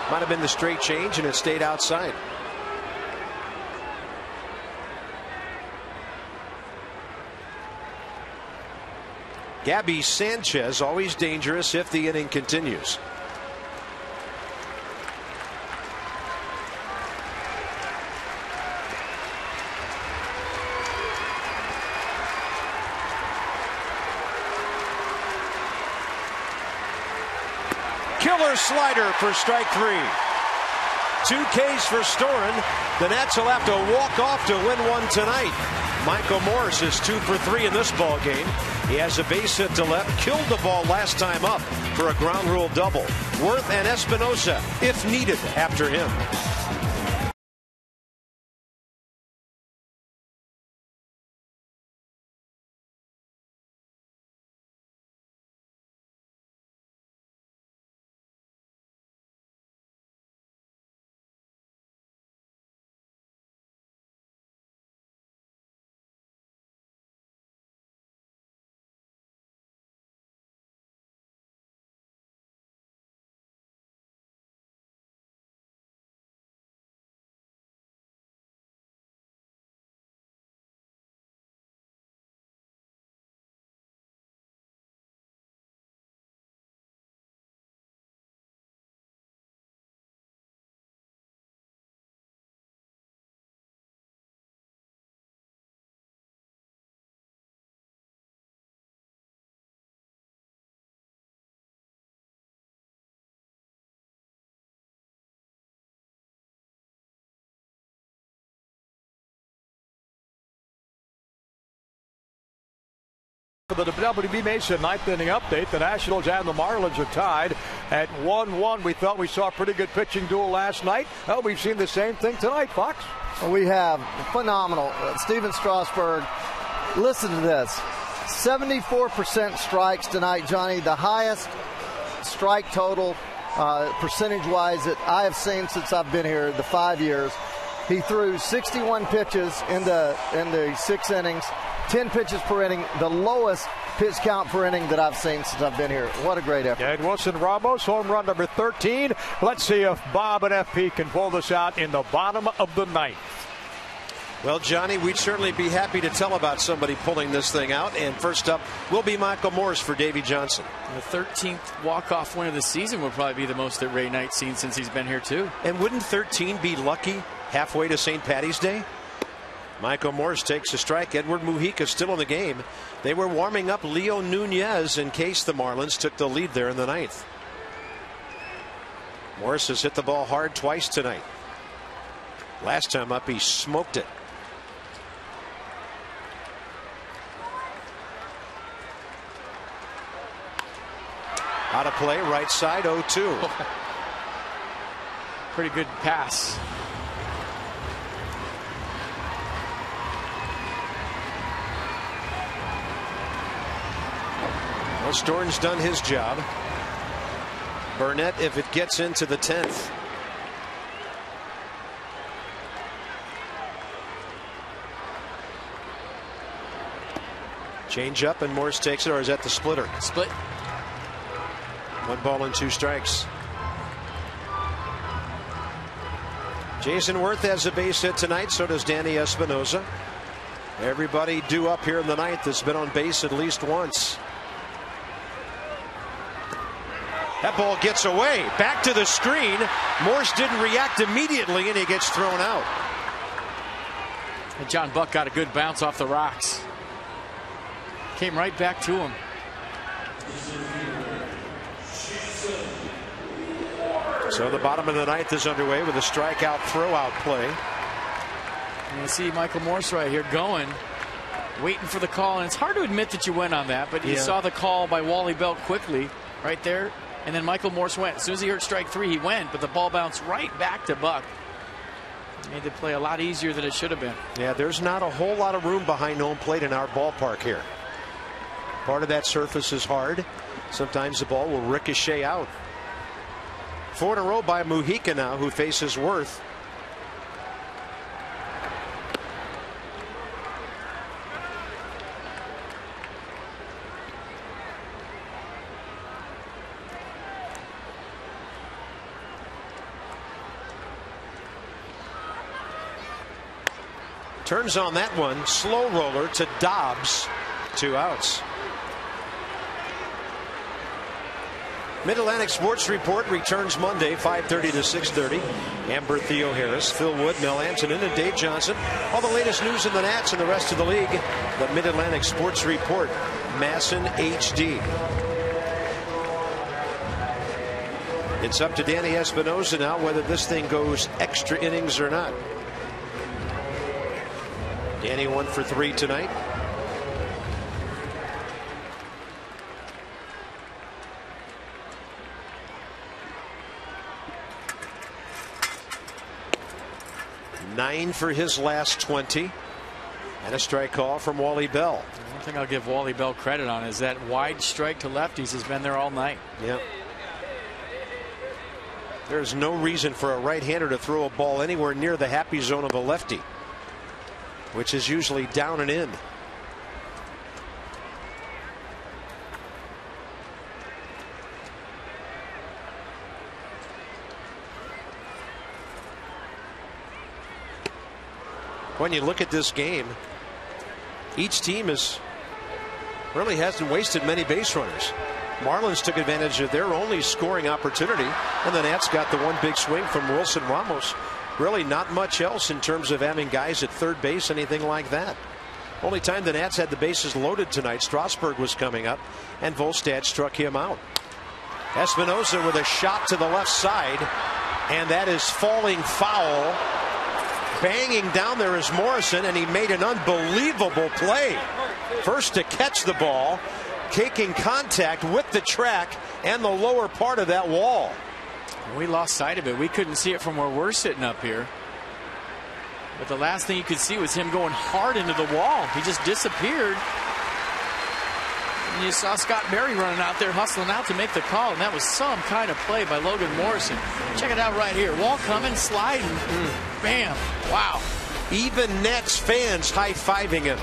Might have been the straight change, and it stayed outside. Gabby Sanchez always dangerous if the inning continues. Killer slider for strike 3. 2 Ks for Storen. The Nats will have to walk off to win one tonight. Michael Morris is 2 for 3 in this ball game. He has a base hit to left, killed the ball last time up for a ground rule double. Worth and Espinosa, if needed, after him. For the WB Mason ninth inning update, the Nationals and the Marlins are tied at 1-1. We thought we saw a pretty good pitching duel last night. Well, we've seen the same thing tonight, Fox. We have phenomenal. Steven Strasburg, listen to this. 74% strikes tonight, Johnny. The highest strike total percentage-wise that I have seen since I've been here, the 5 years. He threw 61 pitches in the 6 innings. 10 pitches per inning, the lowest pitch count per inning that I've seen since I've been here. What a great effort. And Wilson Ramos, home run number 13. Let's see if Bob and FP can pull this out in the bottom of the ninth. Well, Johnny, we'd certainly be happy to tell about somebody pulling this thing out. And first up will be Michael Morse for Davey Johnson. The 13th walk-off win of the season will probably be the most that Ray Knight's seen since he's been here, too. And wouldn't 13 be lucky halfway to St. Patty's Day? Michael Morse takes a strike. Edward Mujica still in the game. They were warming up Leo Nunez in case the Marlins took the lead there in the ninth. Morse has hit the ball hard twice tonight. Last time up, he smoked it. Out of play, right side, 0-2. Pretty good pass. Well, Storn's done his job. Burnett, if it gets into the 10th. Change up and Morse takes it, or is that the splitter? Split. 1 ball and 2 strikes. Jason Worth has a base hit tonight, so does Danny Espinoza. Everybody due up here in the ninth has been on base at least once. That ball gets away. Back to the screen. Morse didn't react immediately, and he gets thrown out. And John Buck got a good bounce off the rocks. Came right back to him. So the bottom of the ninth is underway with a strikeout throw-out play. And you see Michael Morse right here going, waiting for the call. And it's hard to admit that you went on that, but you saw the call by Wally Bell quickly right there. And then Michael Morse went. As soon as he heard strike 3, he went, but the ball bounced right back to Buck. Made the play a lot easier than it should have been. Yeah, there's not a whole lot of room behind home plate in our ballpark here. Part of that surface is hard. Sometimes the ball will ricochet out. 4 in a row by Mujica now, who faces Worth. Turns on that one, slow roller to Dobbs, 2 outs. Mid-Atlantic Sports Report returns Monday, 5:30 to 6:30. Amber Theo Harris, Phil Wood, Mel Antonin, and Dave Johnson. All the latest news in the Nats and the rest of the league. The Mid-Atlantic Sports Report, Masson HD. It's up to Danny Espinoza now whether this thing goes extra innings or not. Danny 1 for 3 tonight. Nine for his last 20. And a strike call from Wally Bell. One thing I'll give Wally Bell credit on is that wide strike to lefties has been there all night. Yep. There's no reason for a right-hander to throw a ball anywhere near the happy zone of a lefty, which is usually down and in. When you look at this game, each team really hasn't wasted many base runners. Marlins took advantage of their only scoring opportunity, and the Nats got the one big swing from Wilson Ramos. Really not much else in terms of having guys at third base, anything like that. Only time the Nats had the bases loaded tonight, Strasburg was coming up, and Volstad struck him out. Espinoza with a shot to the left side, and that is falling foul. Banging down there is Morrison, and he made an unbelievable play. First to catch the ball, taking contact with the track and the lower part of that wall. We lost sight of it. We couldn't see it from where we're sitting up here. But the last thing you could see was him going hard into the wall. He just disappeared. And you saw Scott Berry running out there, hustling out to make the call, and that was some kind of play by Logan Morrison. Check it out right here. Wall coming, sliding. Bam. Wow. Even Nets fans high-fiving him.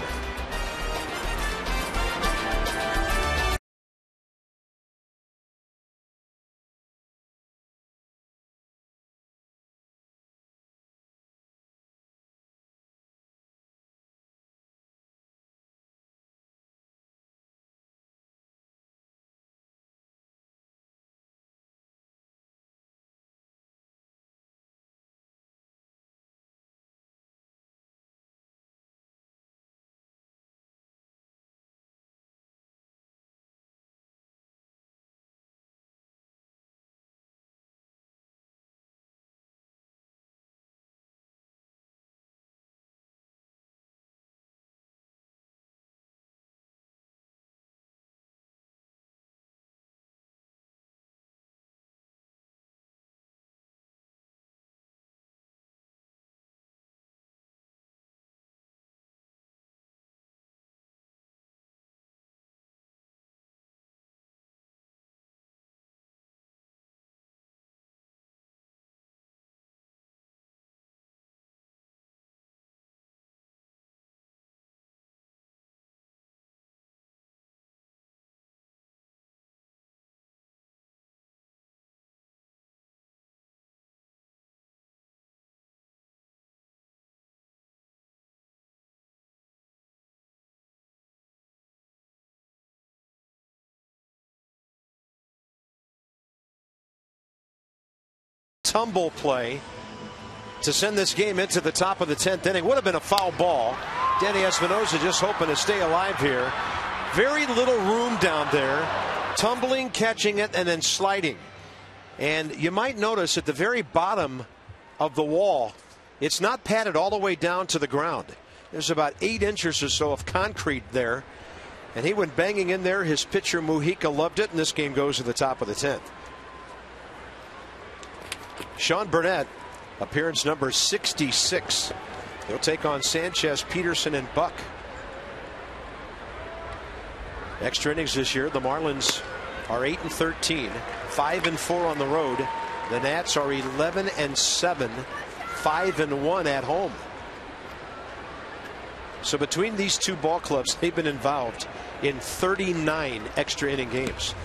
Tumble play to send this game into the top of the 10th inning. Would have been a foul ball. Danny Espinosa just hoping to stay alive here. Very little room down there. Tumbling, catching it, and then sliding. And you might notice at the very bottom of the wall, it's not padded all the way down to the ground. There's about 8 inches or so of concrete there. And he went banging in there. His pitcher, Mujica, loved it, and this game goes to the top of the 10th. Sean Burnett, appearance number 66. He'll take on Sanchez, Peterson, and Buck. Extra innings this year. The Marlins are 8-13, 5-4 on the road. The Nats are 11-7, 5-1 at home. So between these two ball clubs, they've been involved in 39 extra inning games.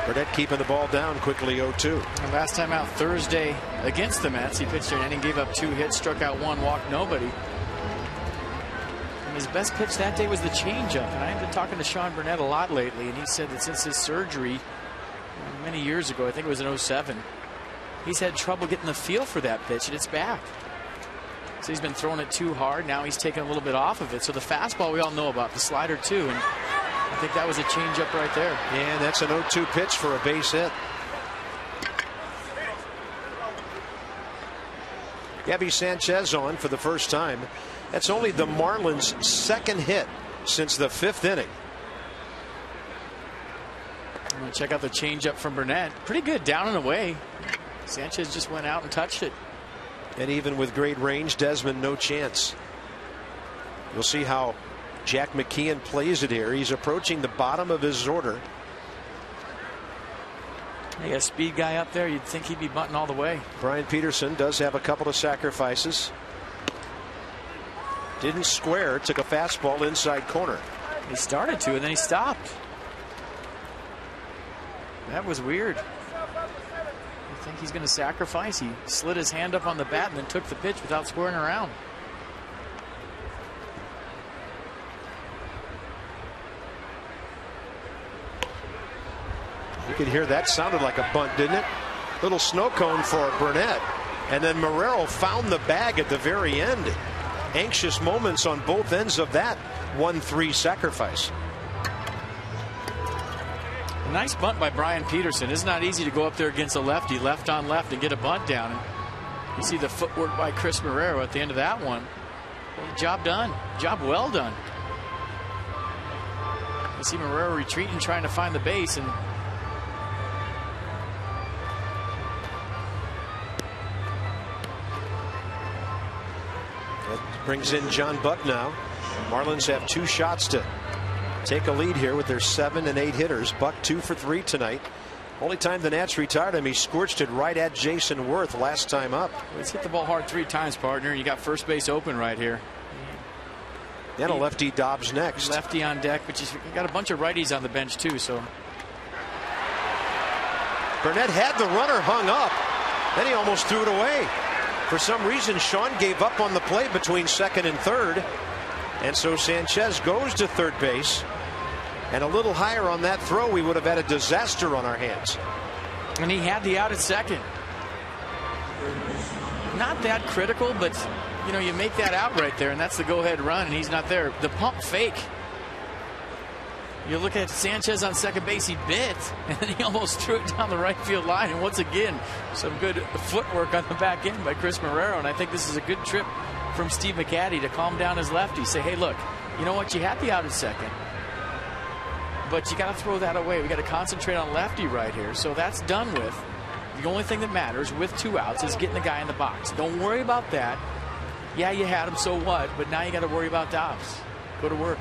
Burnett keeping the ball down quickly, 0-2. And last time out Thursday against the Mets, he pitched an inning, gave up 2 hits, struck out 1, walked nobody. And his best pitch that day was the changeup. And I've been talking to Sean Burnett a lot lately, and he said that since his surgery many years ago, I think it was in 07, he's had trouble getting the feel for that pitch, and it's back. So he's been throwing it too hard. Now he's taking a little bit off of it. So the fastball we all know about, the slider too. And I think that was a changeup right there. And that's an 0-2 pitch for a base hit. Gabby Sanchez on for the first time. That's only the Marlins' second hit since the 5th inning. I'm going to check out the changeup from Burnett. Pretty good, down and away. Sanchez just went out and touched it. And even with great range, Desmond, no chance. You'll see how Jack McKeon plays it here. He's approaching the bottom of his order. They got a speed guy up there. You'd think he'd be bunting all the way. Brian Peterson does have a couple of sacrifices. Didn't square. Took a fastball inside corner. He started to, and then he stopped. That was weird. I think he's going to sacrifice. He slid his hand up on the bat and then took the pitch without squaring around. You could hear that sounded like a bunt, didn't it? Little snow cone for Burnett. And then Marrero found the bag at the very end. Anxious moments on both ends of that 1-3 sacrifice. A nice bunt by Brian Peterson. It's not easy to go up there against a lefty, left on left, and get a bunt down. And you see the footwork by Chris Marrero at the end of that one. Well, job done. Job well done. You see Marrero retreating, trying to find the base, and that brings in John Buck now. Marlins have 2 shots to take a lead here with their 7 and 8 hitters. Buck 2 for 3 tonight. Only time the Nats retired him, he scorched it right at Jason Worth last time up. He's hit the ball hard 3 times, partner. You got first base open right here. And a lefty Dobbs next. Lefty on deck, but you got a bunch of righties on the bench too. So Burnett had the runner hung up, then he almost threw it away. For some reason, Sean gave up on the play between second and third, and so Sanchez goes to third base. And a little higher on that throw, we would have had a disaster on our hands. And he had the out at second. Not that critical, but you know, you make that out right there, and that's the go-ahead run, and he's not there. The pump fake. You look at Sanchez on second base, he bit, and then he almost threw it down the right field line. And once again, some good footwork on the back end by Chris Marrero. And I think this is a good trip from Steve McCaddy to calm down his lefty. Say, hey, look, you know what? You had the out at second, but you got to throw that away. We got to concentrate on lefty right here. So that's done with. The only thing that matters with 2 outs is getting the guy in the box. Don't worry about that. Yeah, you had him, so what? But now you got to worry about Dobbs. Go to work.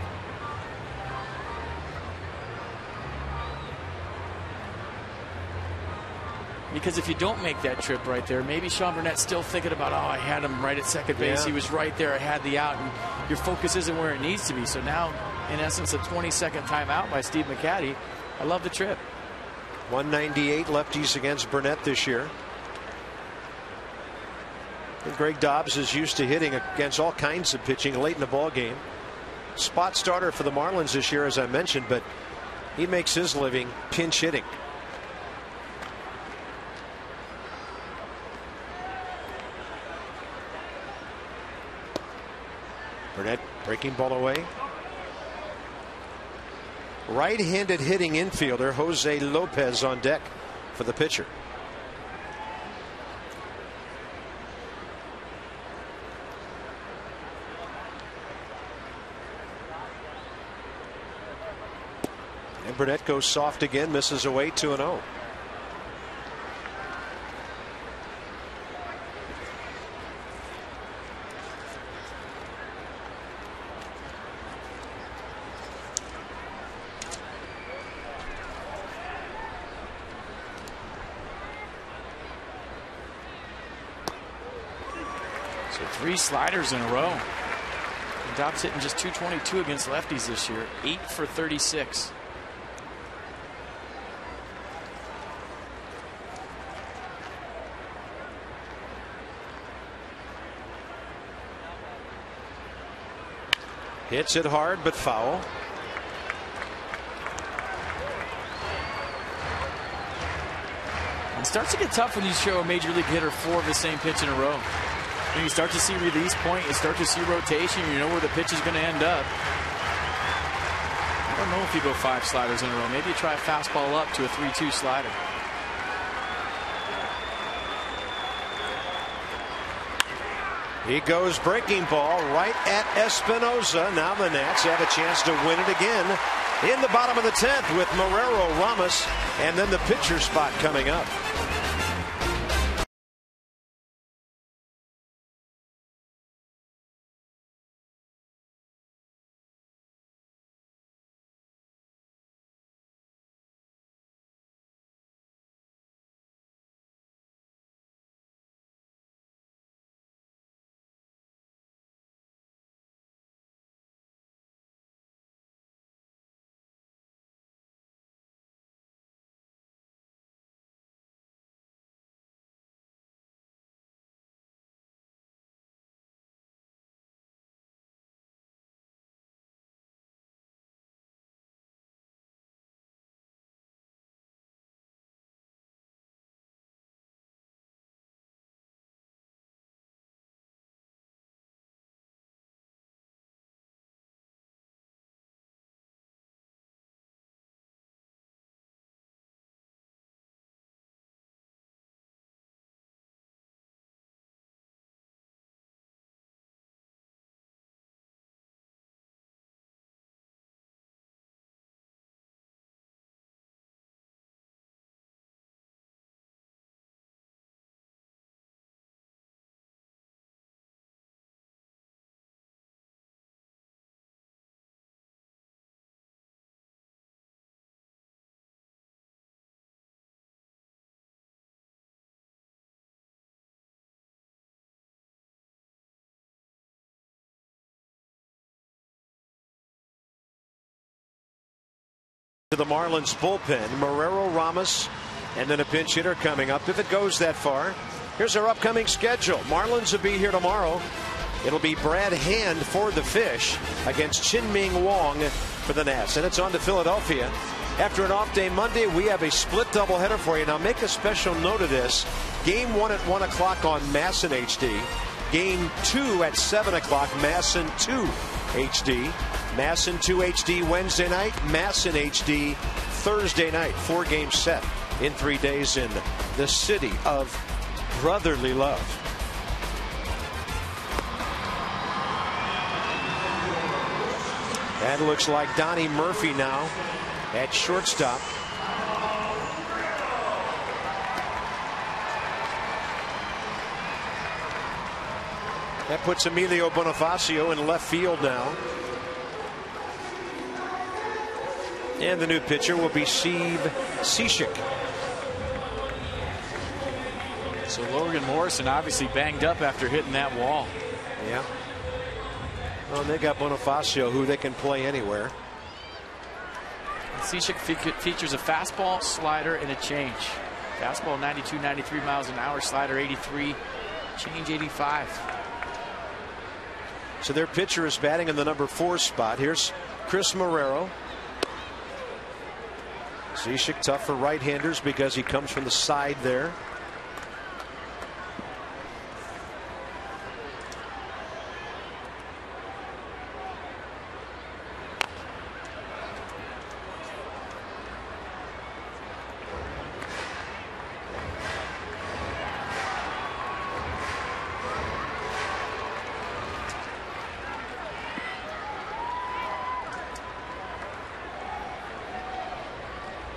Because if you don't make that trip right there, maybe Sean Burnett's still thinking about, oh, I had him right at second base. He was right there. I had the out, and your focus isn't where it needs to be. So now, in essence, a 20-second timeout by Steve McCaddy. I love the trip. 198 lefties against Burnett this year. And Greg Dobbs is used to hitting against all kinds of pitching late in the ball game. Spot starter for the Marlins this year, as I mentioned, but he makes his living pinch hitting. Burnett breaking ball away. Right-handed hitting infielder Jose Lopez on deck for the pitcher. And Burnett goes soft again, misses away 2-0. So 3 sliders in a row. And Dobbs hitting just .222 against lefties this year. 8 for 36. Hits it hard, but foul. It starts to get tough when you show a major league hitter 4 of the same pitch in a row. When you start to see release point, you start to see rotation, you know where the pitch is going to end up. I don't know if you go 5 sliders in a row. Maybe you try a fastball up to a 3-2 slider. He goes breaking ball right at Espinosa. Now the Nats have a chance to win it again in the bottom of the 10th with Marrero, Ramos, and then the pitcher spot coming up. the Marlins bullpen. Marrero, Ramos, and then a pinch hitter coming up if it goes that far. Here's our upcoming schedule. Marlins will be here tomorrow. It'll be Brad Hand for the Fish against Chin-Ming Wong for the Nats. And it's on to Philadelphia. After an off day Monday, we have a split doubleheader for you. Now make a special note of this. Game 1 at 1 o'clock on MASN HD. Game 2 at 7 o'clock, MASN 2 HD. MASN 2 HD Wednesday night, MASN HD Thursday night. 4-game set in 3 days in the city of brotherly love. That looks like Donnie Murphy now at shortstop. That puts Emilio Bonifacio in left field now. And the new pitcher will be Steve Cishek. So Logan Morrison obviously banged up after hitting that wall. Yeah. Well, they got Bonifacio, who they can play anywhere. Cishek features a fastball, slider, and a change. Fastball 92, 93 miles an hour. Slider 83, change 85. So their pitcher is batting in the number 4 spot. Here's Chris Marrero. Cishek tough for right-handers because he comes from the side there.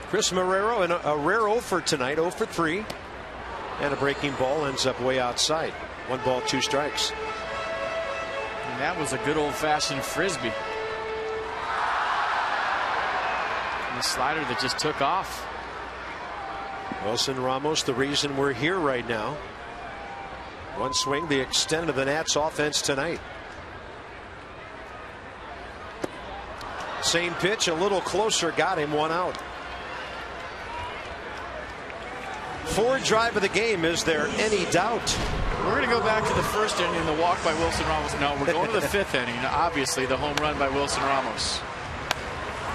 Chris Marrero, and a rare 0 for tonight, 0 for 3. And a breaking ball ends up way outside. 1 ball, 2 strikes. And that was a good old-fashioned frisbee. And the slider that just took off. Wilson Ramos, the reason we're here right now. One swing, the extent of the Nats offense tonight. Same pitch, a little closer, got him, 1 out. Fourth drive of the game. Is there any doubt? We're going to go back to the first inning, the walk by Wilson Ramos. No, we're going to the 5th inning. Obviously, the home run by Wilson Ramos.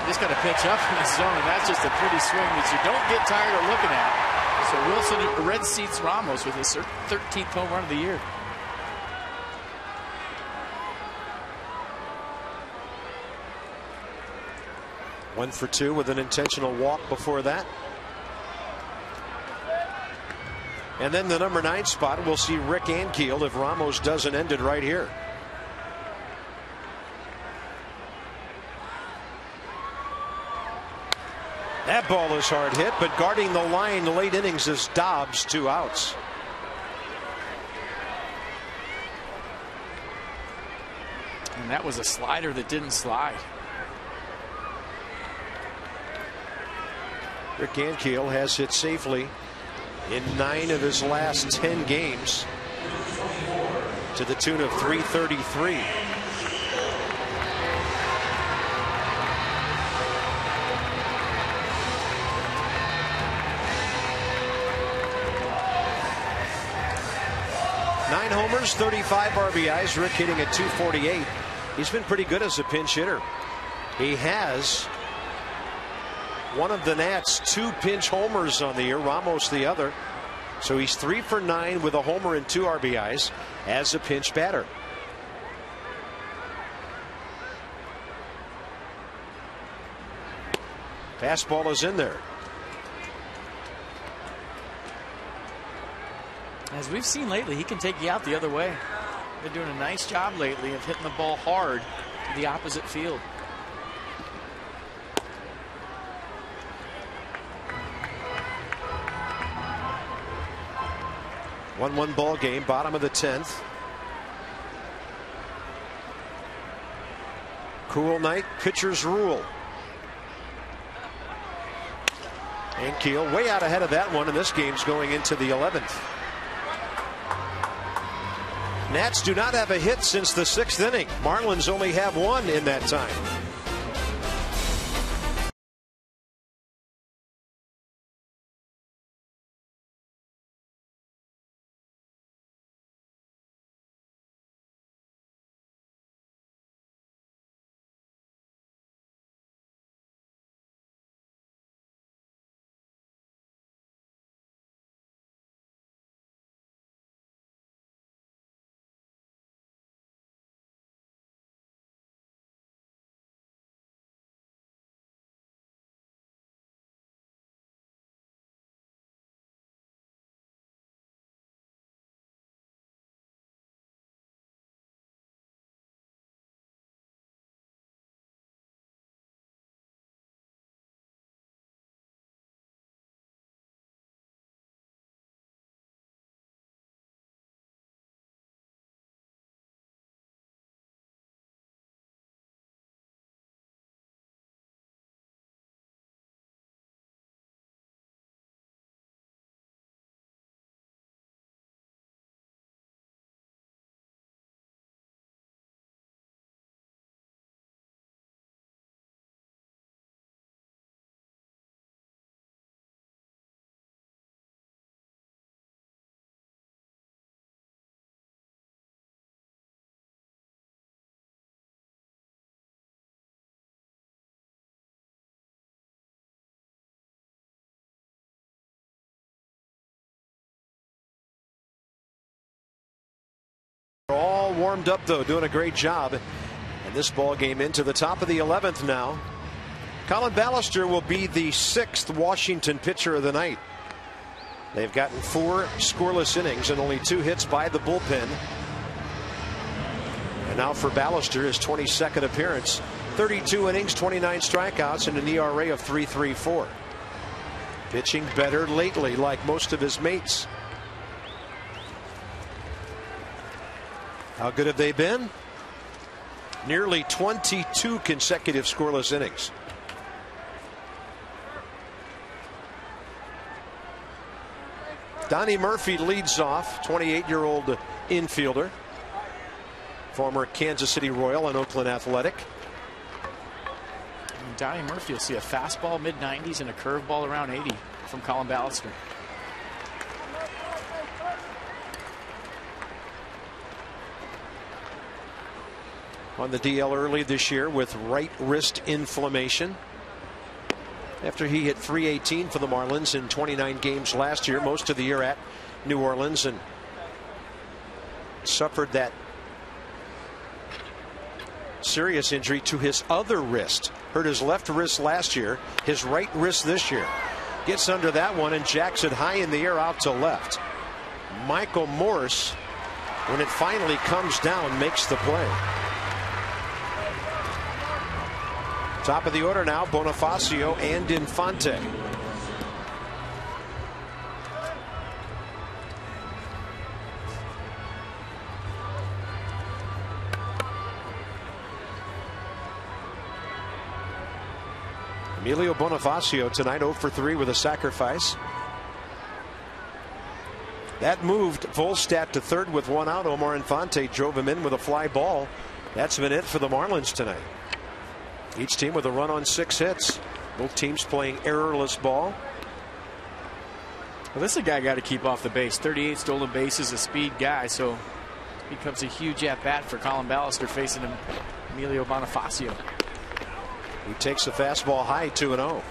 Just got to pitch up in the zone, and that's just a pretty swing that you don't get tired of looking at. So Wilson red seats Ramos with his 13th home run of the year. One for 2 with an intentional walk before that. And then the number 9 spot, we'll see Rick Ankiel if Ramos doesn't end it right here. That ball is hard hit, but guarding the line late innings is Dobbs, 2 outs. And that was a slider that didn't slide. Rick Ankiel has hit safely in 9 of his last 10 games to the tune of .333. Nine homers, 35 RBIs. Rick hitting at .248. He's been pretty good as a pinch hitter. He has one of the Nats' 2 pinch homers on the year, Ramos the other. So he's 3 for 9 with a homer and 2 RBIs as a pinch batter. Fastball is in there. As we've seen lately, he can take you out the other way. Been doing a nice job lately of hitting the ball hard to the opposite field. 1-1 ball game, bottom of the 10th. Cool night, pitchers rule. Ankiel way out ahead of that one, and this game's going into the 11th. Nats do not have a hit since the 6th inning. Marlins only have 1 in that time. warmed up, though, doing a great job. And this ball game into the top of the 11th now. Colin Ballister will be the 6th Washington pitcher of the night. They've gotten 4 scoreless innings and only 2 hits by the bullpen. And now for Ballister, his 22nd appearance. 32 innings, 29 strikeouts, and an ERA of 3.34. Pitching better lately, like most of his mates. How good have they been? Nearly 22 consecutive scoreless innings. Donnie Murphy leads off, 28-year-old infielder, former Kansas City Royal and Oakland Athletic. And Donnie Murphy will see a fastball mid-90s and a curveball around 80 from Colin Ballister. On the DL early this year with right wrist inflammation. After he hit .318 for the Marlins in 29 games last year, most of the year at New Orleans, and suffered that serious injury to his other wrist. Hurt his left wrist last year, his right wrist this year. Gets under that one and jacks it high in the air out to left. Michael Morse, when it finally comes down, makes the play. Top of the order now, Bonifacio and Infante. Emilio Bonifacio tonight 0 for 3 with a sacrifice. That moved Volstad to third with 1 out. Omar Infante drove him in with a fly ball. That's been it for the Marlins tonight. Each team with a run on 6 hits. Both teams playing errorless ball. Well, this is a guy got to keep off the base. 38 stolen bases, a speed guy, so it becomes a huge at-bat for Colin Ballister facing him, Emilio Bonifacio. He takes the fastball high, 2-0.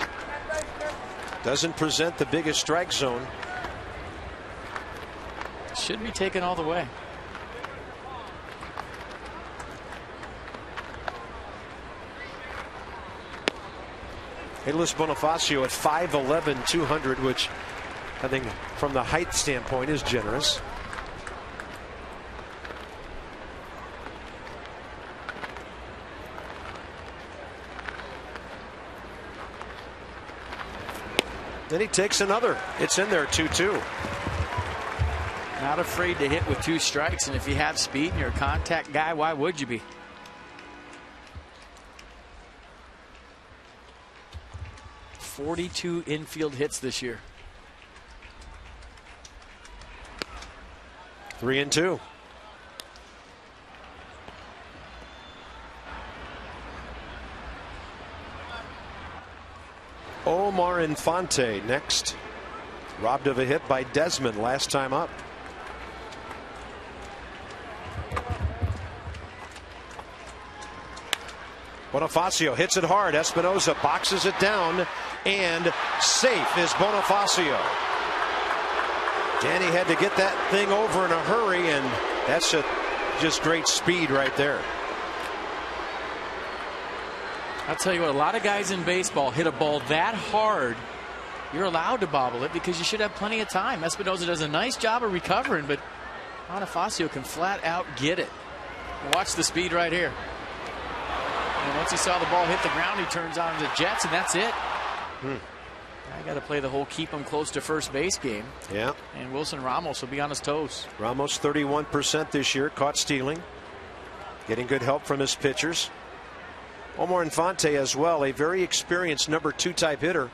Doesn't present the biggest strike zone. Should be taken all the way. Hitless Bonifacio at 5'11", 200, which I think from the height standpoint is generous. Then he takes another. It's in there, 2-2. Not afraid to hit with 2 strikes, and if you have speed and you're a contact guy, why would you be? .42 infield hits this year. 3-2. Omar Infante next. Robbed of a hit by Desmond last time up. Bonifacio hits it hard. Espinosa boxes it down, and safe is Bonifacio. Danny had to get that thing over in a hurry, and that's just great speed right there. I'll tell you what, a lot of guys in baseball hit a ball that hard, you're allowed to bobble it because you should have plenty of time. Espinosa does a nice job of recovering, but Bonifacio can flat out get it. Watch the speed right here. And once he saw the ball hit the ground, he turns on the jets, and that's it. I got to play the whole keep him close to first base game. Yeah. And Wilson Ramos will be on his toes. Ramos 31% this year, caught stealing. Getting good help from his pitchers. Omar Infante as well, a very experienced number 2 type hitter.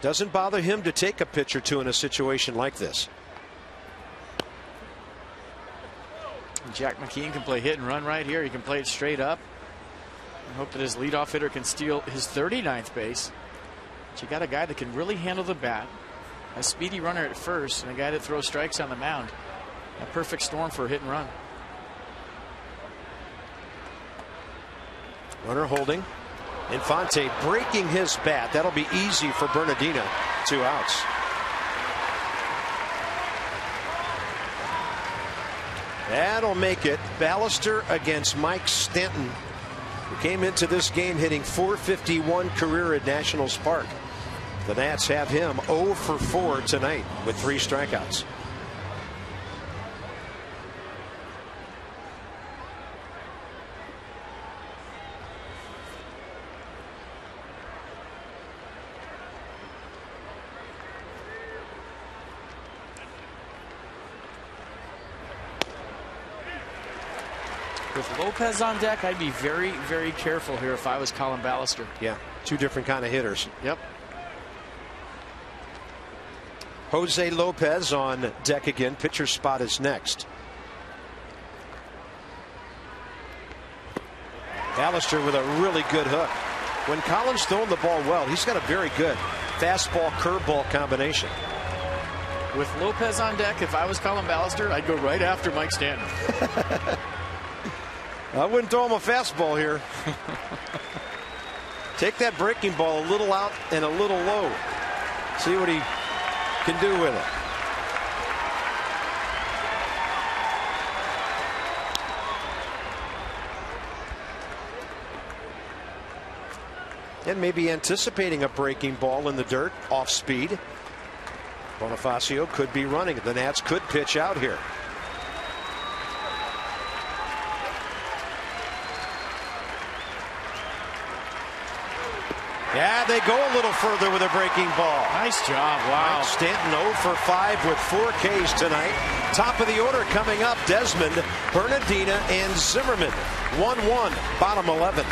Doesn't bother him to take a pitch or two in a situation like this. Jack McKeon can play hit and run right here. He can play it straight up. I hope that his leadoff hitter can steal his 39th base. But you got a guy that can really handle the bat, a speedy runner at first, and a guy that throws strikes on the mound. A perfect storm for a hit and run. Runner holding. Infante breaking his bat. That'll be easy for Bernardino. 2 outs. That'll make it Ballister against Mike Stanton, who came into this game hitting .451 career at Nationals Park. The Nats have him 0 for 4 tonight with 3 strikeouts. With Lopez on deck, I'd be very, very careful here if I was Colin Ballister. Yeah, 2 different kind of hitters. Yep. Jose Lopez on deck again. Pitcher spot is next. Ballister with a really good hook. When Colin's throwing the ball well, he's got a very good fastball curveball combination. With Lopez on deck, if I was Colin Ballister, I'd go right after Mike Stanton. I wouldn't throw him a fastball here. Take that breaking ball a little out and a little low. See what he can do with it. And maybe anticipating a breaking ball in the dirt off speed. Bonifacio could be running. The Nats could pitch out here. Yeah, they go a little further with a breaking ball. Nice job. Wow. Mike Stanton 0 for 5 with 4 Ks tonight. Top of the order coming up, Desmond, Bernardina, and Zimmerman. 1-1, bottom 11.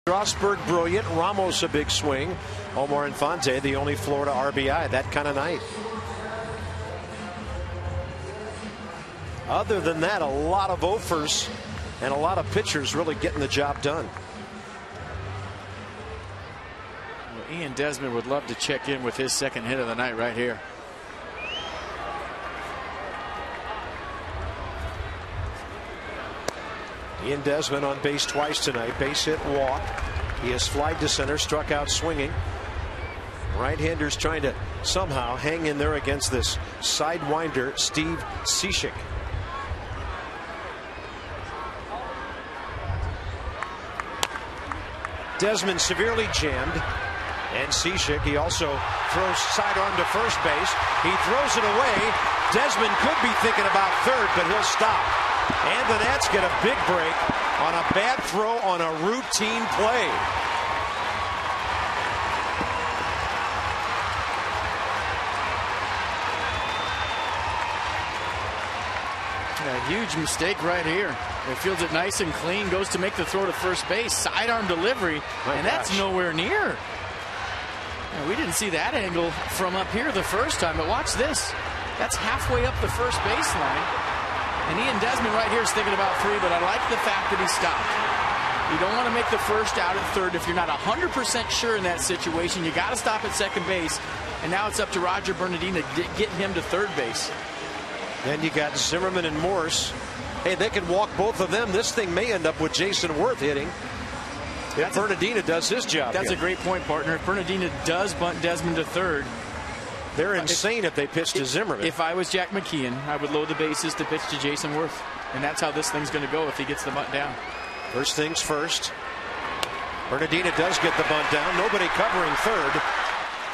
Strasburg brilliant, Ramos a big swing, Omar Infante the only Florida RBI that kind of night. Other than that, a lot of offers and a lot of pitchers really getting the job done. Well, Ian Desmond would love to check in with his second hit of the night right here. Ian Desmond on base twice tonight. Base hit, walk. He has flied to center, struck out swinging. Right-handers trying to somehow hang in there against this sidewinder, Steve Cishek. Desmond severely jammed. And Cishek, he also throws sidearm to first base. He throws it away. Desmond could be thinking about third, but he'll stop. And the Nats get a big break on a bad throw on a routine play. A huge mistake right here. He fields it nice and clean, goes to make the throw to first base, sidearm delivery, and that's nowhere near. Now, we didn't see that angle from up here the first time, but watch this. That's halfway up the first baseline. And Ian Desmond right here is thinking about three, but I like the fact that he stopped. You don't want to make the first out at third if you're not 100% sure in that situation. You got to stop at second base. And now it's up to Roger Bernardino getting him to third base. Then you got Zimmerman and Morse. Hey, they can walk both of them. This thing may end up with Jason Worth hitting. If Bernardino does his job. That's a great point, partner. If Bernardino does bunt Desmond to third, they're insane if they pitch to Zimmerman. If I was Jack McKeon, I would load the bases to pitch to Jason Worth. And that's how this thing's going to go if he gets the bunt down. First things first. Bernardino does get the bunt down. Nobody covering third.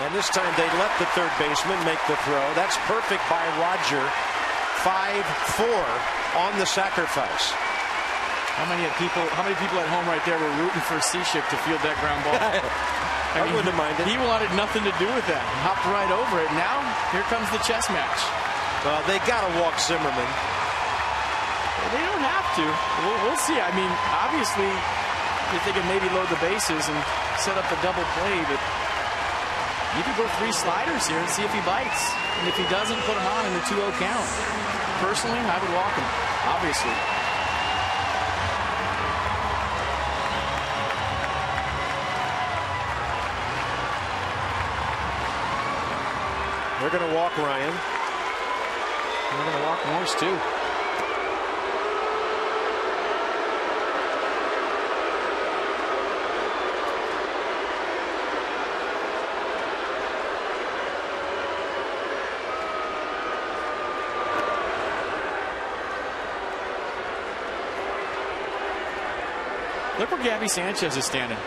And this time they let the third baseman make the throw. That's perfect by Roger. 5-4 on the sacrifice. How many people at home right there were rooting for Cishek to field that ground ball? I wouldn't have minded. He wanted nothing to do with that. He hopped right over it. Now, here comes the chess match. Well, they got to walk Zimmerman. Well, they don't have to. We'll see. I mean, obviously, you're thinking maybe load the bases and set up the double play, but you could go 3 sliders here and see if he bites. And if he doesn't, put him on in the 2-0 count. Personally, I would walk him, obviously. They're going to walk Ryan. They're going to walk Morse, too. Look where Gabby Sanchez is standing.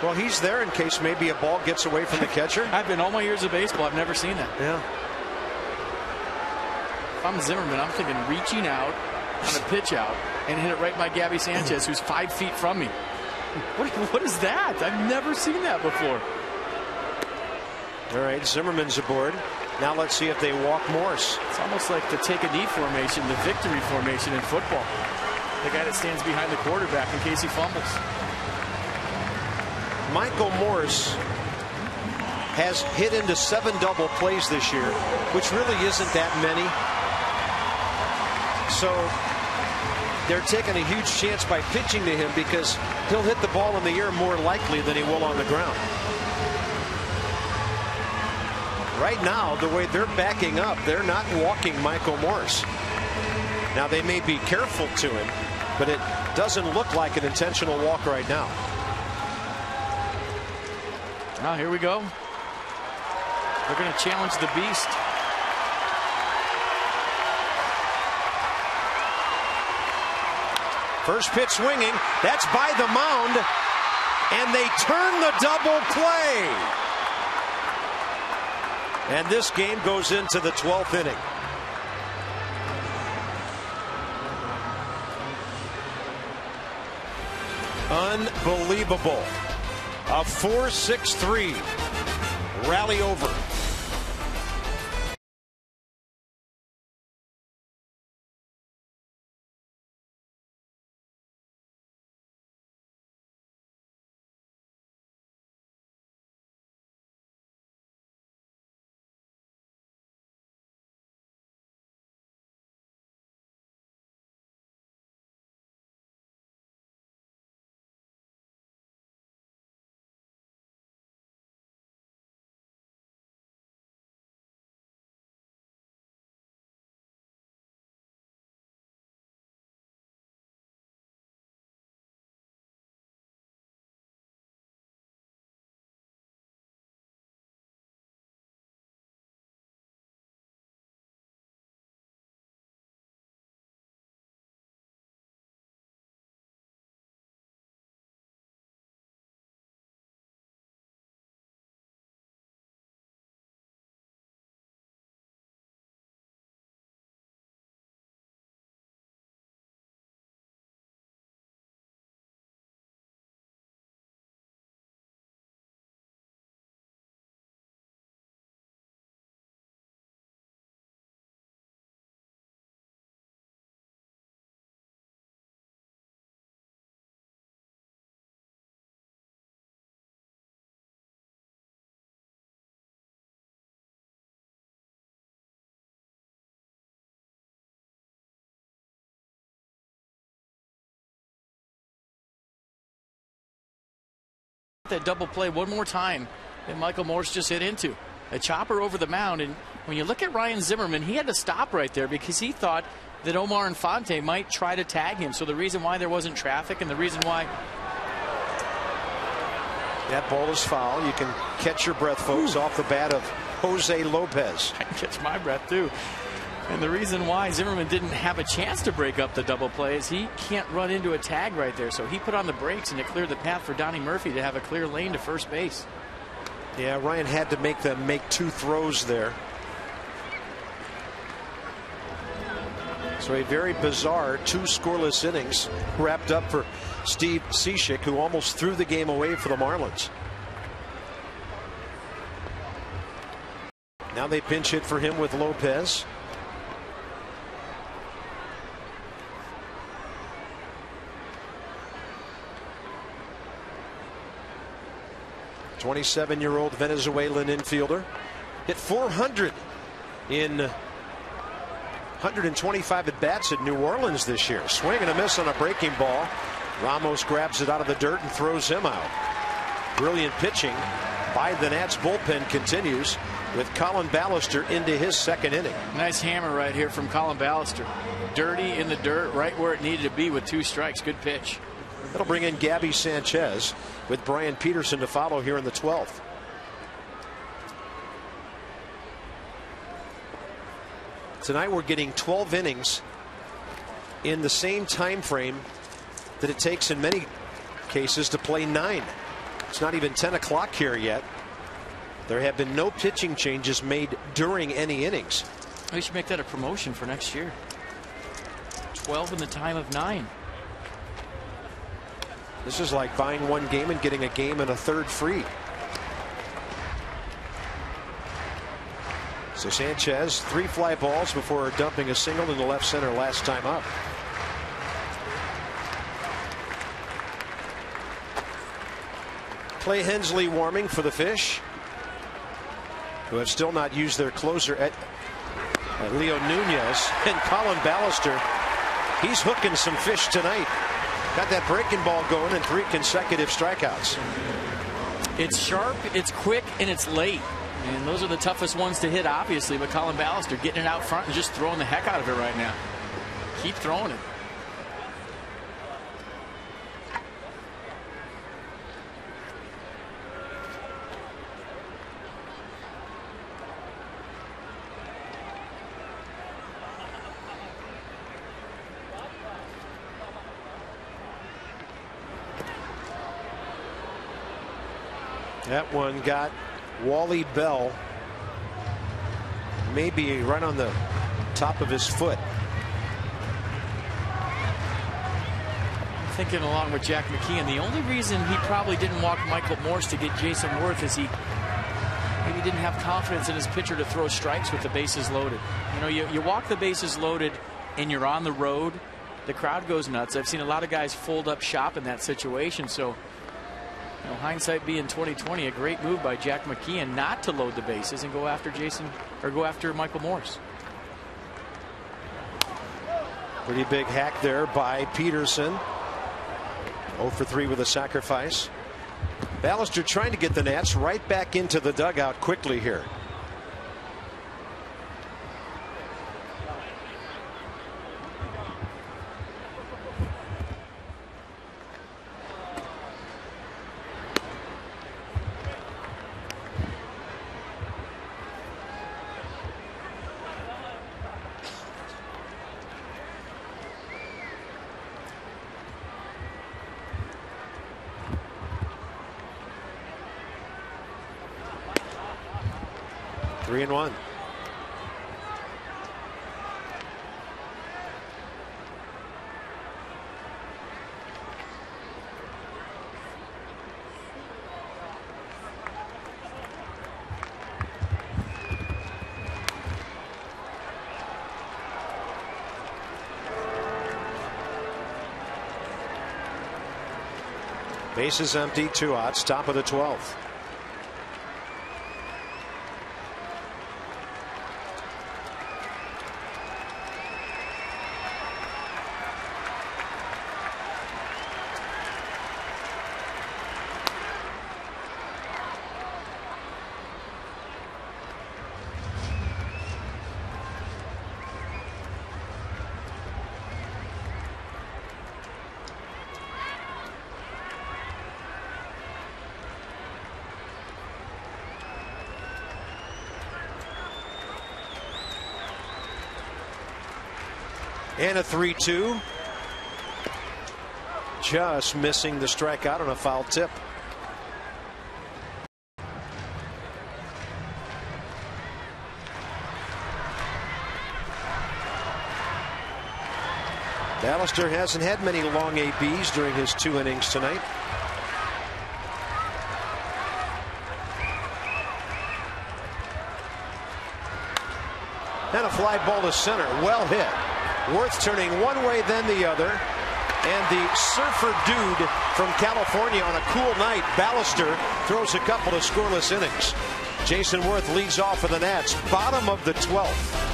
Well, he's there in case maybe a ball gets away from the catcher. I've been all my years of baseball. I've never seen that. Yeah. If I'm Zimmerman, I'm thinking reaching out on a pitch out and hit it right by Gabby Sanchez, who's 5 feet from me. What is that? I've never seen that before. All right, Zimmerman's aboard. Now let's see if they walk Morse. It's almost like the take a knee formation, the victory formation in football. The guy that stands behind the quarterback in case he fumbles. Michael Morse has hit into 7 double plays this year, which really isn't that many. So they're taking a huge chance by pitching to him because he'll hit the ball in the air more likely than he will on the ground. Right now, the way they're backing up, they're not walking Michael Morse. Now, they may be careful to him, but it doesn't look like an intentional walk right now. Now, here we go. They're going to challenge the beast. First pitch swinging. That's by the mound. And they turn the double play. And this game goes into the 12th inning. Unbelievable. A 4-6-3 rally over. that double play one more time that Michael Morse just hit into. A chopper over the mound, and when you look at Ryan Zimmerman, he had to stop right there because he thought that Omar Infante might try to tag him. So the reason why there wasn't traffic and the reason why that ball is foul. You can catch your breath, folks, off the bat of Jose Lopez. I can catch my breath too. And the reason why Zimmerman didn't have a chance to break up the double play is he can't run into a tag right there. So he put on the brakes and it cleared the path for Donnie Murphy to have a clear lane to first base. Yeah, Ryan had to make them make 2 throws there. So a very bizarre 2 scoreless innings wrapped up for Steve Cishek, who almost threw the game away for the Marlins. Now they pinch hit for him with Lopez. '27-year-old Venezuelan infielder hit 400 in 125 at bats at New Orleans this year. Swing and a miss on a breaking ball. Ramos grabs it out of the dirt and throws him out. Brilliant pitching by the Nats bullpen continues with Colin Ballister into his 2nd inning. Nice hammer right here from Colin Ballister. Dirty in the dirt, right where it needed to be with 2 strikes. Good pitch. That'll bring in Gabby Sanchez with Brian Peterson to follow here in the 12th. Tonight we're getting 12 innings in the same time frame that it takes in many cases to play 9. It's not even 10 o'clock here yet. There have been no pitching changes made during any innings. We should make that a promotion for next year. 12 in the time of 9. This is like buying 1 game and getting a game and a 3rd free. So Sanchez, 3 fly balls before dumping a single in the left center last time up. Clay Hensley warming for the Fish, who have still not used their closer at Leo Nunez. And Colin Ballister, he's hooking some fish tonight. Got that breaking ball going and 3 consecutive strikeouts. It's sharp, it's quick, and it's late. And those are the toughest ones to hit, obviously. But Colin Ballister getting it out front and just throwing the heck out of it right now. Keep throwing it. That one got Wally Bell maybe right on the top of his foot. Thinking along with Jack McKeon, the only reason he probably didn't walk Michael Morse to get Jason Worth is he maybe didn't have confidence in his pitcher to throw strikes with the bases loaded. You know, you walk the bases loaded and you're on the road, the crowd goes nuts. I've seen a lot of guys fold up shop in that situation. So, you know, hindsight being 2020, a great move by Jack McKeon not to load the bases and go after Michael Morse. Pretty big hack there by Peterson. 0 for 3 with a sacrifice. Ballister trying to get the Nats right back into the dugout quickly here. Three and one. Bases empty, 2 outs, top of the 12th. And a 3-2. Just missing the strikeout on a foul tip. Ballister hasn't had many long ABs during his 2 innings tonight. And a fly ball to center. Well hit. Worth turning one way, then the other. And the surfer dude from California on a cool night, Ballister, throws a couple of scoreless innings. Jason Worth leads off for the Nats, bottom of the 12th.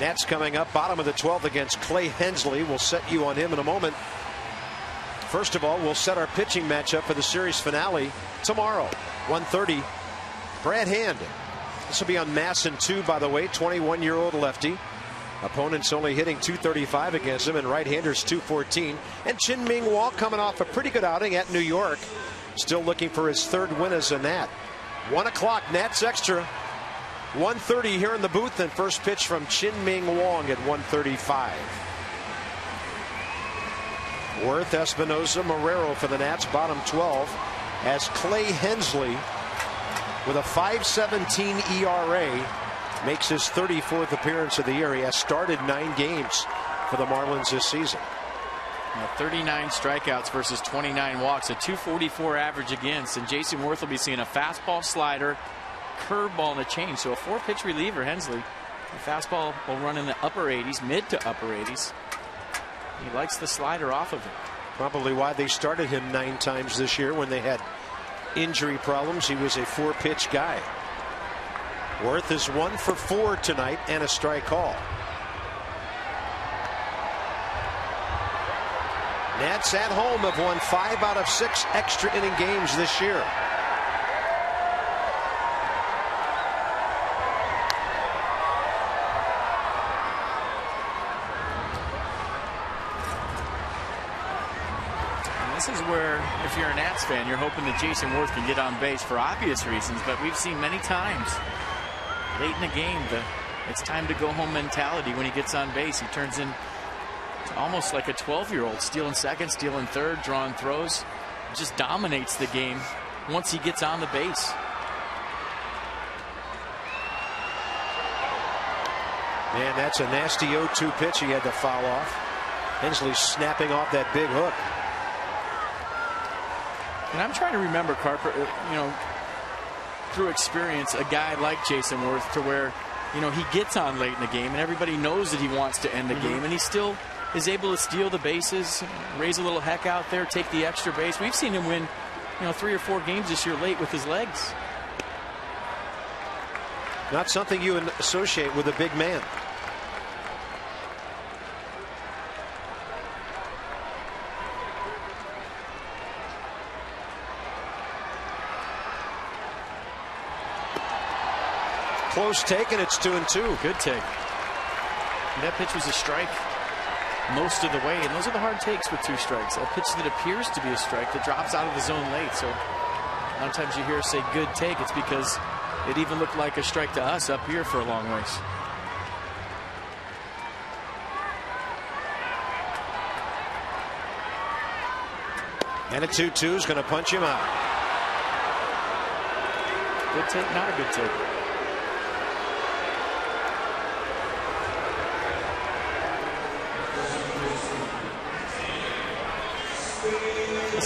Nats coming up, bottom of the 12th against Clay Hensley. We'll set you on him in a moment. First of all, we'll set our pitching matchup for the series finale tomorrow, 1:30. Brad Hand. This will be on Masson 2, by the way, 21-year-old lefty. Opponents only hitting .235 against him, and right-handers .214. And Chien-Ming Wall coming off a pretty good outing at New York. Still looking for his 3rd win as a Nat. 1 o'clock, Nats Extra. 1:30 here in the booth, and first pitch from Chien-Ming Wong at 1:35. Worth, Espinosa, Marrero for the Nats, bottom 12, as Clay Hensley with a 5.17 ERA makes his 34th appearance of the year. He has started 9 games for the Marlins this season. 39 strikeouts versus 29 walks, a .244 average against, and Jason Worth will be seeing a fastball, slider, curveball, and a change. So a 4-pitch reliever, Hensley. The fastball will run in the upper 80s, mid to upper 80s. He likes the slider off of it. Probably why they started him 9 times this year when they had injury problems. He was a 4-pitch guy. Worth is 1 for 4 tonight and a strike call. Nats at home have won 5 out of 6 extra inning games this year. This is where, if you're a Nats fan, you're hoping that Jason Worth can get on base for obvious reasons, but we've seen many times late in the game it's time to go home mentality. When he gets on base, he turns in almost like a 12-year-old, stealing second, stealing third, drawing throws. Just dominates the game once he gets on the base. Man, that's a nasty 0-2 pitch he had to foul off. Hensley snapping off that big hook. And I'm trying to remember, Carper, through experience, a guy like Jason Worth to where, he gets on late in the game and everybody knows that he wants to end the game, and he still is able to steal the bases, raise a little heck out there, take the extra base. We've seen him win, 3 or 4 games this year late with his legs. Not something you associate with a big man. close take, and it's 2-2. Good take. And that pitch was a strike most of the way, and those are the hard takes with 2 strikes. A pitch that appears to be a strike that drops out of the zone late. So a lot of times you hear us say good take, it's because it even looked like a strike to us up here for a long ways. And a 2-2 is going to punch him out. Good take, not a good take.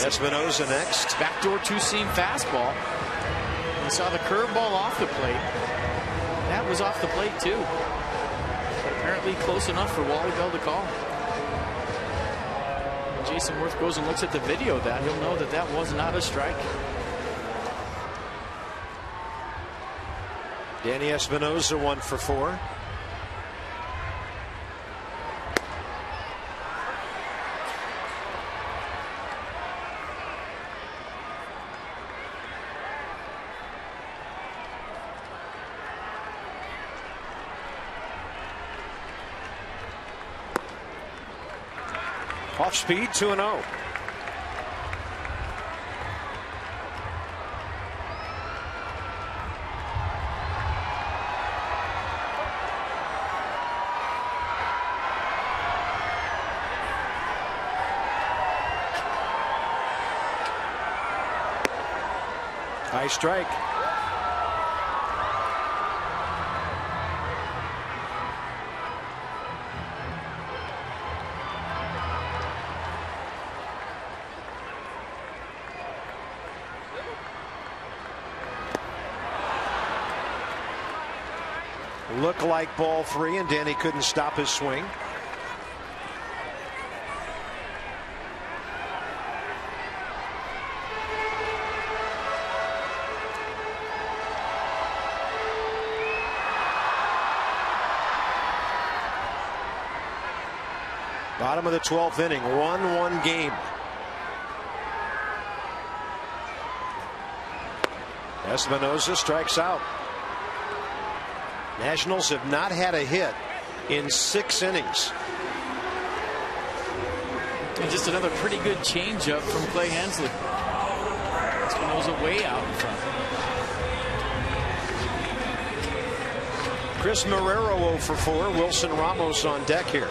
Espinosa next. Backdoor 2-seam fastball. We saw the curveball off the plate. That was off the plate too. But apparently close enough for Wally Bell to call. When Jason Worth goes and looks at the video of that, he'll know that that was not a strike. Danny Espinosa 1 for 4. Off speed, 2-0. High strike. Looked like ball 3, and Danny couldn't stop his swing. Bottom of the 12th inning, 1-1 game. Espinosa strikes out. Nationals have not had a hit in 6 innings. And just another pretty good changeup from Clay Hensley. Espinosa way out in front. Chris Marrero 0 for 4. Wilson Ramos on deck here.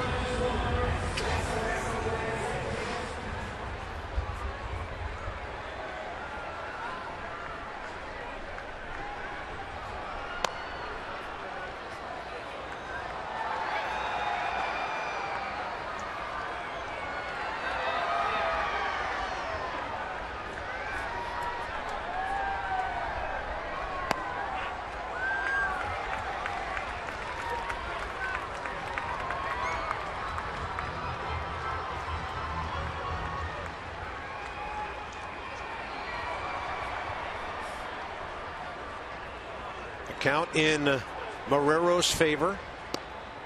Count in Marrero's favor.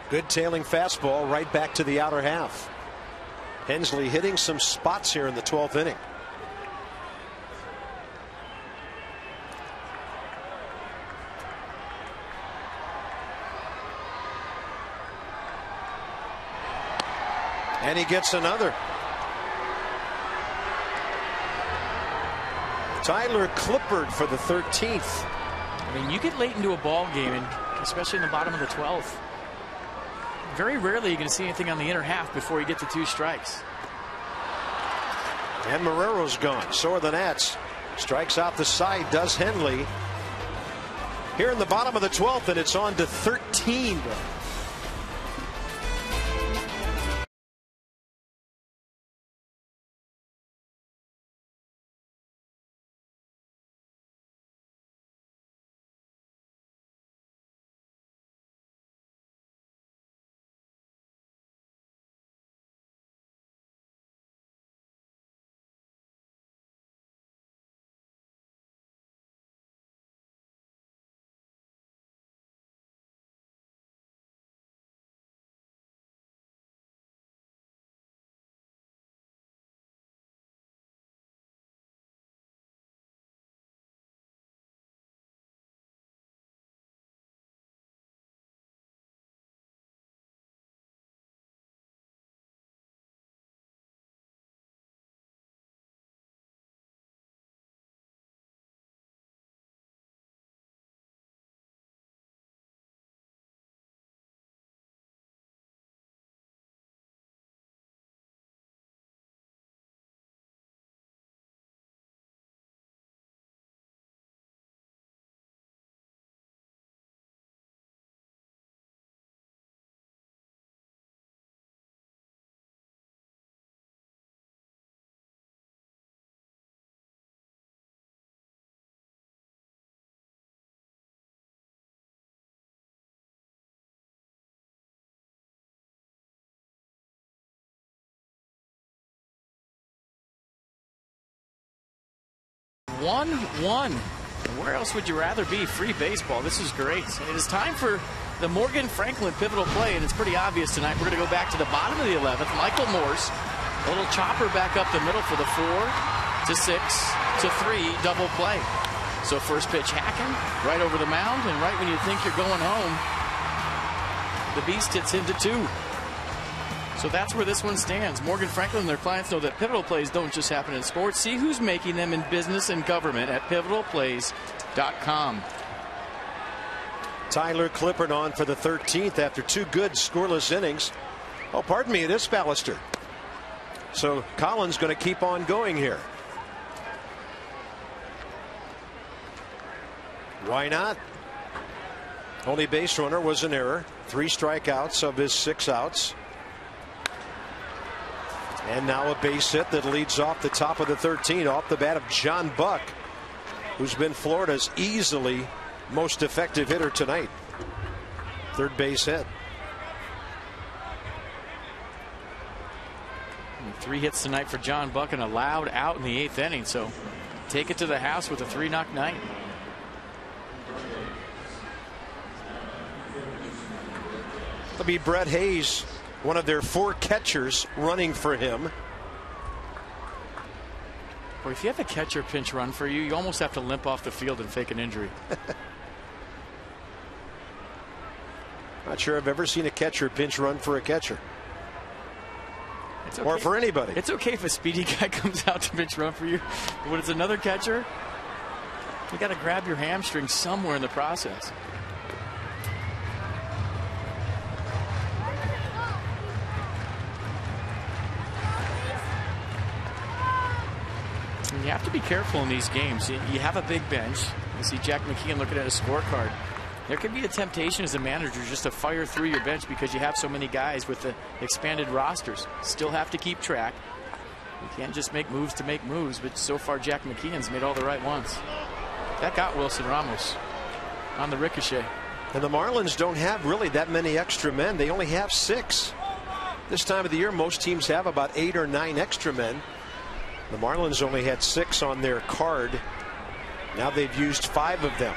Good tailing fastball right back to the outer half. Hensley hitting some spots here in the 12th inning. And he gets another. Tyler Clippard for the 13th. I mean, you get late into a ball game, and especially in the bottom of the 12th. Very rarely you're going to see anything on the inner half before you get to 2 strikes. And Marrero's gone. So are the Nats. Strikes out the side, does Henley. Here in the bottom of the 12th, and it's on to 13. 1-1. Where else would you rather be? Free baseball. This is great. It is time for the Morgan Franklin pivotal play, and it's pretty obvious tonight. We're going to go back to the bottom of the 11th. Michael Morse, a little chopper back up the middle for the 4 to 6 to 3 double play. So first pitch hacking right over the mound, and right when you think you're going home, the Beast hits into 2. So that's where this one stands. Morgan Franklin and their clients know that pivotal plays don't just happen in sports. See who's making them in business and government at pivotalplays.com. Tyler Clippard on for the 13th after 2 good scoreless innings. Oh, pardon me, it is Ballister. So Collins going to keep on going here. Why not? Only base runner was an error. 3 strikeouts of his 6 outs. And now a base hit that leads off the top of the 13th off the bat of John Buck, who's been Florida's easily most effective hitter tonight. 3rd base hit. 3 hits tonight for John Buck and allowed out in the 8th inning. So take it to the house with a 3-knock night. It'll be Brett Hayes, one of their 4 catchers, running for him. Or if you have a catcher pinch run for you, you almost have to limp off the field and fake an injury. Not sure I've ever seen a catcher pinch run for a catcher. It's okay. Or for anybody. It's okay if a speedy guy comes out to pinch run for you. But when it's another catcher, you got to grab your hamstring somewhere in the process. You have to be careful in these games. You have a big bench. You see Jack McKeon looking at his scorecard. There can be a temptation as a manager just to fire through your bench because you have so many guys with the expanded rosters. Still have to keep track. You can't just make moves to make moves, but so far Jack McKeon's made all the right ones. That got Wilson Ramos on the ricochet. And the Marlins don't have really that many extra men. They only have 6. This time of the year, most teams have about 8 or 9 extra men. The Marlins only had 6 on their card. Now they've used 5 of them.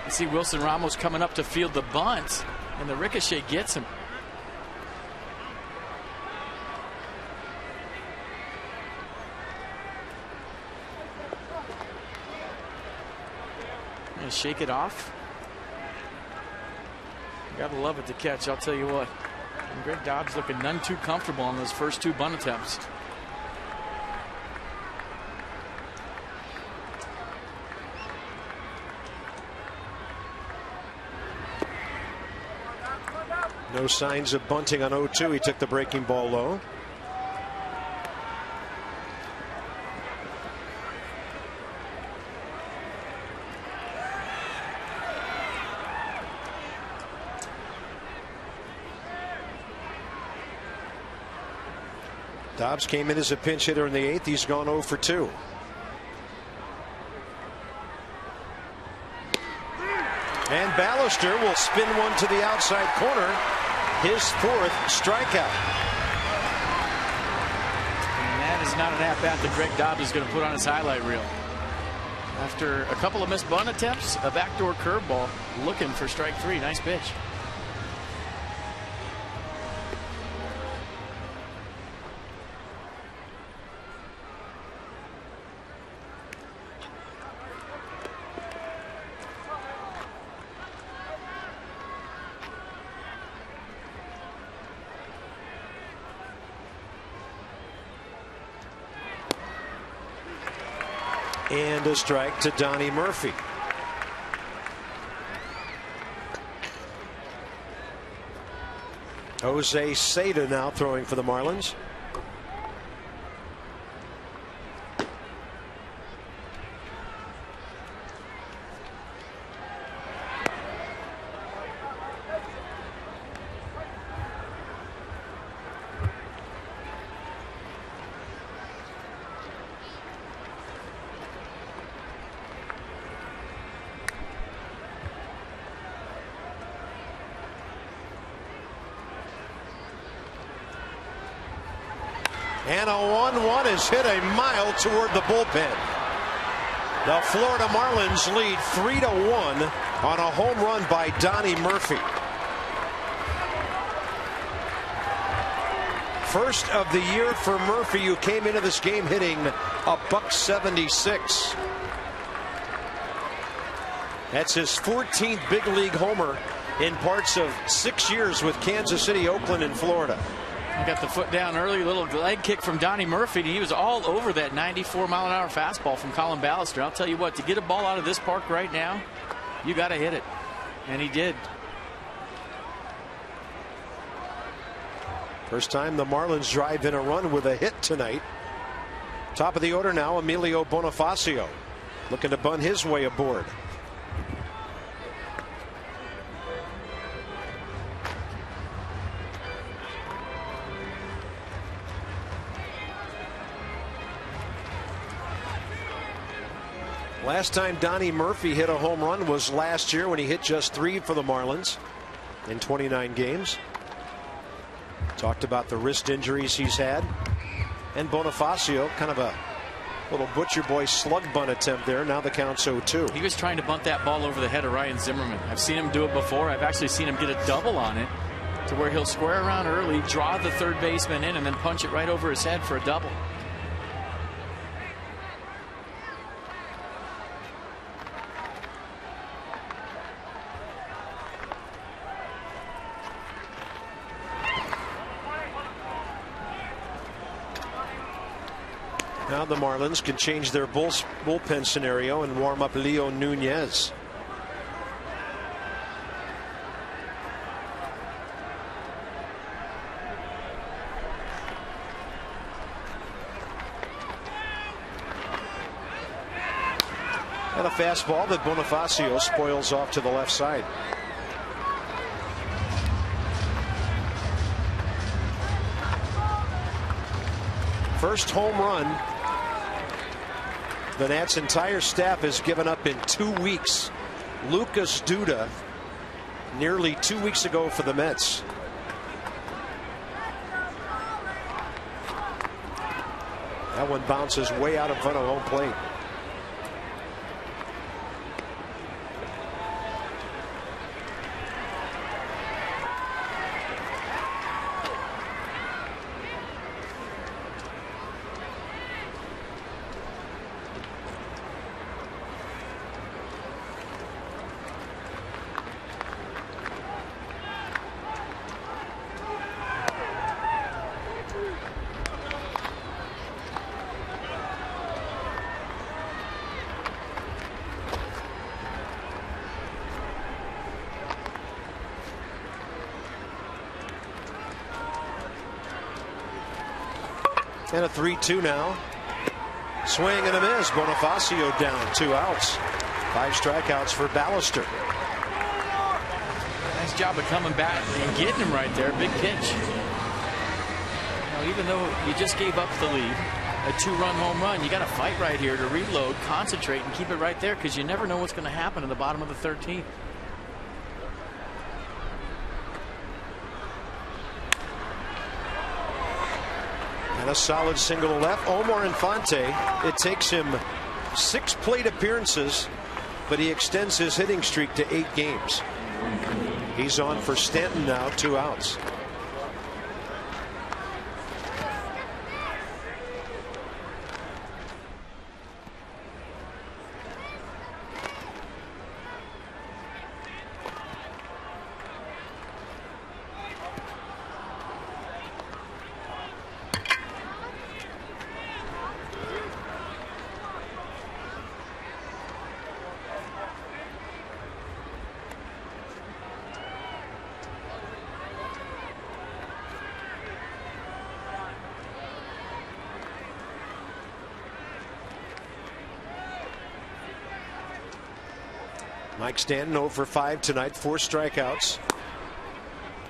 You see Wilson Ramos coming up to field the bunt, and the ricochet gets him. Gonna shake it off. You gotta love it to catch, I'll tell you what. And Greg Dobbs looking none too comfortable on those first 2 bunt attempts. No signs of bunting on 0-2. He took the breaking ball low. Dobbs came in as a pinch hitter in the 8th. He's gone 0 for 2. And Ballister will spin one to the outside corner. His 4th strikeout. And that is not an at-bat that Greg Dobbs is going to put on his highlight reel. After a couple of missed bunt attempts, a backdoor curveball looking for strike 3. Nice pitch. And a strike to Donnie Murphy. Jose Seda now throwing for the Marlins. And a 1-1 is hit a mile toward the bullpen. The Florida Marlins lead 3-1 on a home run by Donnie Murphy. First of the year for Murphy, who came into this game hitting a .176. That's his 14th big league homer in parts of 6 years with Kansas City, Oakland, and Florida. He got the foot down early, little leg kick from Donnie Murphy. He was all over that 94-mile-an-hour fastball from Colin Ballister. I'll tell you what, to get a ball out of this park right now, you got to hit it. And he did. First time the Marlins drive in a run with a hit tonight. Top of the order now, Emilio Bonifacio looking to bunt his way aboard. Last time Donnie Murphy hit a home run was last year when he hit just 3 for the Marlins in 29 games. Talked about the wrist injuries he's had. And Bonifacio, kind of a little butcher boy slug bunt attempt there. Now the count's 0-2. He was trying to bunt that ball over the head of Ryan Zimmerman. I've seen him do it before. I've actually seen him get a double on it to where he'll square around early, draw the third baseman in, and then punch it right over his head for a double. Now the Marlins can change their bullpen scenario and warm up Leo Nunez. And a fastball that Bonifacio spoils off to the left side. First home run the Nats' entire staff has given up in 2 weeks. Lucas Duda nearly 2 weeks ago for the Mets. That one bounces way out in front of home plate. And a 3-2 now. Swing and a miss. Bonifacio down, 2 outs. 5 strikeouts for Ballister. Nice job of coming back and getting him right there. Big pitch. Now, even though you just gave up the lead, a 2-run home run, you got to fight right here to reload, concentrate, and keep it right there because you never know what's going to happen in the bottom of the 13th. And a solid single to left. Omar Infante, it takes him 6 plate appearances, but he extends his hitting streak to 8 games. He's on for Stanton now, 2 outs. Mike Stanton 0 for 5 tonight, 4 strikeouts.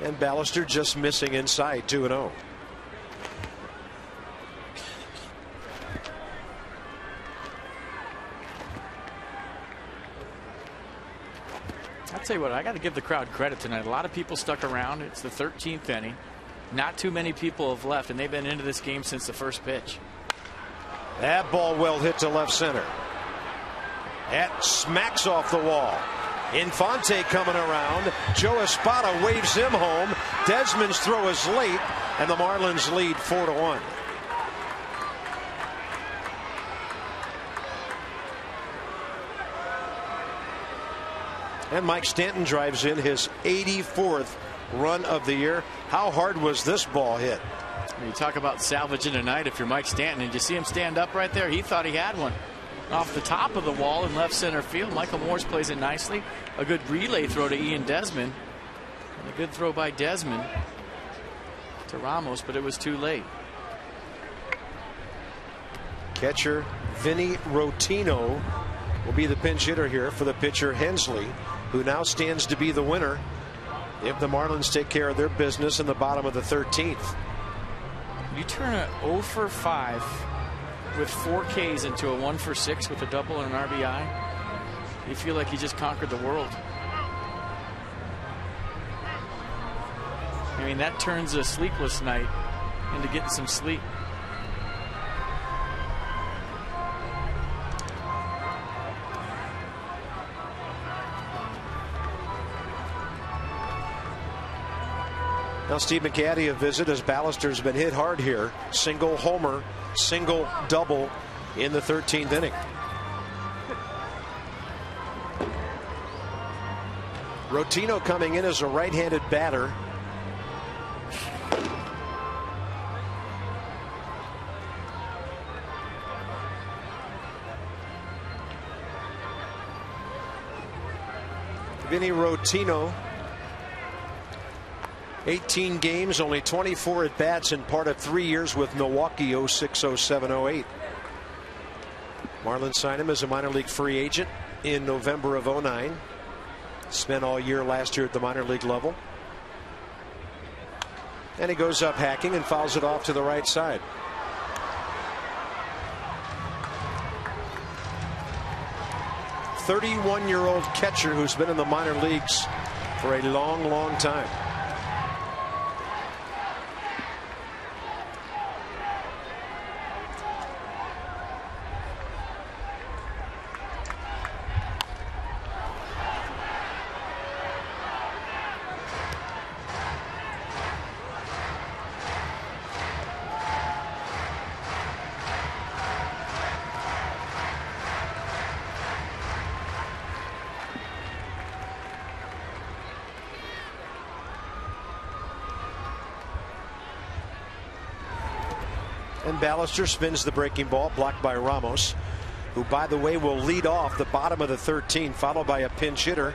And Ballister just missing inside, 2-0. I'll tell you what, I got to give the crowd credit tonight. A lot of people stuck around. It's the 13th inning. Not too many people have left, and they've been into this game since the first pitch. That ball well hit to left center. That smacks off the wall. Infante coming around. Joe Espada waves him home. Desmond's throw is late, and the Marlins lead 4-1. And Mike Stanton drives in his 84th run of the year. How hard was this ball hit? You talk about salvaging a night if you're Mike Stanton. Did you see him stand up right there? He thought he had one. Off the top of the wall in left center field. Michael Morse plays it nicely. A good relay throw to Ian Desmond. And a good throw by Desmond to Ramos, but it was too late. Catcher Vinny Rotino will be the pinch hitter here for the pitcher Hensley, who now stands to be the winner if the Marlins take care of their business in the bottom of the 13th. You turn a 0 for 5 with 4 Ks into a 1 for 6 with a double and an RBI. You feel like you just conquered the world. I mean, that turns a sleepless night into getting some sleep. Now Steve McCaddy a visit as Ballister's been hit hard here. Single homer, single double in the 13th inning. Rotino coming in as a right-handed batter. Vinny Rotino, 18 games, only 24 at bats in part of 3 years with Milwaukee, 06, 07, 08. Marlins signed him as a minor league free agent in November of 09. Spent all year last year at the minor league level. And he goes up hacking and fouls it off to the right side. "31-year-old catcher who's been in the minor leagues for a long, long time. And Ballister spins the breaking ball, blocked by Ramos, who, by the way, will lead off the bottom of the 13, followed by a pinch hitter,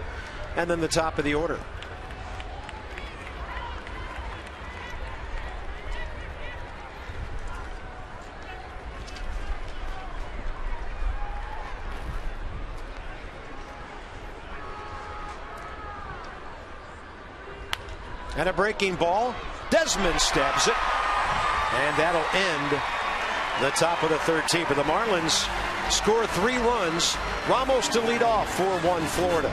and then the top of the order. And a breaking ball. Desmond stabs it. And that'll end the top of the 13th. But the Marlins score 3 runs. Ramos to lead off, 4-1 Florida.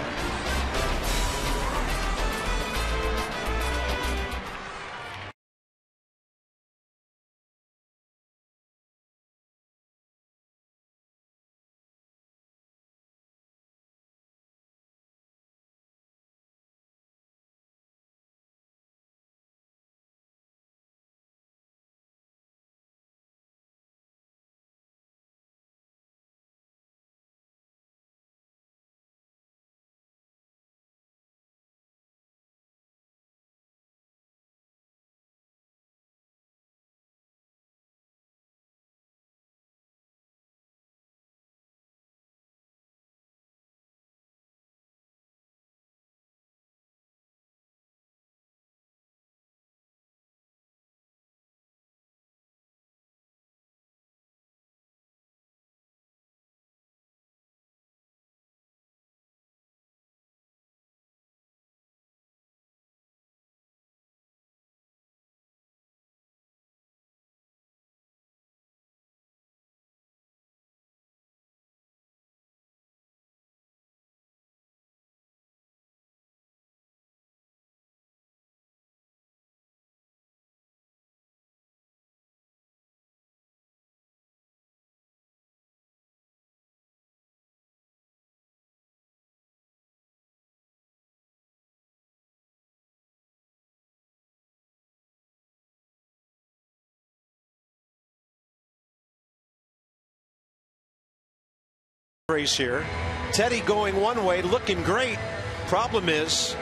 race here. Teddy going one way, looking great. Problem is,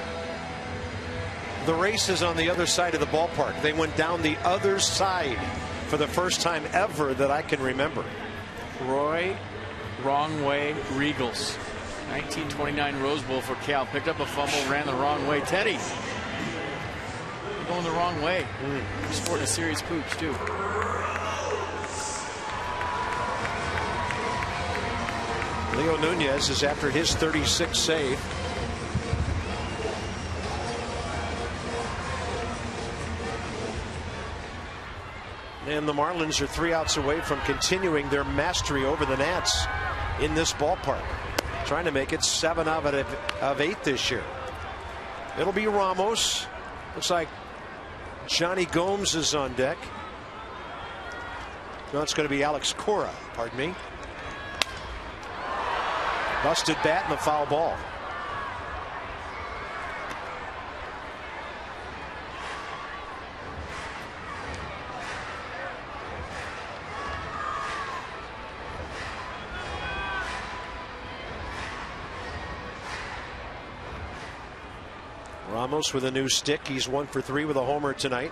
the race is on the other side of the ballpark. They went down the other side for the first time ever that I can remember. Roy, wrong way, Regals. 1929 Rose Bowl for Cal. Picked up a fumble, ran the wrong way. Teddy, you're going the wrong way. Sporting a serious pooch, too. Leo Nunez is after his 36th save. And the Marlins are 3 outs away from continuing their mastery over the Nats in this ballpark. Trying to make it 7 out of 8 this year. It'll be Ramos. Looks like Johnny Gomes is on deck. No, it's going to be Alex Cora, pardon me. Busted bat and the foul ball. Ramos with a new stick. He's 1 for 3 with a homer tonight.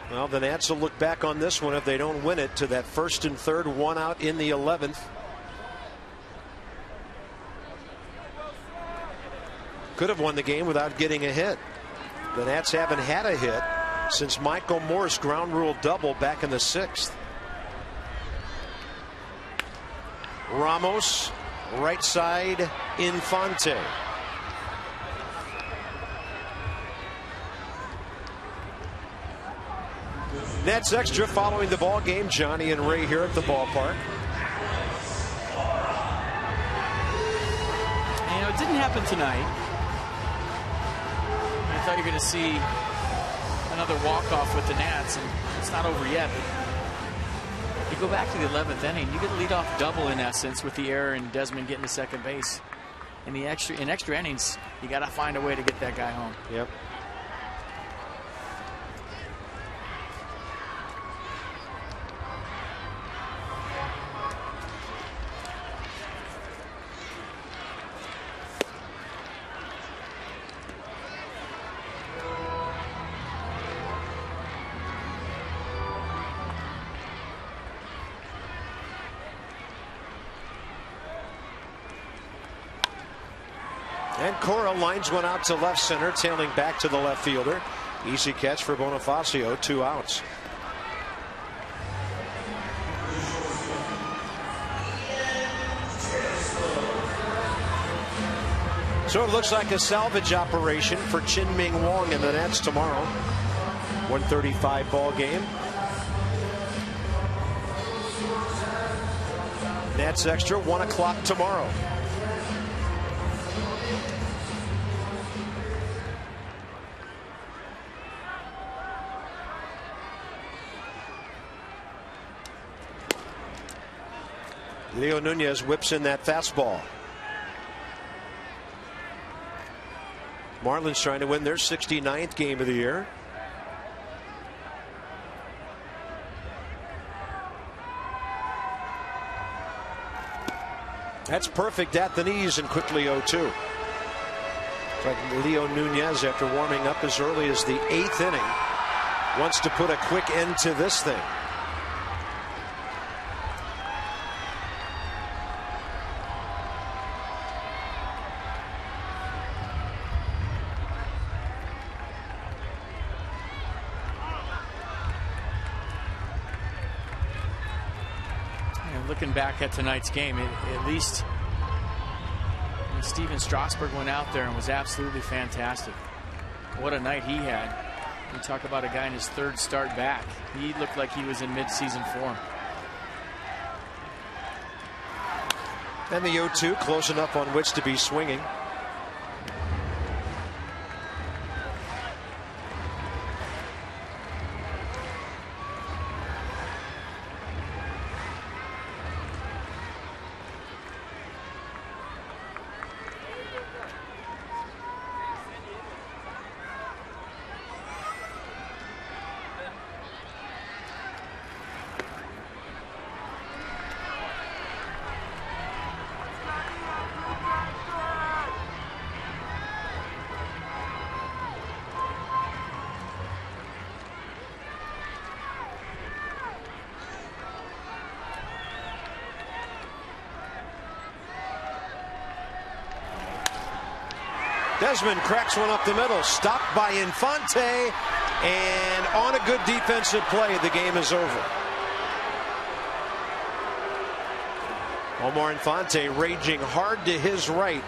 Well, the Nats will look back on this one if they don't win it to that 1st and 3rd, 1 out in the 11th. Could have won the game without getting a hit. The Nats haven't had a hit since Michael Morse ground rule double back in the 6th. Ramos, right side, Infante. Nats extra following the ball game. Johnny and Ray here at the ballpark. You know, it didn't happen tonight. I thought you were going to see another walk-off with the Nats, and it's not over yet. But you go back to the 11th inning, you get a leadoff double in essence with the error and Desmond getting to second base. In extra innings, you got to find a way to get that guy home. Yep. And Cora lines one out to left center, tailing back to the left fielder. Easy catch for Bonifacio, 2 outs. So it looks like a salvage operation for Chin Ming Wong and the Nats tomorrow. 1:35 ball game. Nats extra, 1 o'clock tomorrow. Leo Nunez whips in that fastball. Marlins trying to win their 69th game of the year. That's perfect at the knees and quickly 0-2. It's like Leo Nunez, after warming up as early as the 8th inning, wants to put a quick end to this thing. Looking back at tonight's game, at least Steven Strasburg went out there and was absolutely fantastic. What a night he had. You talk about a guy in his 3rd start back. He looked like he was in mid-season form. And the 0-2, close enough on which to be swinging. Desmond cracks one up the middle. Stopped by Infante. And on a good defensive play, the game is over. Omar Infante raging hard to his right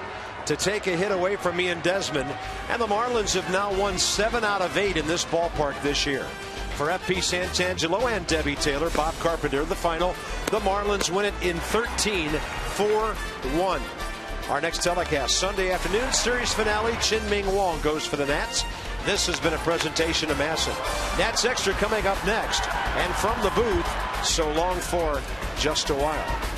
to take a hit away from Ian Desmond. And the Marlins have now won 7 out of 8 in this ballpark this year. For FP Santangelo and Debbie Taylor, Bob Carpenter, the final. The Marlins win it in 13-4-1. Our next telecast Sunday afternoon, series finale. Chin-Ming Wong goes for the Nats. This has been a presentation of Masson. Nats Extra coming up next. And from the booth, so long for just a while.